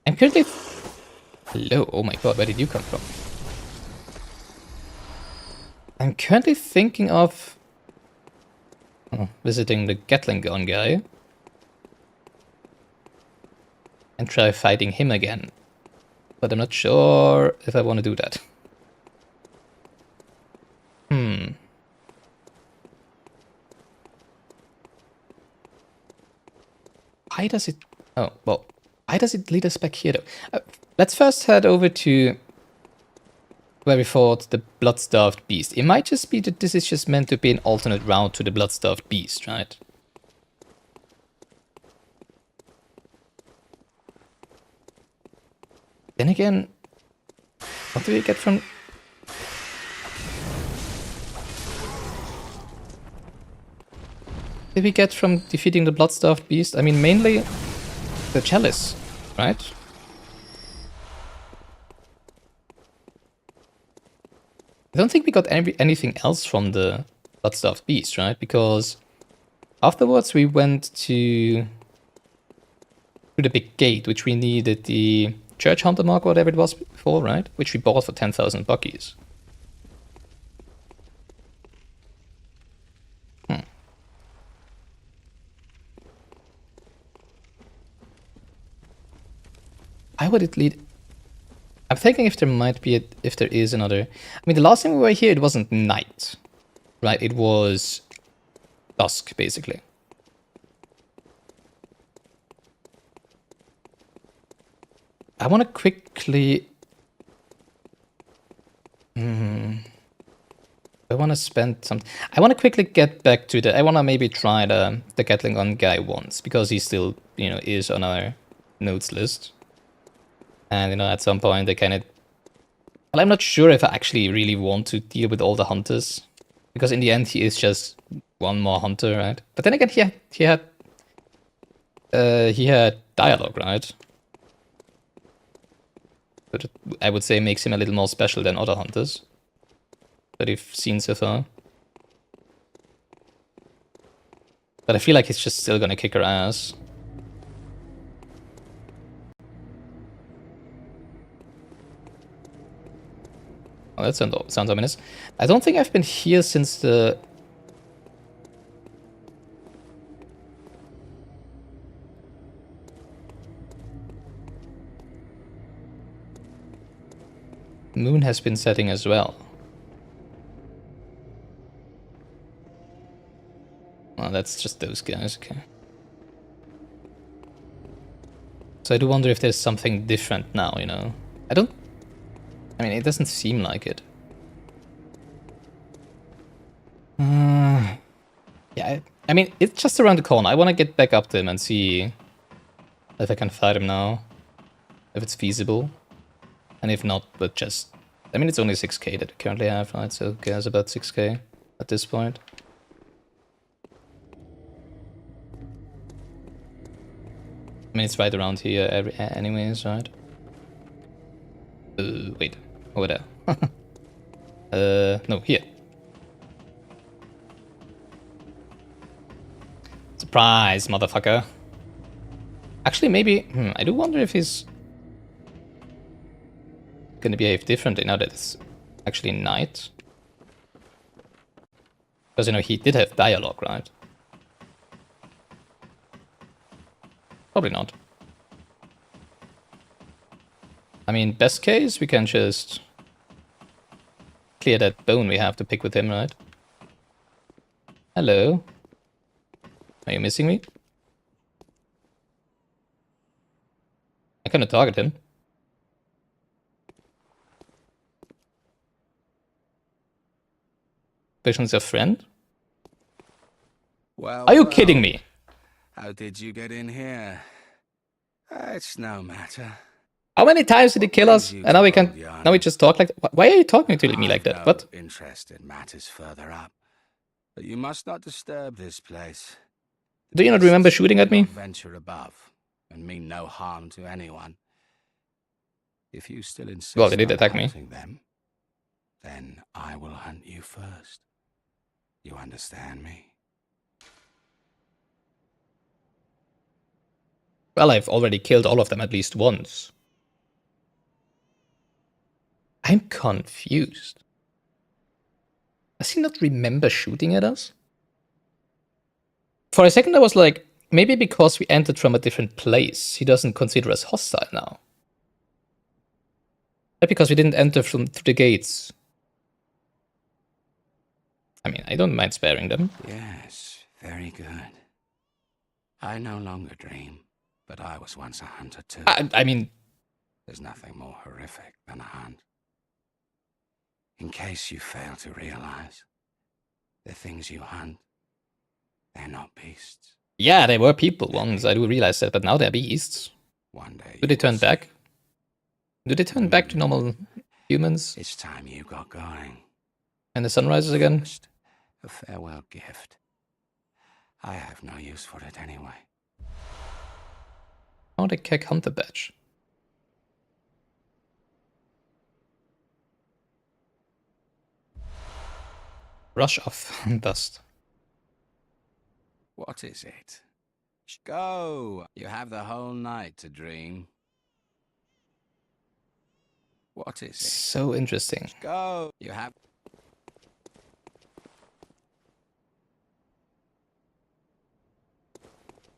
S1: I'm currently... Hello, oh my god, where did you come from? I'm currently thinking of... visiting the Gatling gun guy. And try fighting him again. But I'm not sure if I want to do that. Why does it... Oh, well, why does it lead us back here, though? Let's first head over to where we fought the Blood-Starved Beast. It might just be that this is just meant to be an alternate route to the Blood-Starved Beast, right? Then again, what do we get from... Did we get from defeating the Blood-Starved Beast? I mean, mainly the Chalice, right? I don't think we got anything else from the Blood-Starved Beast, right? Because afterwards we went to the big gate, which we needed the Church Hunter mark, whatever it was before, right? Which we bought for 10,000 buckies. Why would it lead... thinking if there might be, if there is another. I mean, the last time we were here, it wasn't night, right? It was dusk, basically. I want to quickly... I want to spend some... I want to quickly get back to the... I want to maybe try the Gatling gun guy once, because he still, you know, is on our notes list. And, you know, at some point they kind of... Well, I'm not sure if I actually really want to deal with all the hunters. Because in the end, he is just one more hunter, right? But then again, he had dialogue, right? But I would say makes him a little more special than other hunters that we've seen so far. But I feel like he's just still gonna kick her ass. Oh, that sounds ominous. I don't think I've been here since the... moon has been setting as well. Oh, that's just those guys, okay. So I do wonder if there's something different now, you know? I mean, it doesn't seem like it. Yeah, I mean, it's just around the corner. I want to get back up to him and see if I can fight him now. If it's feasible. And if not, but just... I mean, it's only 6k that we currently have, right? So, okay, it's about 6k at this point. I mean, it's right around here anyways, right? Wait. Over there. No, here. Surprise, motherfucker. Actually, maybe... I do wonder if he's gonna behave differently now that it's actually night. Because, you know, he did have dialogue, right? Probably not. I mean, best case, we can just clear that bone we have to pick with him, right? Hello? Are you missing me? I cannot target him. Vision's a friend?
S3: Well,
S1: Are you kidding me?
S3: How did you get in here? It's no matter.
S1: How many times did he kill us? And now we can... Now we just talk like... Why are you talking to me like that? What?
S3: Interest in matters further up. But you must not disturb this place.
S1: Do you not remember shooting at me?
S3: Venture above and mean no harm to anyone. If you still insist
S1: Well, they did
S3: on
S1: attack me.
S3: hunting them, then I will hunt you first. You understand me?
S1: Well, I've already killed all of them at least once. I'm confused. Does he not remember shooting at us? For a second I was like, maybe because we entered from a different place, he doesn't consider us hostile now. Not because we didn't enter through the gates. I mean, I don't mind sparing them.
S3: Yes, very good. I no longer dream, but I was once a hunter too.
S1: I mean...
S3: There's nothing more horrific than a hunt. In case you fail to realize, the things you hunt, they're not beasts.
S1: Yeah, they were people once, I do realize that, but now they're beasts.
S3: One day
S1: Do they turn back? Do they turn back to normal humans?
S3: It's time you got going.
S1: And the sun rises again?
S3: First, a farewell gift. I have no use for it anyway.
S1: Oh, the Keck Hunter badge. Rush off dust.
S3: What is it? Go! You have the whole night to dream. What is it?
S1: So interesting.
S3: Go! You have...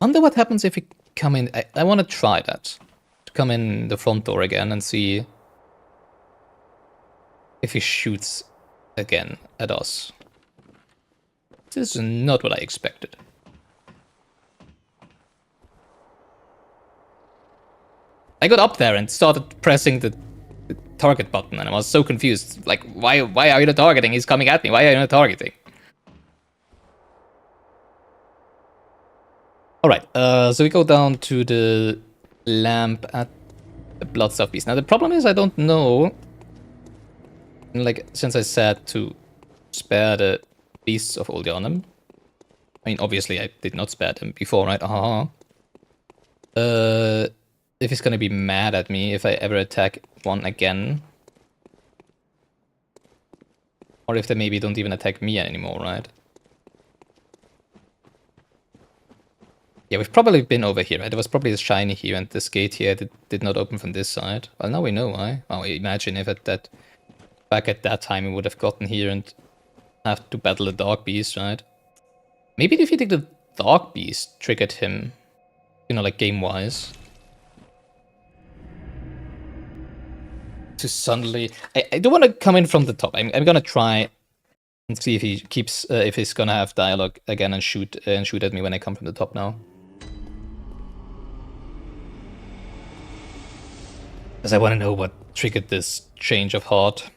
S1: Wonder what happens if we come in... I want to try that. To come in the front door again and see if he shoots again at us. This is not what I expected. I got up there and started pressing the target button, and I was so confused. Like, why are you not targeting? He's coming at me. Why are you not targeting? Alright, so we go down to the lamp at the Bloodstuff Beast. Now, the problem is I don't know, like, since I said to spare the Beasts of Old Yharnam. I mean, obviously I did not spare them before, right? If he's gonna be mad at me if I ever attack one again. Or if they maybe don't even attack me anymore, right? Yeah, we've probably been over here, right? There was probably a shiny here, and this gate here did not open from this side. Well, now we know why. Oh, imagine if back at that time we would have gotten here and have to battle the Darkbeast, right? Maybe defeating the Darkbeast triggered him, you know, like game-wise. To suddenly... I don't want to come in from the top. I'm gonna try and see if he keeps... if he's gonna have dialogue again and shoot at me when I come from the top now. Because I want to know what triggered this change of heart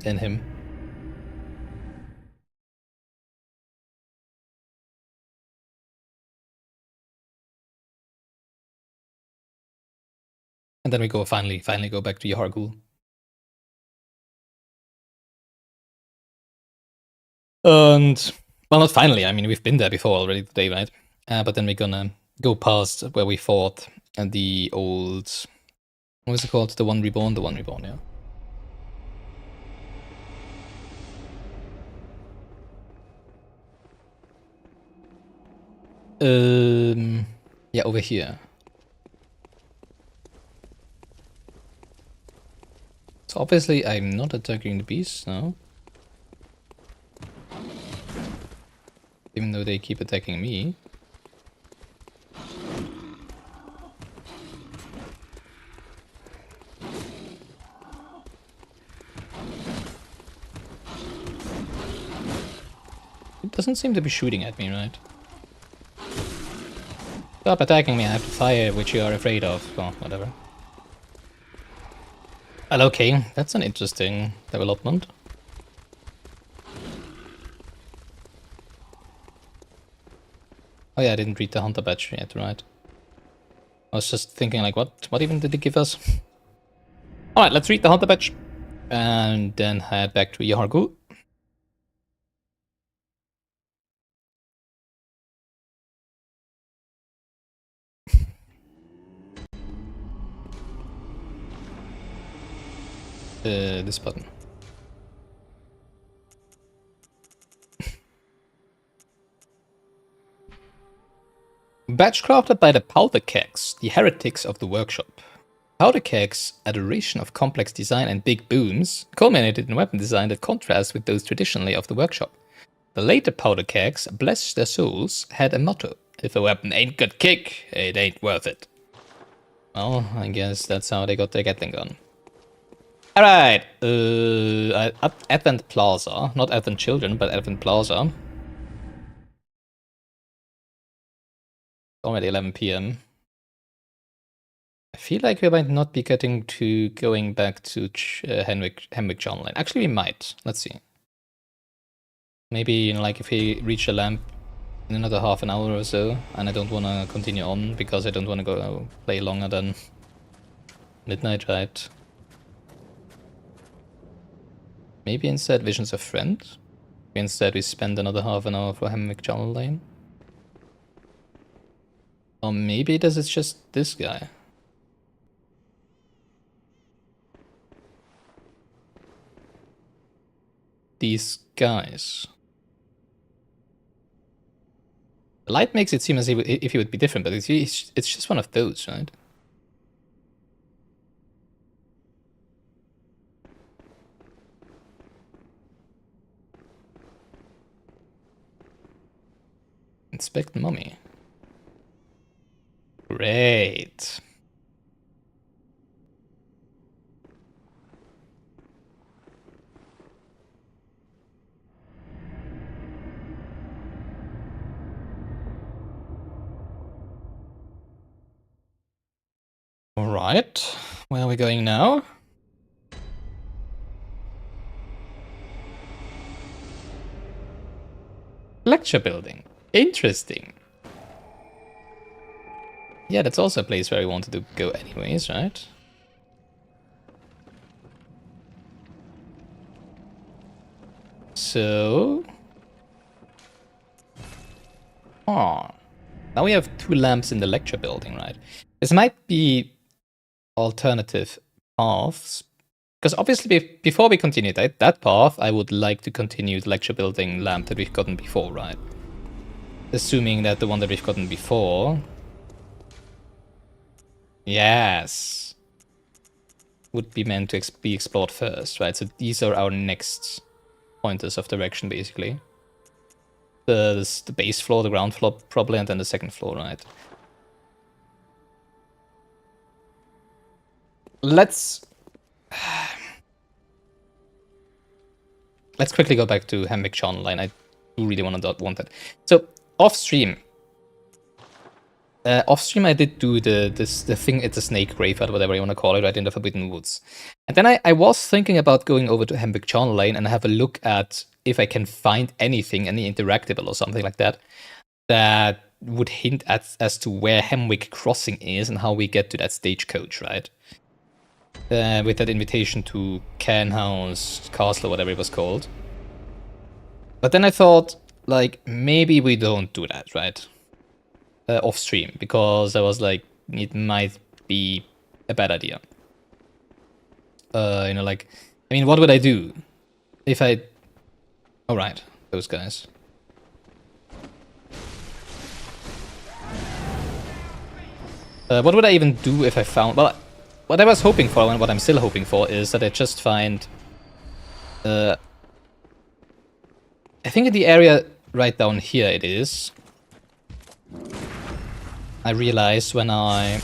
S1: in him. And then we go finally go back to Yahar'gul. And, well, not finally, I mean, we've been there before already today, right? But then we're gonna go past where we fought and the old... What was it called? The one Reborn? The one Reborn, yeah. Yeah, over here. So obviously I'm not attacking the beasts now. Even though they keep attacking me. It doesn't seem to be shooting at me, right? Stop attacking me, I have to fire, which you are afraid of. Well, whatever. Well, okay, that's an interesting development. Oh yeah, I didn't read the Hunter badge yet, right? I was just thinking, like, what even did it give us? Alright, let's read the Hunter badge. And then head back to Yahar'gul. This button. Badge crafted by the Powder Kegs, the heretics of the workshop. Powder Kegs' adoration of complex design and big booms culminated in weapon design that contrasts with those traditionally of the workshop. The later Powder Kegs, bless their souls, had a motto: if a weapon ain't got kick, it ain't worth it. Well, I guess that's how they got their Gatling gun. Alright, Advent Plaza, not Advent Children, but Advent Plaza. Already 11 PM. I feel like we might not be getting to going back to Henwick John Line. Actually, we might. Let's see. Maybe, you know, like if we reach a lamp in another half an hour or so, and I don't want to continue on because I don't want to go play longer than midnight, right? Maybe instead Visions of Friend. Instead we spend another half an hour for Henwick John Lane. Or maybe this is just this guy. These guys. The light makes it seem as if he would be different, but it's just one of those, right? Inspect mummy. Great. Alright, where are we going now? Lecture building. Interesting. Yeah, that's also a place where we wanted to go anyways, right? So... Oh. Now we have 2 lamps in the lecture building, right? This might be alternative paths. Because obviously before we continue that path, I would like to continue the lecture building lamp that we've gotten before, right? Assuming that the one that we've gotten before... Yes! Would be meant to be explored first, right? So these are our next pointers of direction, basically. The base floor, the ground floor, probably, and then the second floor, right? Let's quickly go back to Hamwick Online. I do really want that. So off stream, I did do the thing. It's a snake graveyard, whatever you want to call it, right in the Forbidden Woods. And then I was thinking about going over to Hamwick John Lane and have a look at if I can find anything, any interactable or something like that, that would hint at as to where Hamwick Crossing is and how we get to that stagecoach, right? With that invitation to Cairn House Castle, or whatever it was called. But then I thought, like, maybe we don't do that, right? Off stream, because I was like, it might be a bad idea. You know, like, I mean, what would I do if I... Oh, right, those guys. What would I even do if I found... Well, what I was hoping for, and what I'm still hoping for, is that I just find... I think in the area right down here it is. I realized when I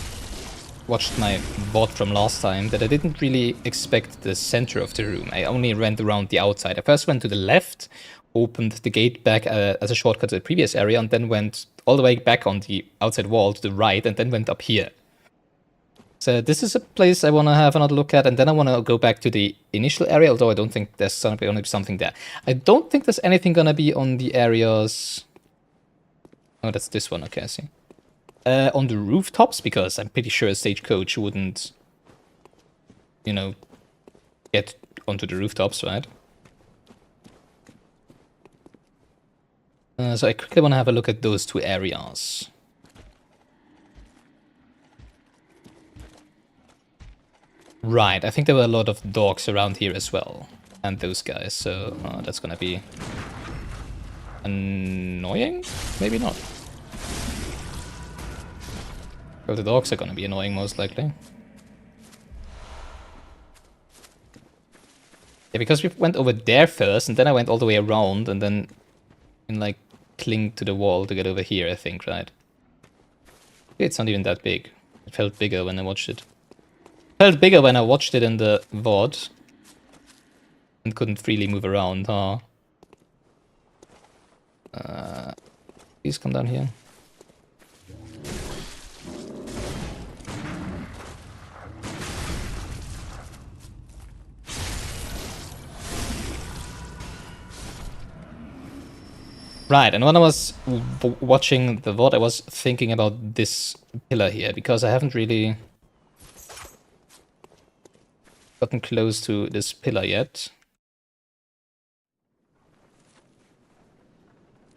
S1: watched my VOD from last time that I didn't really expect the center of the room. I only went around the outside. I first went to the left, opened the gate back as a shortcut to the previous area, and then went all the way back on the outside wall to the right, and then went up here. So this is a place I want to have another look at, and then I want to go back to the initial area, although I don't think there's going to be something there. I don't think there's anything going to be on the areas... Oh, that's this one. Okay, I see. On the rooftops, because I'm pretty sure a stagecoach wouldn't, you know, get onto the rooftops, right? So I quickly want to have a look at those 2 areas. Right, I think there were a lot of dogs around here as well. And those guys, so that's gonna be annoying? Maybe not. Well, the dogs are gonna be annoying, most likely. Yeah, because we went over there first, and then I went all the way around, and then like cling to the wall to get over here, I think, right? It's not even that big. It felt bigger when I watched it. Felt bigger when I watched it in the VOD and couldn't freely move around, huh? Please come down here. Right, and when I was watching the VOD, I was thinking about this pillar here, because I haven't really gotten close to this pillar yet.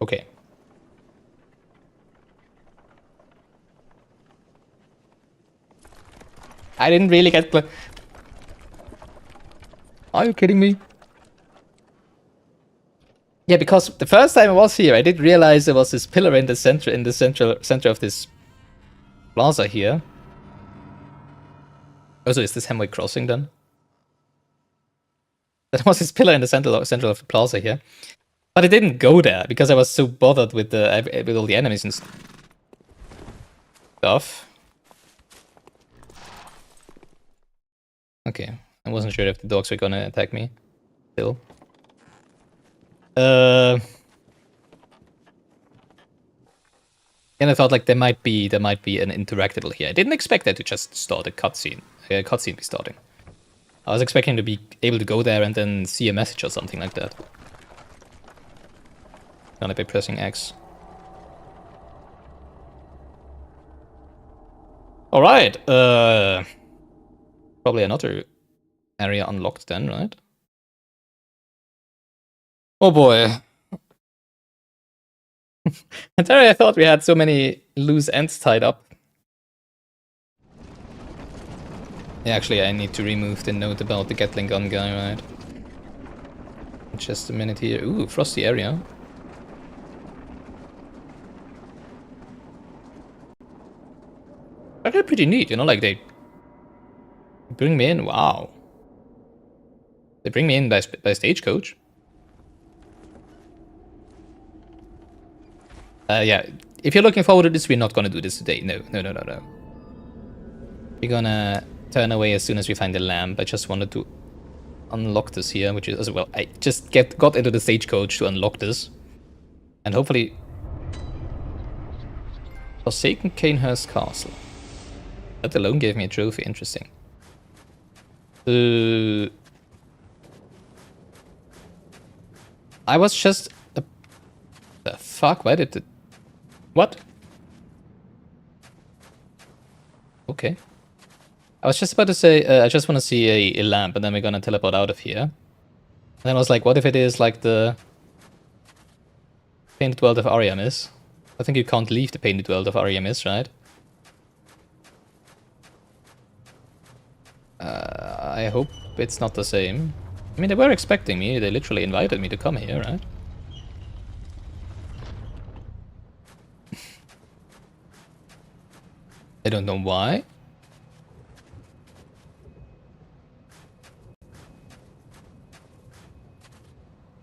S1: Okay. I didn't really get... Are you kidding me? Yeah, because the first time I was here, I did realize there was this pillar in the center, center of this plaza here. Oh, so is this Hamwick Crossing then? There was this pillar in the center of the plaza here, but I didn't go there because I was so bothered with all the enemies and stuff. Okay, I wasn't sure if the dogs were gonna attack me. Still. Yeah, And I thought like there might be an interactable here. I didn't expect that to just start a cutscene be starting. I was expecting to be able to go there and then see a message or something like that. Gonna be pressing X. Alright, probably another area unlocked then, right? Oh boy. I thought we had so many loose ends tied up. Yeah, actually, I need to remove the note about the Gatling gun guy, right? Just a minute here. Ooh, frosty area. Actually pretty neat, you know, like they bring me in, wow. They bring me in by stagecoach. Yeah, if you're looking forward to this, we're not gonna do this today. No. We're gonna turn away as soon as we find the lamp. I just wanted to unlock this here, which is as well. I just got into the stagecoach to unlock this, and hopefully, Forsaken Canehurst Castle. That alone gave me a trophy. Interesting. I was just. The fuck? Why did it? What? Okay. I was just about to say, I just want to see a lamp, and then we're gonna teleport out of here. And then I was like, what if it is like the Painted World of Ariamis? I think you can't leave the Painted World of Ariamis, right? I hope it's not the same. I mean, they were expecting me. They literally invited me to come here, right? I don't know why.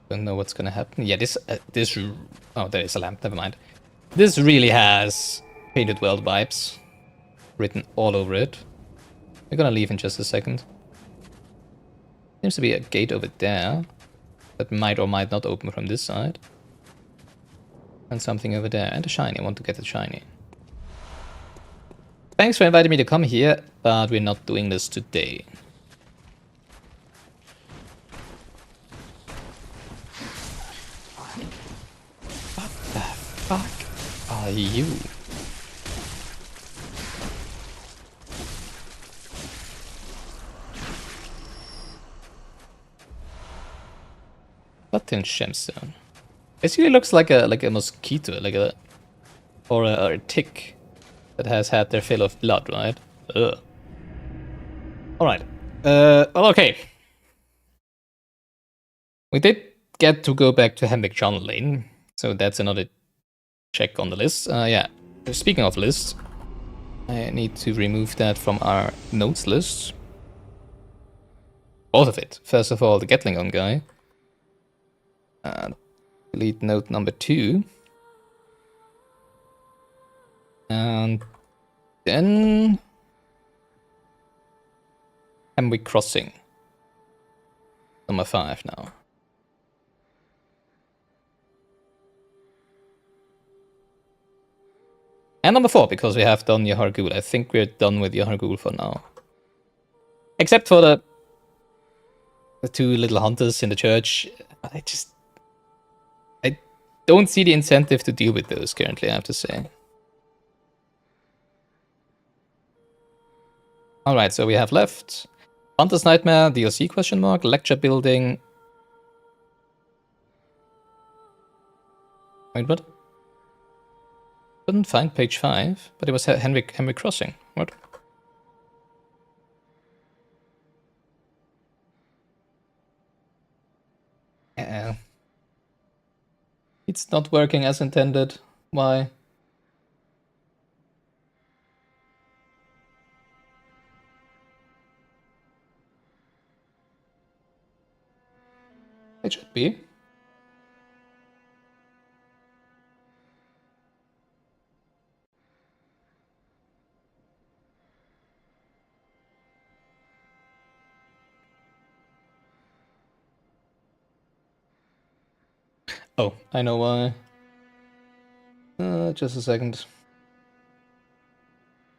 S1: Don't know what's gonna happen. Yeah, this... oh, there is a lamp. Never mind. This really has Painted World vibes written all over it. We're gonna leave in just a second. Seems to be a gate over there that might or might not open from this side. And something over there. And a shiny. I want to get a shiny. Thanks for inviting me to come here, but we're not doing this today. What the fuck are you? Platinum gemstone. Basically looks like a mosquito, or a tick that has had their fill of blood, right? Ugh. Alright. Well, okay. We did get to go back to Hemwick Channel Lane, so that's another check on the list. Yeah. Speaking of lists, I need to remove that from our notes list. Both of it. First of all, the Gatling gun guy. Delete note number 2. And then Hemwick Crossing. Number 5 now. And number 4, because we have done Yahar'gul. I think we're done with Yahar'gul for now. Except for the 2 little hunters in the church. I don't see the incentive to deal with those currently, I have to say. Alright, so we have left Hunter's Nightmare, DLC question mark, lecture building. Wait, what? Couldn't find page 5, but it was Hemwick Crossing. What? It's not working as intended. Why? It should be. Oh, I know why. Just a second.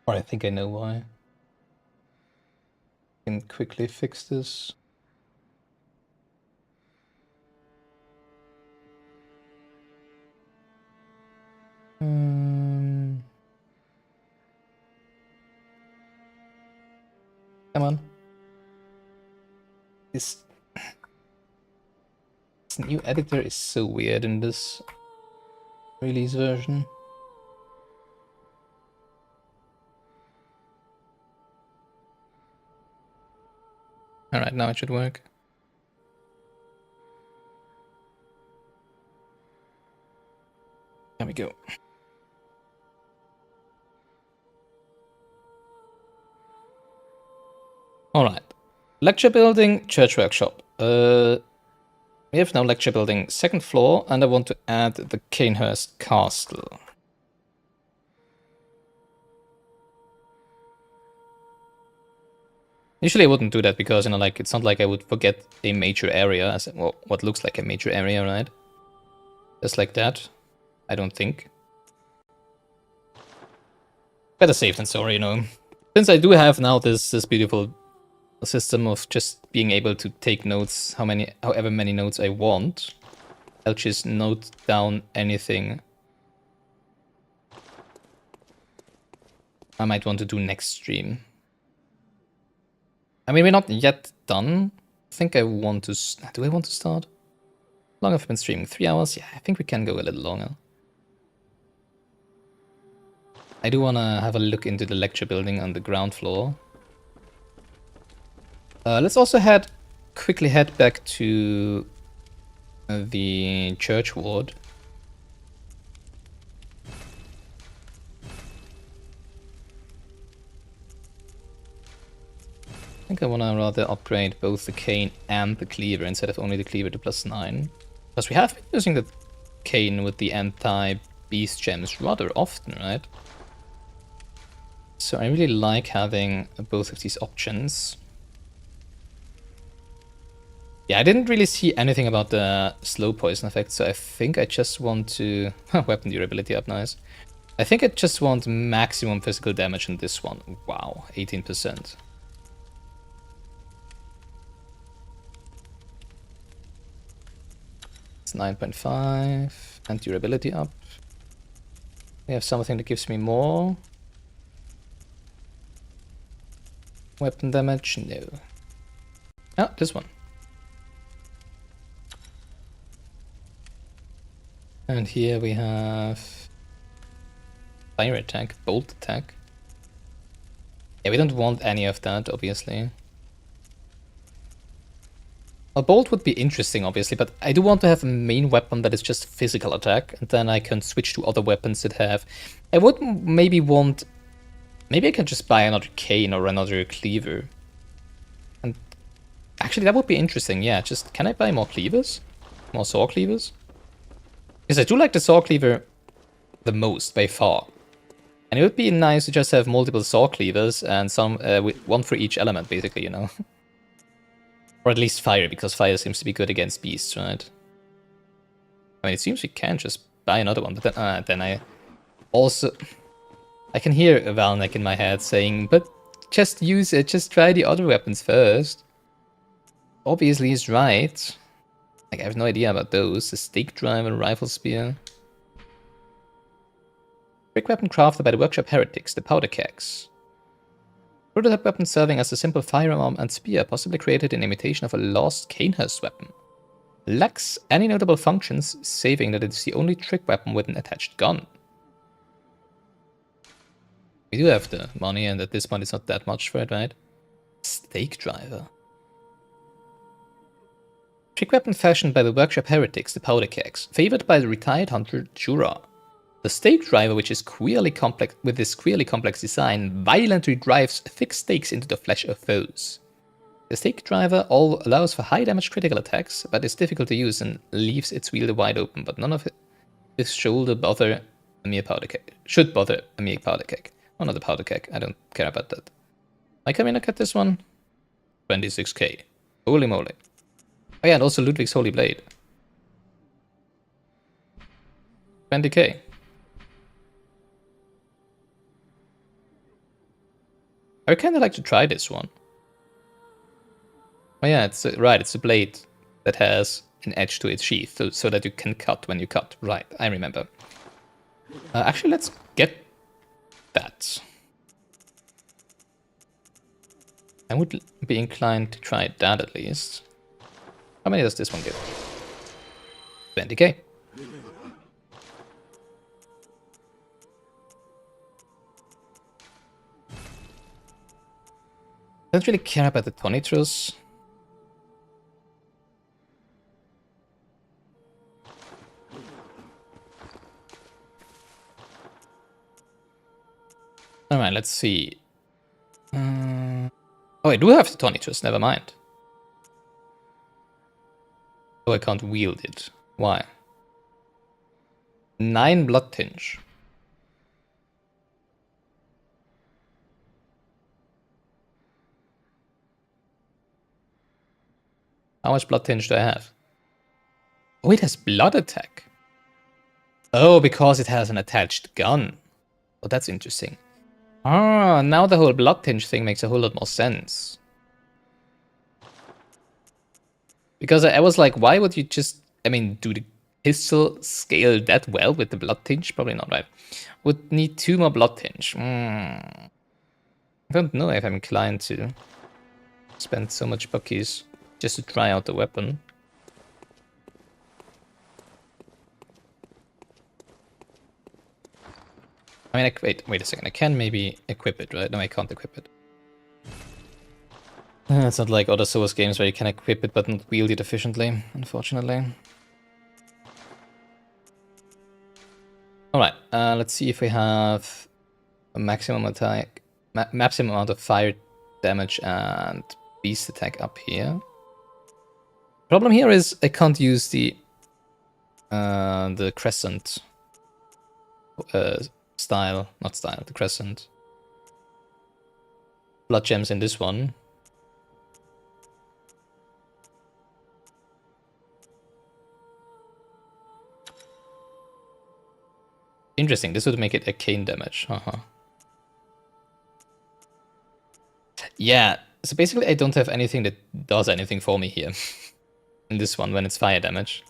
S1: Or I think I know why. I can quickly fix this. Come on. This new editor is so weird in this release version. Alright, now it should work. There we go. Alright. Lecture building, church workshop. We have now lecture building second floor, and I want to add the Canehurst Castle. Usually I wouldn't do that because, you know, like, it's not like I would forget a major area, as well, what looks like a major area, right? Just like that, I don't think. Better safe than sorry, you know. Since I do have now this beautiful system of just being able to take notes, however many notes I want, I'll just note down anything I might want to do next stream. I mean, we're not yet done. I think I want to... Do I want to start? How long have I been streaming? 3 hours? Yeah, I think we can go a little longer. I do want to have a look into the lecture building on the ground floor. Let's also quickly head back to the church ward. I think I want to rather upgrade both the cane and the cleaver instead of only the cleaver to +9. Because we have been using the cane with the anti-beast gems rather often, right? So I really like having both of these options. Yeah, I didn't really see anything about the slow poison effect, so I think I just want to... Weapon durability up, nice. I think I just want maximum physical damage in this one. Wow, 18%. It's 9.5, and durability up. We have something that gives me more. Weapon damage, no. Oh, this one. And here we have fire attack, bolt attack. Yeah, we don't want any of that, obviously. A bolt would be interesting, obviously, but I do want to have a main weapon that is just physical attack, and then I can switch to other weapons that have... I would maybe want... Maybe I can just buy another cane or another cleaver. And actually, that would be interesting, yeah. Just, can I buy more cleavers? More saw cleavers? Because I do like the saw cleaver the most, by far. And it would be nice to just have multiple saw cleavers and some one for each element, basically, you know. Or at least fire, because fire seems to be good against beasts, right? I mean, it seems we can just buy another one, but then I also... I can hear Valnek in my head saying, but just use it, just try the other weapons first. Obviously he's right. Like, I have no idea about those. The stake driver, rifle spear. Brick weapon crafted by the workshop heretics, the powder kegs. Prototype weapon serving as a simple firearm and spear, possibly created in imitation of a lost Canehurst weapon. Lacks any notable functions, saving that it is the only trick weapon with an attached gun. We do have the money, and at this point it's not that much for it, right? Stake driver. Trick weapon fashioned by the workshop heretics, the powder kegs, favored by the retired hunter Jura. The stake driver, which is queerly complex, with this queerly complex design, violently drives thick stakes into the flesh of foes. The stake driver allows for high damage critical attacks, but is difficult to use and leaves its wielder wide open, but none of this should bother a mere powder keg. Should bother a mere powder keg. Oh, not the powder keg, I don't care about that. Like, can we look at this one? 26k. Holy moly. Oh yeah, and also Ludwig's Holy Blade. 20k. I would kind of like to try this one. Oh yeah, it's right. It's a blade that has an edge to its sheath, so that you can cut when you cut. Right, I remember. Actually, let's get that. I would be inclined to try that at least. How many does this one give? 20k. Don't really care about the Tonitrus. Alright, let's see. Oh, I do have the Tonitrus, never mind. Oh, I can't wield it. Why? 9 blood tinge. How much blood tinge do I have? Oh, it has blood attack. Oh, because it has an attached gun. Oh, that's interesting. Ah, now the whole blood tinge thing makes a whole lot more sense. Because I was like, why would you just... I mean, do the pistol scale that well with the blood tinge? Probably not, right? Would need 2 more blood tinge. I don't know if I'm inclined to spend so much buckies just to try out the weapon. I mean, wait a second. I can maybe equip it, right? No, I can't equip it. It's not like other Souls games where you can equip it but not wield it efficiently, unfortunately. Alright, let's see if we have a maximum attack, maximum amount of fire damage and beast attack up here. Problem here is I can't use the crescent style, not style, the crescent blood gems in this one. Interesting, this would make it arcane damage. Yeah, so basically I don't have anything that does anything for me here. In this one, when it's fire damage.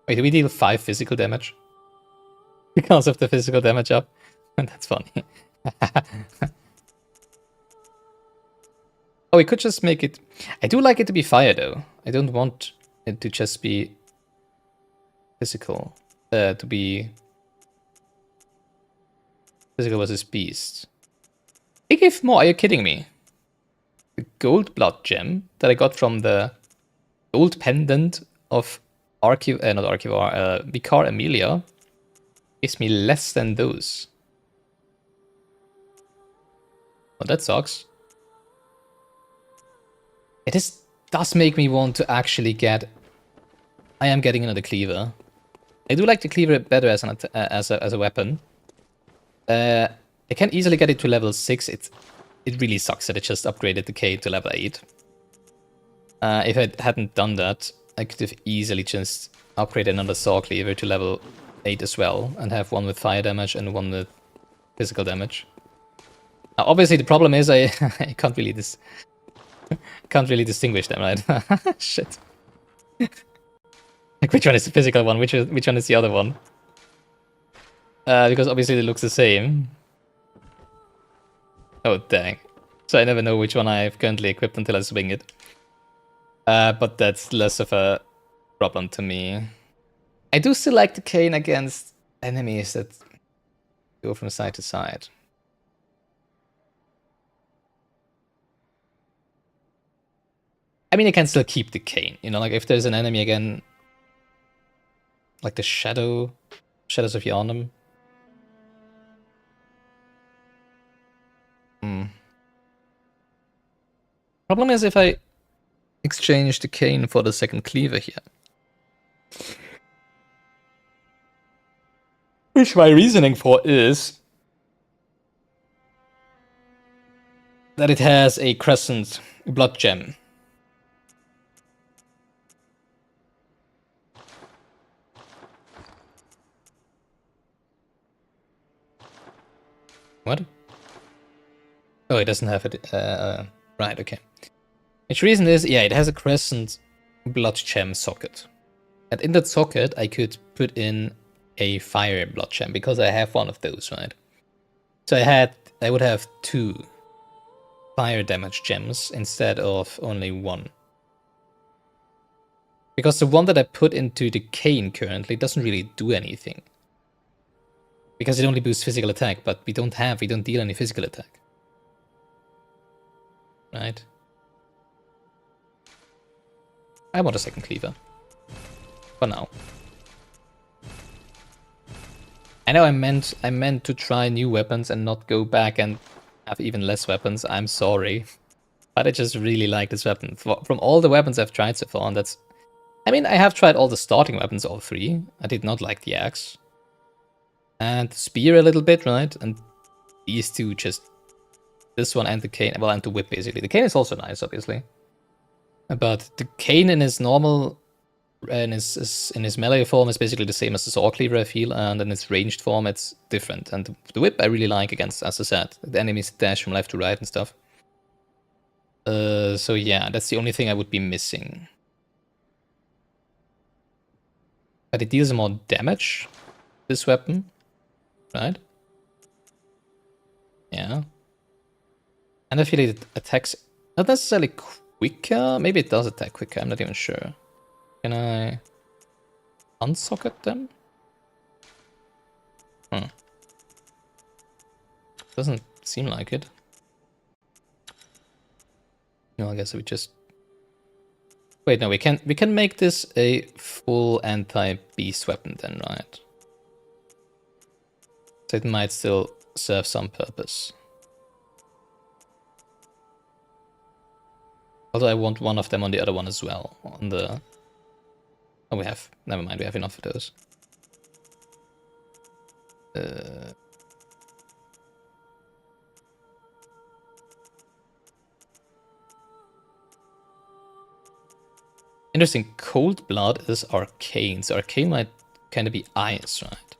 S1: Wait, do we deal 5 physical damage? Because of the physical damage up? That's funny. Oh, we could just make it... I do like it to be fire, though. I don't want it to just be physical. To be... physical versus beast. They give more, are you kidding me? The gold blood gem that I got from the gold pendant of Vicar Amelia gives me less than those. Oh, that sucks. It does make me want to actually get... I am getting another cleaver. I do like the cleaver better as a weapon. I can easily get it to level 6. It really sucks that it just upgraded the K to level 8. If I hadn't done that, I could have easily just upgraded another saw cleaver to level 8 as well, and have one with fire damage and one with physical damage. Now, obviously, the problem is I can't really distinguish them, right? Shit. Like, which one is the physical one? Which one is the other one? Because obviously it looks the same. Oh, dang. So I never know which one I've currently equipped until I swing it. But that's less of a problem to me. I do still like the cane against enemies that go from side to side. I mean, I can still keep the cane, you know, like if there's an enemy again, like the Shadows of Yharnam. Problem is if I exchange the cane for the second cleaver here. Which my reasoning for is that it has a crescent blood gem. What? Oh, it doesn't have it. Right, okay. Which reason is, yeah, it has a crescent blood gem socket. And in that socket, I could put in a fire blood gem because I have one of those, right? So I would have 2 fire damage gems instead of only 1. Because the one that I put into the cane currently doesn't really do anything. Because it only boosts physical attack, but we don't deal any physical attack. Right? I want a second cleaver. For now. I know I meant to try new weapons and not go back and have even less weapons. I'm sorry. But I just really like this weapon. From all the weapons I've tried so far, and that's... I mean, I have tried all the starting weapons, all 3. I did not like the axe. And the spear a little bit, right? And these 2 just... This one and the cane, well, and the whip, basically. The cane is also nice, obviously. But the cane in his normal... in his melee form is basically the same as the sword cleaver, I feel, and in its ranged form it's different. And the whip I really like against, as I said, the enemies dash from left to right and stuff. So yeah, that's the only thing I would be missing. But it deals more damage, this weapon, right? Yeah. And I feel it attacks not necessarily quicker. Maybe it does attack quicker, I'm not even sure. Can I unsocket them? Doesn't seem like it. No, I guess we just... Wait, no, we can make this a full anti-beast weapon then, right? So it might still serve some purpose. Although I want one of them on the other one as well. On the... Oh, we have... Never mind, we have enough of those. Interesting, cold blood is arcane, so arcane might kind of be ice, right?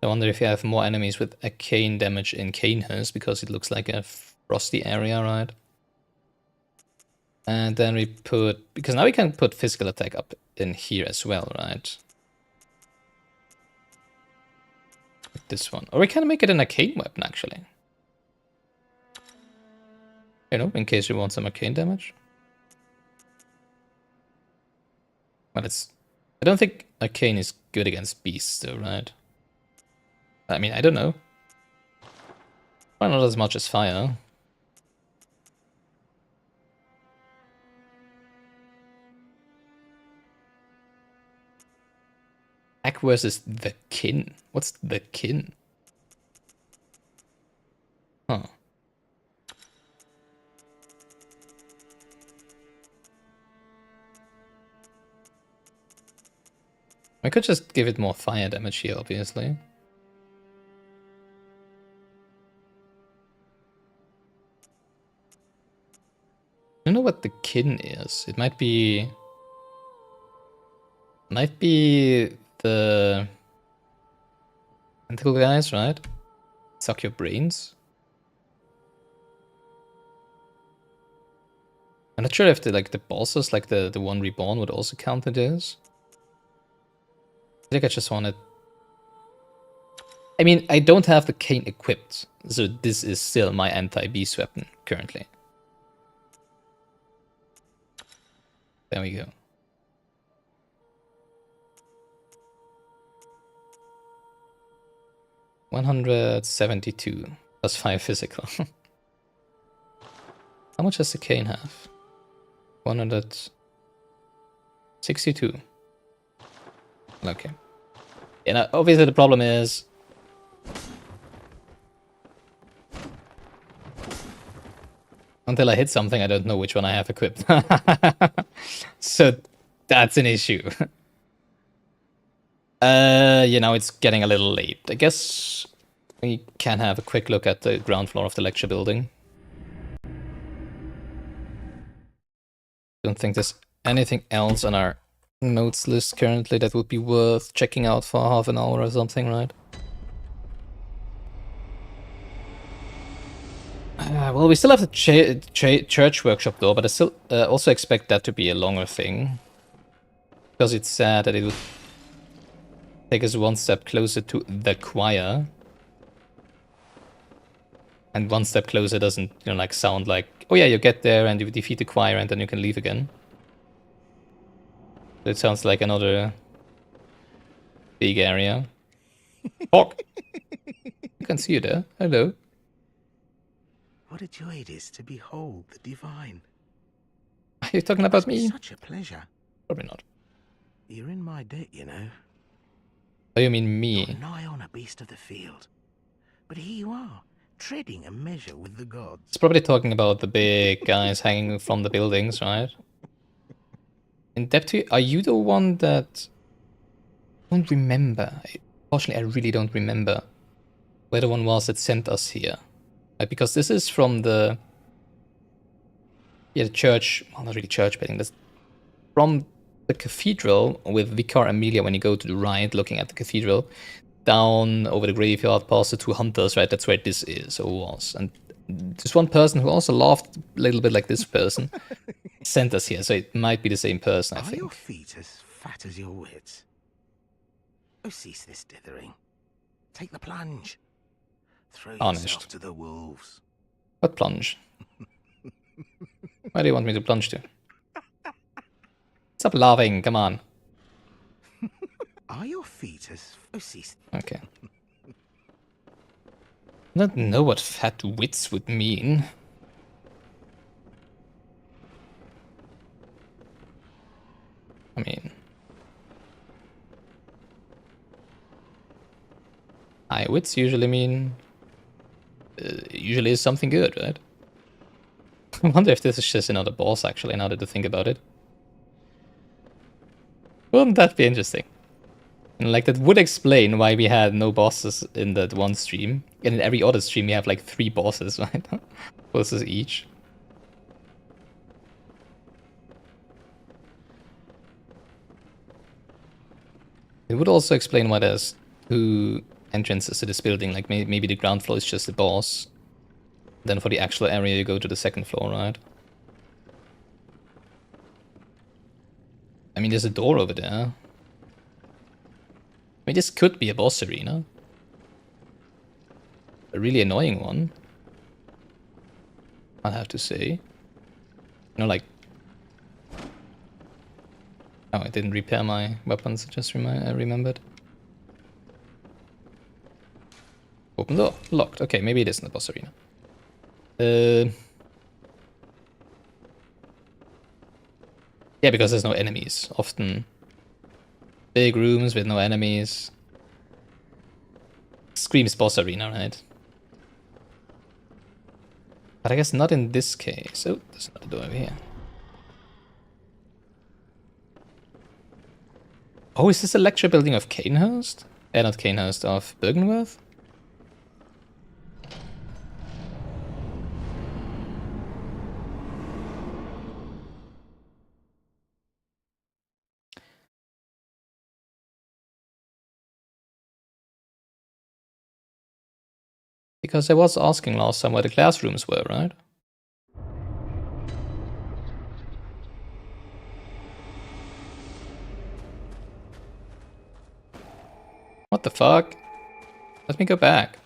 S1: I wonder if you have more enemies with arcane damage in Canehurst, because it looks like a frosty area, right? And then we put... Because now we can put physical attack up in here as well, right? Like this one. Or we can make it an arcane weapon, actually. You know, in case you want some arcane damage. Well, it's... I don't think arcane is good against beasts, though, right? I mean, I don't know. Why not as much as fire? Ack versus the kin. What's the kin? Huh. I could just give it more fire damage here, obviously. I don't know what the kin is. It might be... the... tentacle guys, right? Suck your brains. I'm not sure if the bosses, like the one Reborn, would also count it as. I think I just wanted... I mean, I don't have the cane equipped, so this is still my anti-beast weapon currently. There we go. $172 plus 5 physical. How much does the cane have? 162. Okay. Yeah, now, obviously the problem is... Until I hit something, I don't know which one I have equipped. So that's an issue. You know, it's getting a little late. I guess we can have a quick look at the ground floor of the lecture building. Don't think there's anything else on our notes list currently that would be worth checking out for half an hour or something, right? Well, we still have the church workshop door, but I still also expect that to be a longer thing. Because it's sad that it would take us one step closer to the choir. And one step closer doesn't, you know, like sound like, oh yeah, you get there and you defeat the choir and then you can leave again. It sounds like another big area. Hawk! You can see you there. Hello.
S4: What a joy it is to behold the divine.
S1: Are you talking about
S4: Must be
S1: me?
S4: such a pleasure.
S1: Probably not.
S4: You're in my debt, you know.
S1: Oh, you mean me?
S4: You're nigh on a beast of the field. But here you are, treading a measure with the gods.
S1: It's probably talking about the big guys hanging from the buildings, right? In depth, are you the one that... I don't remember. Unfortunately, I really don't remember where the one was that sent us here. Right, because this is from the... Yeah, the church... Well, not really church building. That's from the cathedral with Vicar Amelia when you go to the right, looking at the cathedral. Down over the graveyard, past the two hunters, right? That's where this is, or was. And there's one person who also laughed a little bit like this person. Sent us here, so it might be the same person, I
S4: Are your
S1: think.
S4: feet as fat as your wits? Oh, cease this dithering. Take the plunge. Throw
S1: Honest.
S4: yourself to the wolves.
S1: What plunge? Where do you want me to plunge to? Stop laughing, come on.
S4: Are your feet as... Oh, cease...
S1: Okay. I don't know what fat wits would mean. I mean... high wits usually mean... usually is something good, right? I wonder if this is just another boss, actually, now that I think about it. Wouldn't that be interesting? And like, that would explain why we had no bosses in that one stream. And in every other stream we have like 3 bosses, right? Bosses each. It would also explain why there's 2 entrances to this building. Like, maybe the ground floor is just the boss. Then for the actual area you go to the 2nd floor, right? I mean, there's a door over there. I mean, this could be a boss arena. A really annoying one, I'll have to say. You know, like... Oh, I didn't repair my weapons, I just remembered. Open door. Locked. Okay, maybe it isn't a boss arena. Yeah, because there's no enemies. Often big rooms with no enemies. Screams boss arena, right? But I guess not in this case. Oh, there's another door over here. Oh, is this a lecture building of Canehurst? Not Canehurst, of Bergenworth? Because I was asking last time where the classrooms were, right? What the fuck? Let me go back.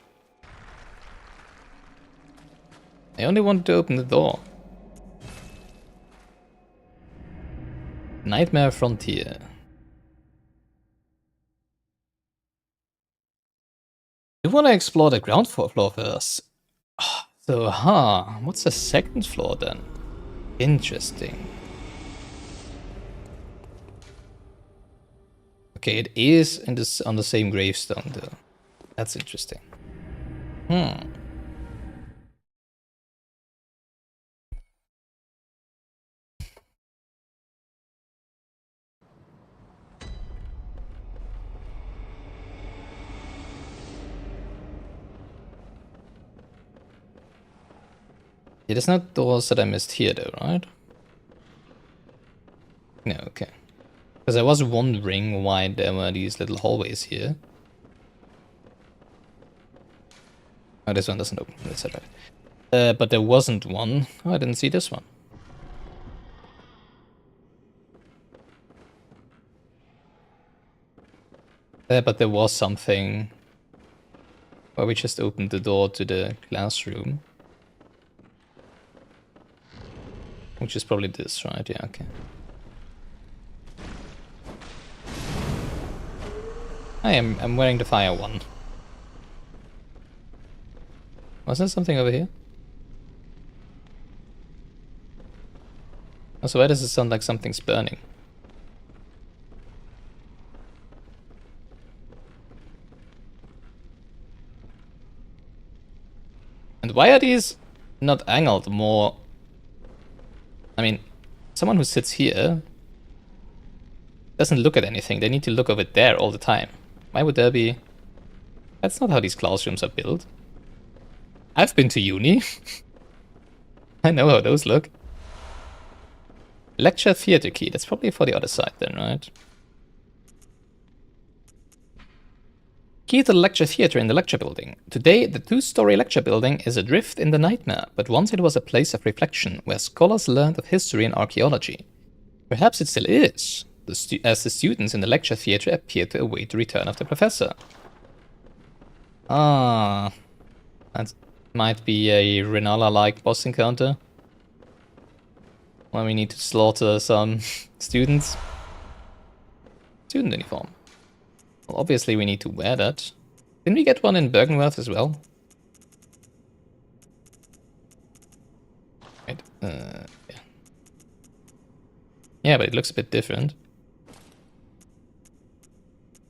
S1: I only wanted to open the door. Nightmare Frontier. You want to explore the ground floor first. So, what's the 2nd floor then? Interesting. Okay, it is in this on the same gravestone though. That's interesting. Yeah, there's no doors that I missed here though, right? No, okay. Because I was wondering why there were these little hallways here. Oh, this one doesn't open. That's alright. But there wasn't one. Oh, I didn't see this one. But there was something where we just opened the door to the classroom. Which is probably this, right? Yeah, okay. I'm wearing the fire one. Was there something over here? Oh, so why does it sound like something's burning? And why are these not angled more? I mean, someone who sits here doesn't look at anything. They need to look over there all the time. Why would there be... That's not how these classrooms are built. I've been to uni. I know how those look. Lecture theater key. That's probably for the other side then, right? Key to the lecture theater in the lecture building. Today, the 2-story lecture building is adrift in the nightmare, but once it was a place of reflection where scholars learned of history and archaeology. Perhaps it still is, as the students in the lecture theater appear to await the return of the professor. Ah, that might be a Renala-like boss encounter. When we need to slaughter some students. Student uniform. Well, obviously we need to wear that. Didn't we get one in Bergenworth as well? Right, yeah. Yeah, but it looks a bit different.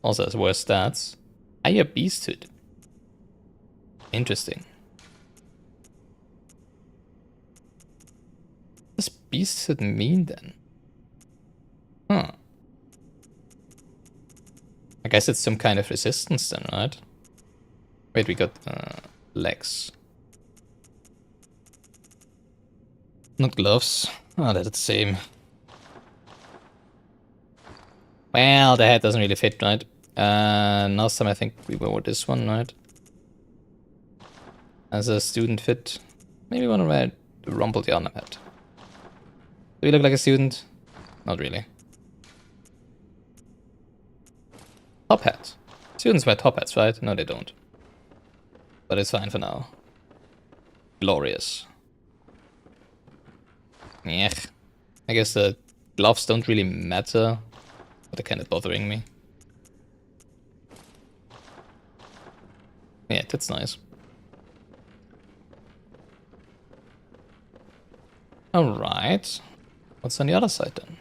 S1: Also has worse stats. Higher beasthood. Interesting. What does beasthood mean then? Huh. I guess it's some kind of resistance then, right? Wait, we got legs. Not gloves. Oh, that's the same. Well, the head doesn't really fit, right? Last time I think we wore this one, right? As a student fit. Maybe want to wear the Rumpeljarnum hat. Do we look like a student? Not really. Top hat. Students wear top hats, right? No, they don't. But it's fine for now. Glorious. Yeah. I guess the gloves don't really matter. But they're kind of bothering me. Yeah, that's nice. Alright. What's on the other side then?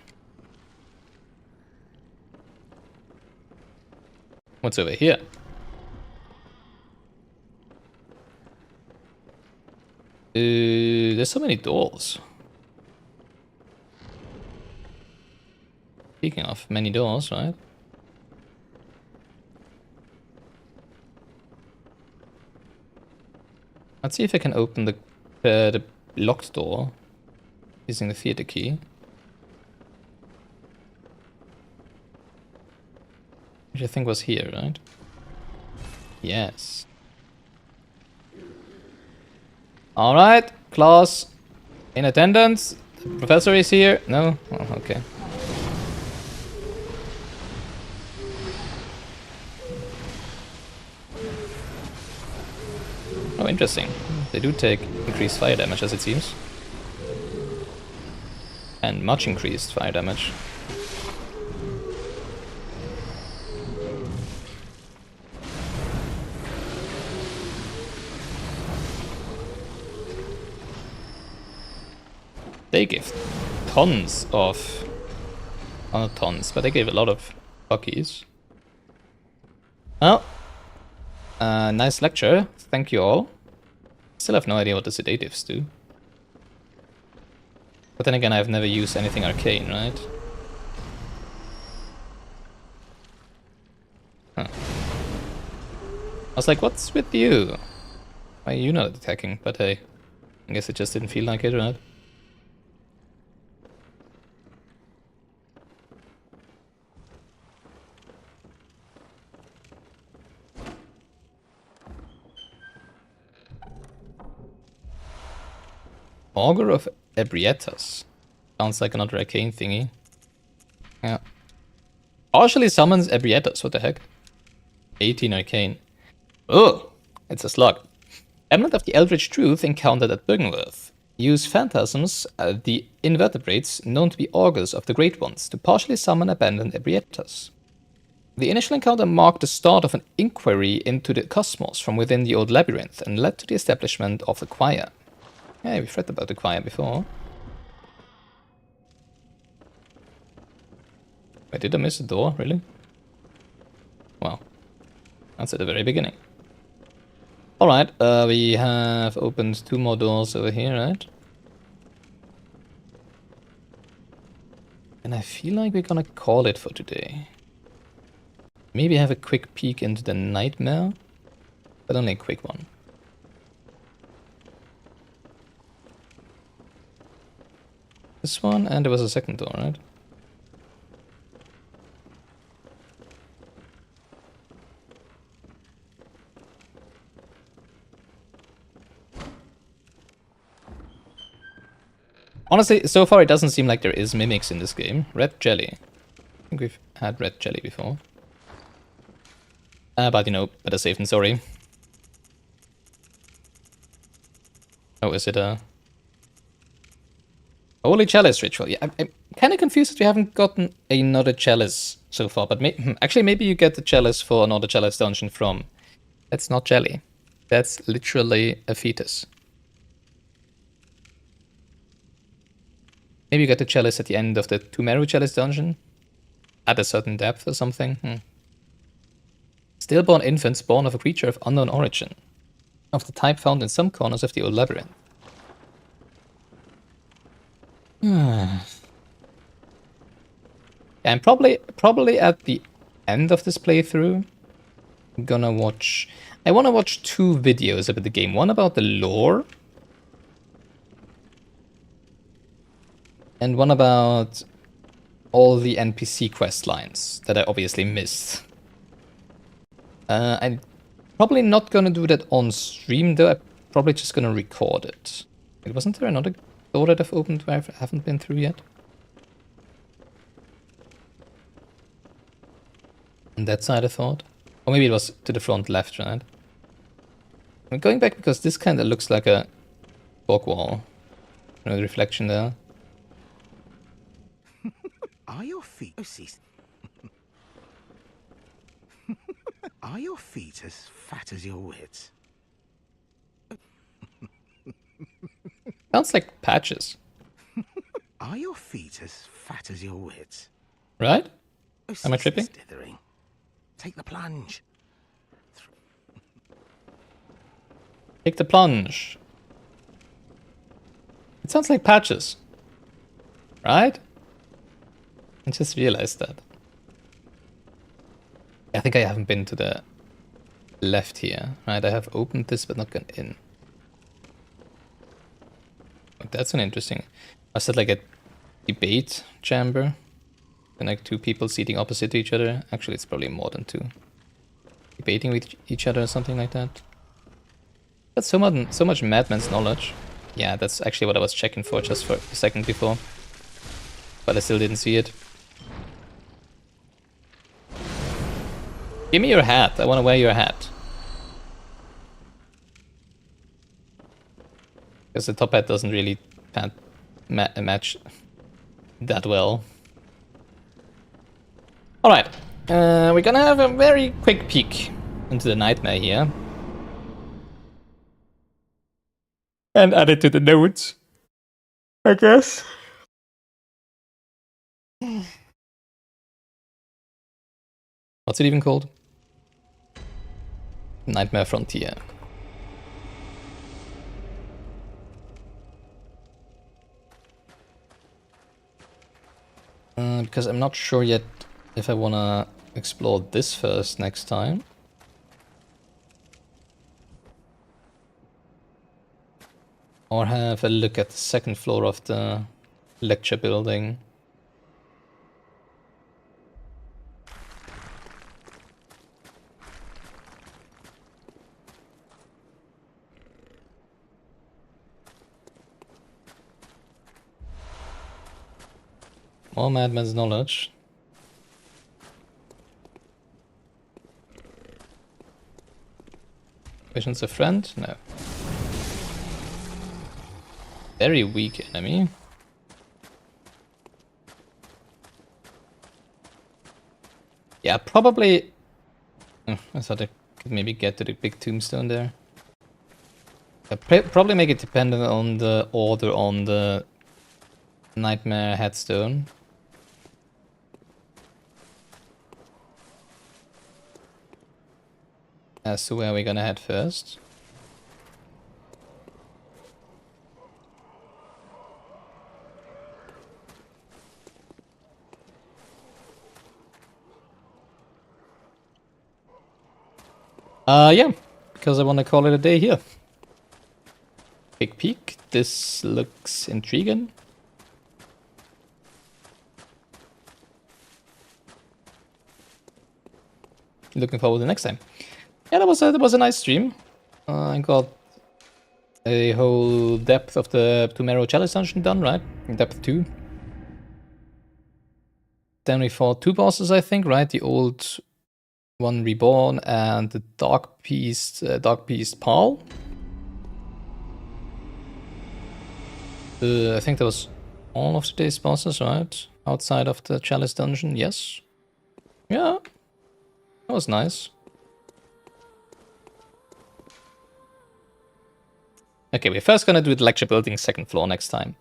S1: What's over here? There's so many doors. Speaking of many doors, right? Let's see if I can open the locked door using the theater key. Which I think was here, right? Yes. Alright, class in attendance. The professor is here. No? Oh, okay. Oh, interesting. They do take increased fire damage, as it seems. And much increased fire damage. They give tons of... well, not tons, but they gave a lot of buckies. Well, nice lecture. Thank you all. Still have no idea what the sedatives do. But then again, I've never used anything arcane, right? Huh. I was like, what's with you? Why are you not attacking? But hey, I guess it just didn't feel like it, right? Augur of Ebrietas. Sounds like another arcane thingy. Yeah. Partially summons Ebrietas, what the heck? 18 arcane. Oh, it's a slug. Element of the Eldritch Truth encountered at Byrgenworth. Use phantasms, the invertebrates known to be augurs of the Great Ones, to partially summon abandoned Ebrietas. The initial encounter marked the start of an inquiry into the cosmos from within the old labyrinth and led to the establishment of the choir. Yeah, we've read about the choir before. Wait, did I miss a door? Really? Wow. That's at the very beginning. Alright, we have opened 2 more doors over here, right? And I feel like we're gonna call it for today. Maybe have a quick peek into the nightmare, but only a quick one. This one, and there was a second door, right? Honestly, so far it doesn't seem like there is mimics in this game. Red jelly. I think we've had red jelly before. But you know, better safe than sorry. Oh, is it a Holy Chalice ritual? Yeah, I'm kind of confused that we haven't gotten another Chalice so far. But actually, maybe you get the Chalice for another Chalice dungeon from... That's not jelly. That's literally a fetus. Maybe you get the Chalice at the end of the Pthumeru Chalice dungeon? At a certain depth or something? Stillborn infants born of a creature of unknown origin. Of the type found in some corners of the old labyrinth. Yeah, I'm probably at the end of this playthrough. I'm gonna watch... I want to watch 2 videos about the game. One about the lore. And one about all the NPC quest lines that I obviously missed. I'm probably not gonna do that on stream though. I'm probably just gonna record it. Wasn't there another door that I've opened where I haven't been through yet? On that side, I thought. Or maybe it was to the front left, right? I'm going back because this kind of looks like a fog wall. You know, the reflection there.
S4: Are your feet... Oh, cease. Are your feet as fat as your wits?
S1: Sounds like patches.
S4: Are your feet as fat as your wits?
S1: Right?
S4: Oh,
S1: Am I
S4: cease
S1: tripping?
S4: this dithering. Take the plunge.
S1: Take the plunge. It sounds like patches. Right? I just realized that. I think I haven't been to the left here. Right, I have opened this but not gone in. But that's an interesting... I said like a debate chamber. And like 2 people seating opposite to each other. Actually, it's probably more than 2. Debating with each other or something like that. That's so much madman's knowledge. Yeah, that's actually what I was checking for just for a second before. But I still didn't see it. Give me your hat. I want to wear your hat. Because the top hat doesn't really match that well. Alright. We're gonna have a very quick peek into the nightmare here. And add it to the notes, I guess. What's it even called? Nightmare Frontier. Because I'm not sure yet if I want to explore this first next time. Or have a look at the second floor of the lecture building. More Madman's knowledge. Vision's a friend? No. Very weak enemy. Yeah, probably... I thought I could maybe get to the big tombstone there. Probably make it dependent on the order on the Nightmare headstone. So where are we gonna head first? Yeah, because I want to call it a day here. Big peek. This looks intriguing. Looking forward to next time. Yeah, that was a nice stream. I got a whole depth of the Pthumeru Chalice dungeon done, right? Depth 2. Then we fought 2 bosses, I think, right? The old one Reborn and the Darkbeast Paarl. I think that was all of today's bosses, right? Outside of the Chalice dungeon, yes. Yeah, that was nice. Okay, we're first gonna do the lecture building 2nd floor next time.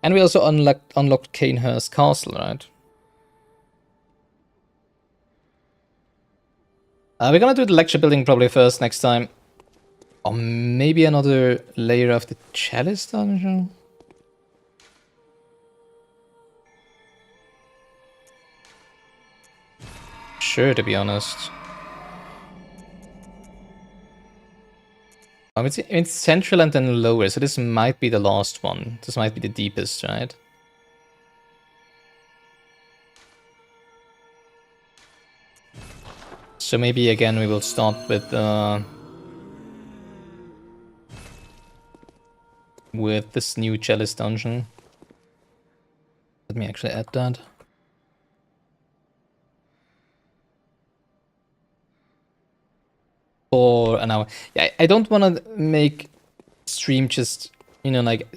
S1: And we also unlocked Canehurst Castle, right? We're gonna do the lecture building probably first next time. Or maybe another layer of the Chalice dungeon? Sure, to be honest. It's central and then lower, so this might be the last one. This might be the deepest, right? So maybe again we will start with this new Chalice dungeon. Let me actually add that. For an hour. Yeah, I don't want to make stream just, you know, like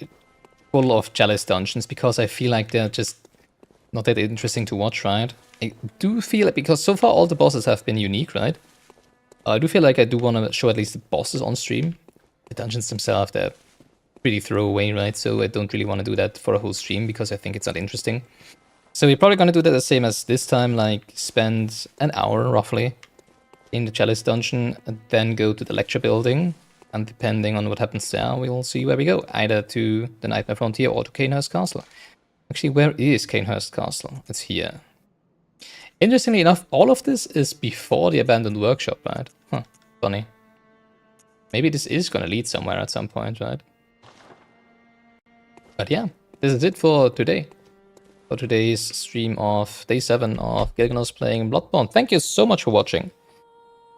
S1: full of Chalice dungeons because I feel like they're just not that interesting to watch, right? I do feel like, because so far all the bosses have been unique, right? I do feel like I do want to show at least the bosses on stream. The dungeons themselves, they're pretty throwaway, right? So I don't really want to do that for a whole stream because I think it's not interesting. So we're probably going to do that the same as this time, like spend an hour roughly in the Chalice dungeon, and then go to the lecture building. And depending on what happens there, we'll see where we go. Either to the Nightmare Frontier or to Canehurst Castle. Actually, where is Canehurst Castle? It's here. Interestingly enough, all of this is before the abandoned workshop, right? Huh, funny. Maybe this is gonna lead somewhere at some point, right? But yeah, this is it for today. For today's stream of day 7 of Gilganos playing Bloodborne. Thank you so much for watching.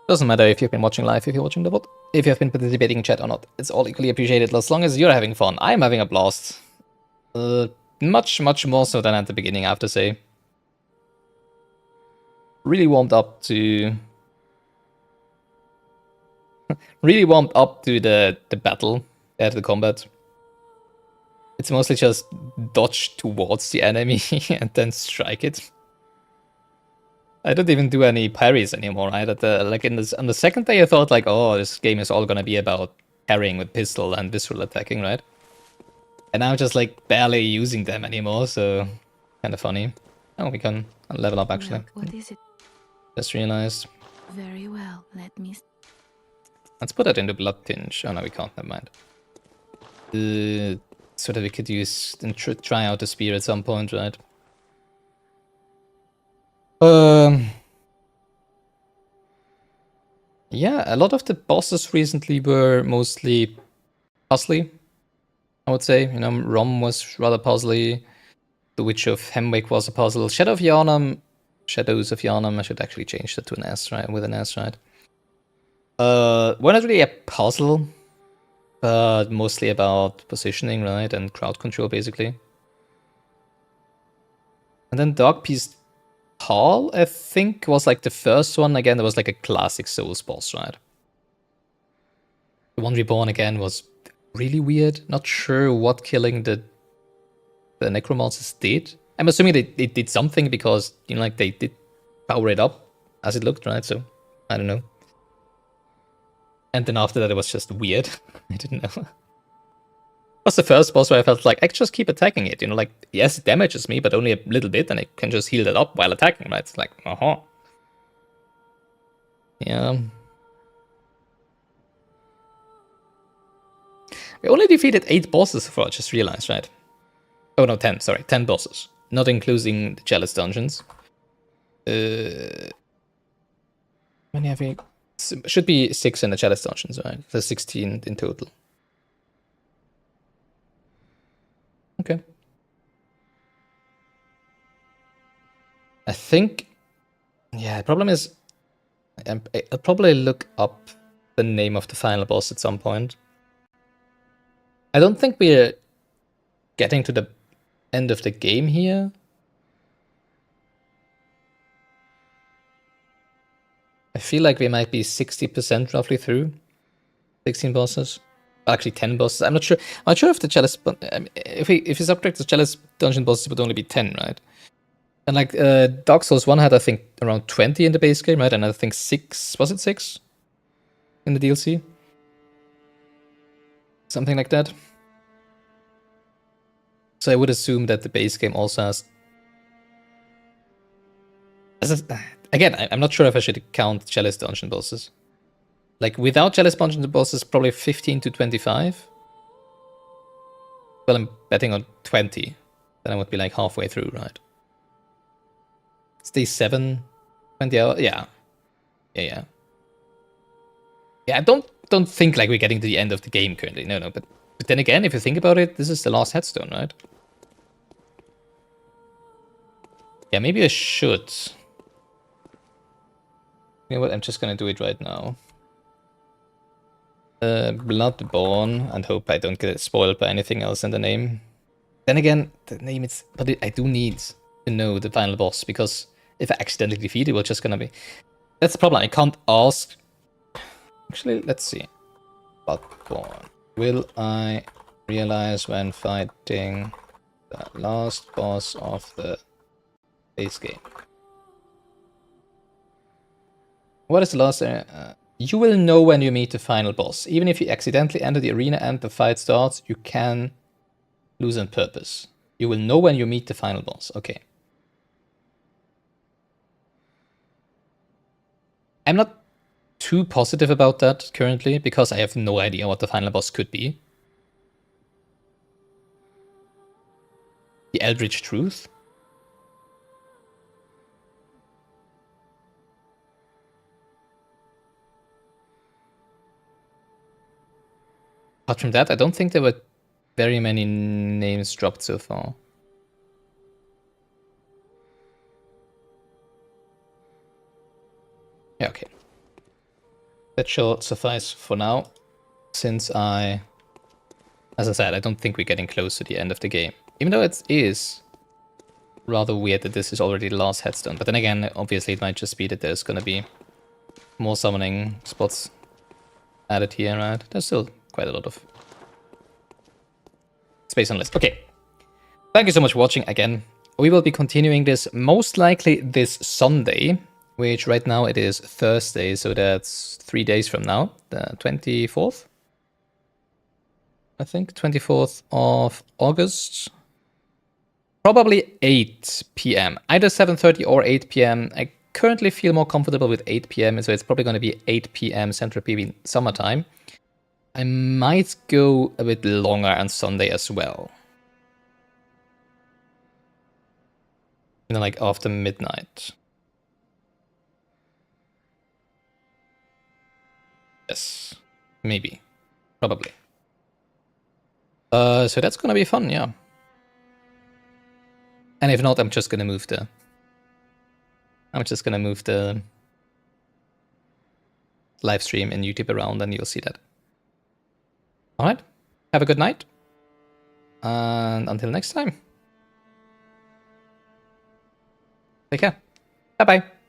S1: Doesn't matter if you've been watching live, if you're watching the VOD, if you have been participating in chat or not. It's all equally appreciated as long as you're having fun. I'm having a blast. Much more so than at the beginning, I have to say. Really warmed up to... really warmed up to the battle, the combat. It's mostly just dodge towards the enemy and then strike it. I don't even do any parries anymore, right? On the second day I thought like, oh, this game is all gonna be about parrying with pistol and visceral attacking, right? And now I'm just like barely using them anymore, so kind of funny. Oh, we can level up actually.
S2: Look, what is it?
S1: Just realized.
S2: Very well, let me...
S1: Let's put that into Blood Tinge. Oh no, we can't, never mind. So that we could use and try out the spear at some point, right? Yeah, a lot of the bosses recently were mostly puzzly, I would say. You know, Rom was rather puzzly. The Witch of Hemwick was a puzzle. Shadows of Yharnam, I should actually change that to an S, right? With an S, right? Were not really a puzzle, but mostly about positioning, right? And crowd control, basically. And then Darkbeast Paarl, I think, was like the first one. Again, there was like a classic Souls boss, right? The one Reborn again was really weird. Not sure what killing the necromancers did. I'm assuming they did something because, you know, like they did power it up as it looked, right? So, I don't know. And then after that, it was just weird. I didn't know. Was the first boss where I felt like I just keep attacking it, you know, like, yes, it damages me, but only a little bit, and I can just heal that up while attacking, right? It's like, Yeah. We only defeated 8 bosses so far, I just realized, right? Oh no, 10, sorry, 10 bosses. Not including the Chalice dungeons. How many have we? Should be 6 in the Chalice dungeons, right? So 16 in total. Okay. I think, yeah, the problem is, I'll probably look up the name of the final boss at some point. I don't think we're getting to the end of the game here. I feel like we might be 60% roughly through 16 bosses. Actually, 10 bosses. I'm not sure. I'm not sure if the Chalice, if we subtract the Chalice dungeon bosses, it would only be 10, right? And like Dark Souls 1 had, I think, around 20 in the base game, right? And I think 6, was it 6 in the DLC? Something like that. So I would assume that the base game also has... Again, I'm not sure if I should count Chalice dungeon bosses. Like, without Chalice dungeon bosses, probably 15 to 25. Well, I'm betting on 20. Then I would be like halfway through, right? It's day 7, 20 hours. Yeah. Yeah, I don't think like we're getting to the end of the game currently. No. But then again, if you think about it, this is the last headstone, right? Yeah, maybe I should. You know what? I'm just gonna do it right now. Bloodborne, and hope I don't get spoiled by anything else in the name. Then again, the name is... But I do need to know the final boss, because if I accidentally defeat it, we're just gonna be... That's the problem, I can't ask... Actually, let's see. Bloodborne. Will I realize when fighting the last boss of the base game? What is the last... you will know when you meet the final boss. Even if you accidentally enter the arena and the fight starts, you can lose on purpose. You will know when you meet the final boss. Okay. I'm not too positive about that currently, because I have no idea what the final boss could be. The Eldritch Truth? Apart from that, I don't think there were very many names dropped so far. Yeah, okay. That shall suffice for now, since as I said, I don't think we're getting close to the end of the game. Even though it is rather weird that this is already the last headstone. But then again, obviously it might just be that there's gonna be more summoning spots added here, right? There's still quite a lot of space on the list. Okay. Thank you so much for watching again. We will be continuing this most likely this Sunday, which right now it is Thursday, so that's 3 days from now, the 24th. I think 24th of August. Probably 8 p.m. Either 7:30 or 8 p.m. I currently feel more comfortable with 8 p.m., so it's probably going to be 8 p.m. Central European summertime. I might go a bit longer on Sunday as well. You know, like after midnight. Yes, maybe, probably. So that's gonna be fun, yeah. And if not, I'm just gonna move the live stream in YouTube around, and you'll see that. All right, have a good night, and until next time. Take care. Bye bye.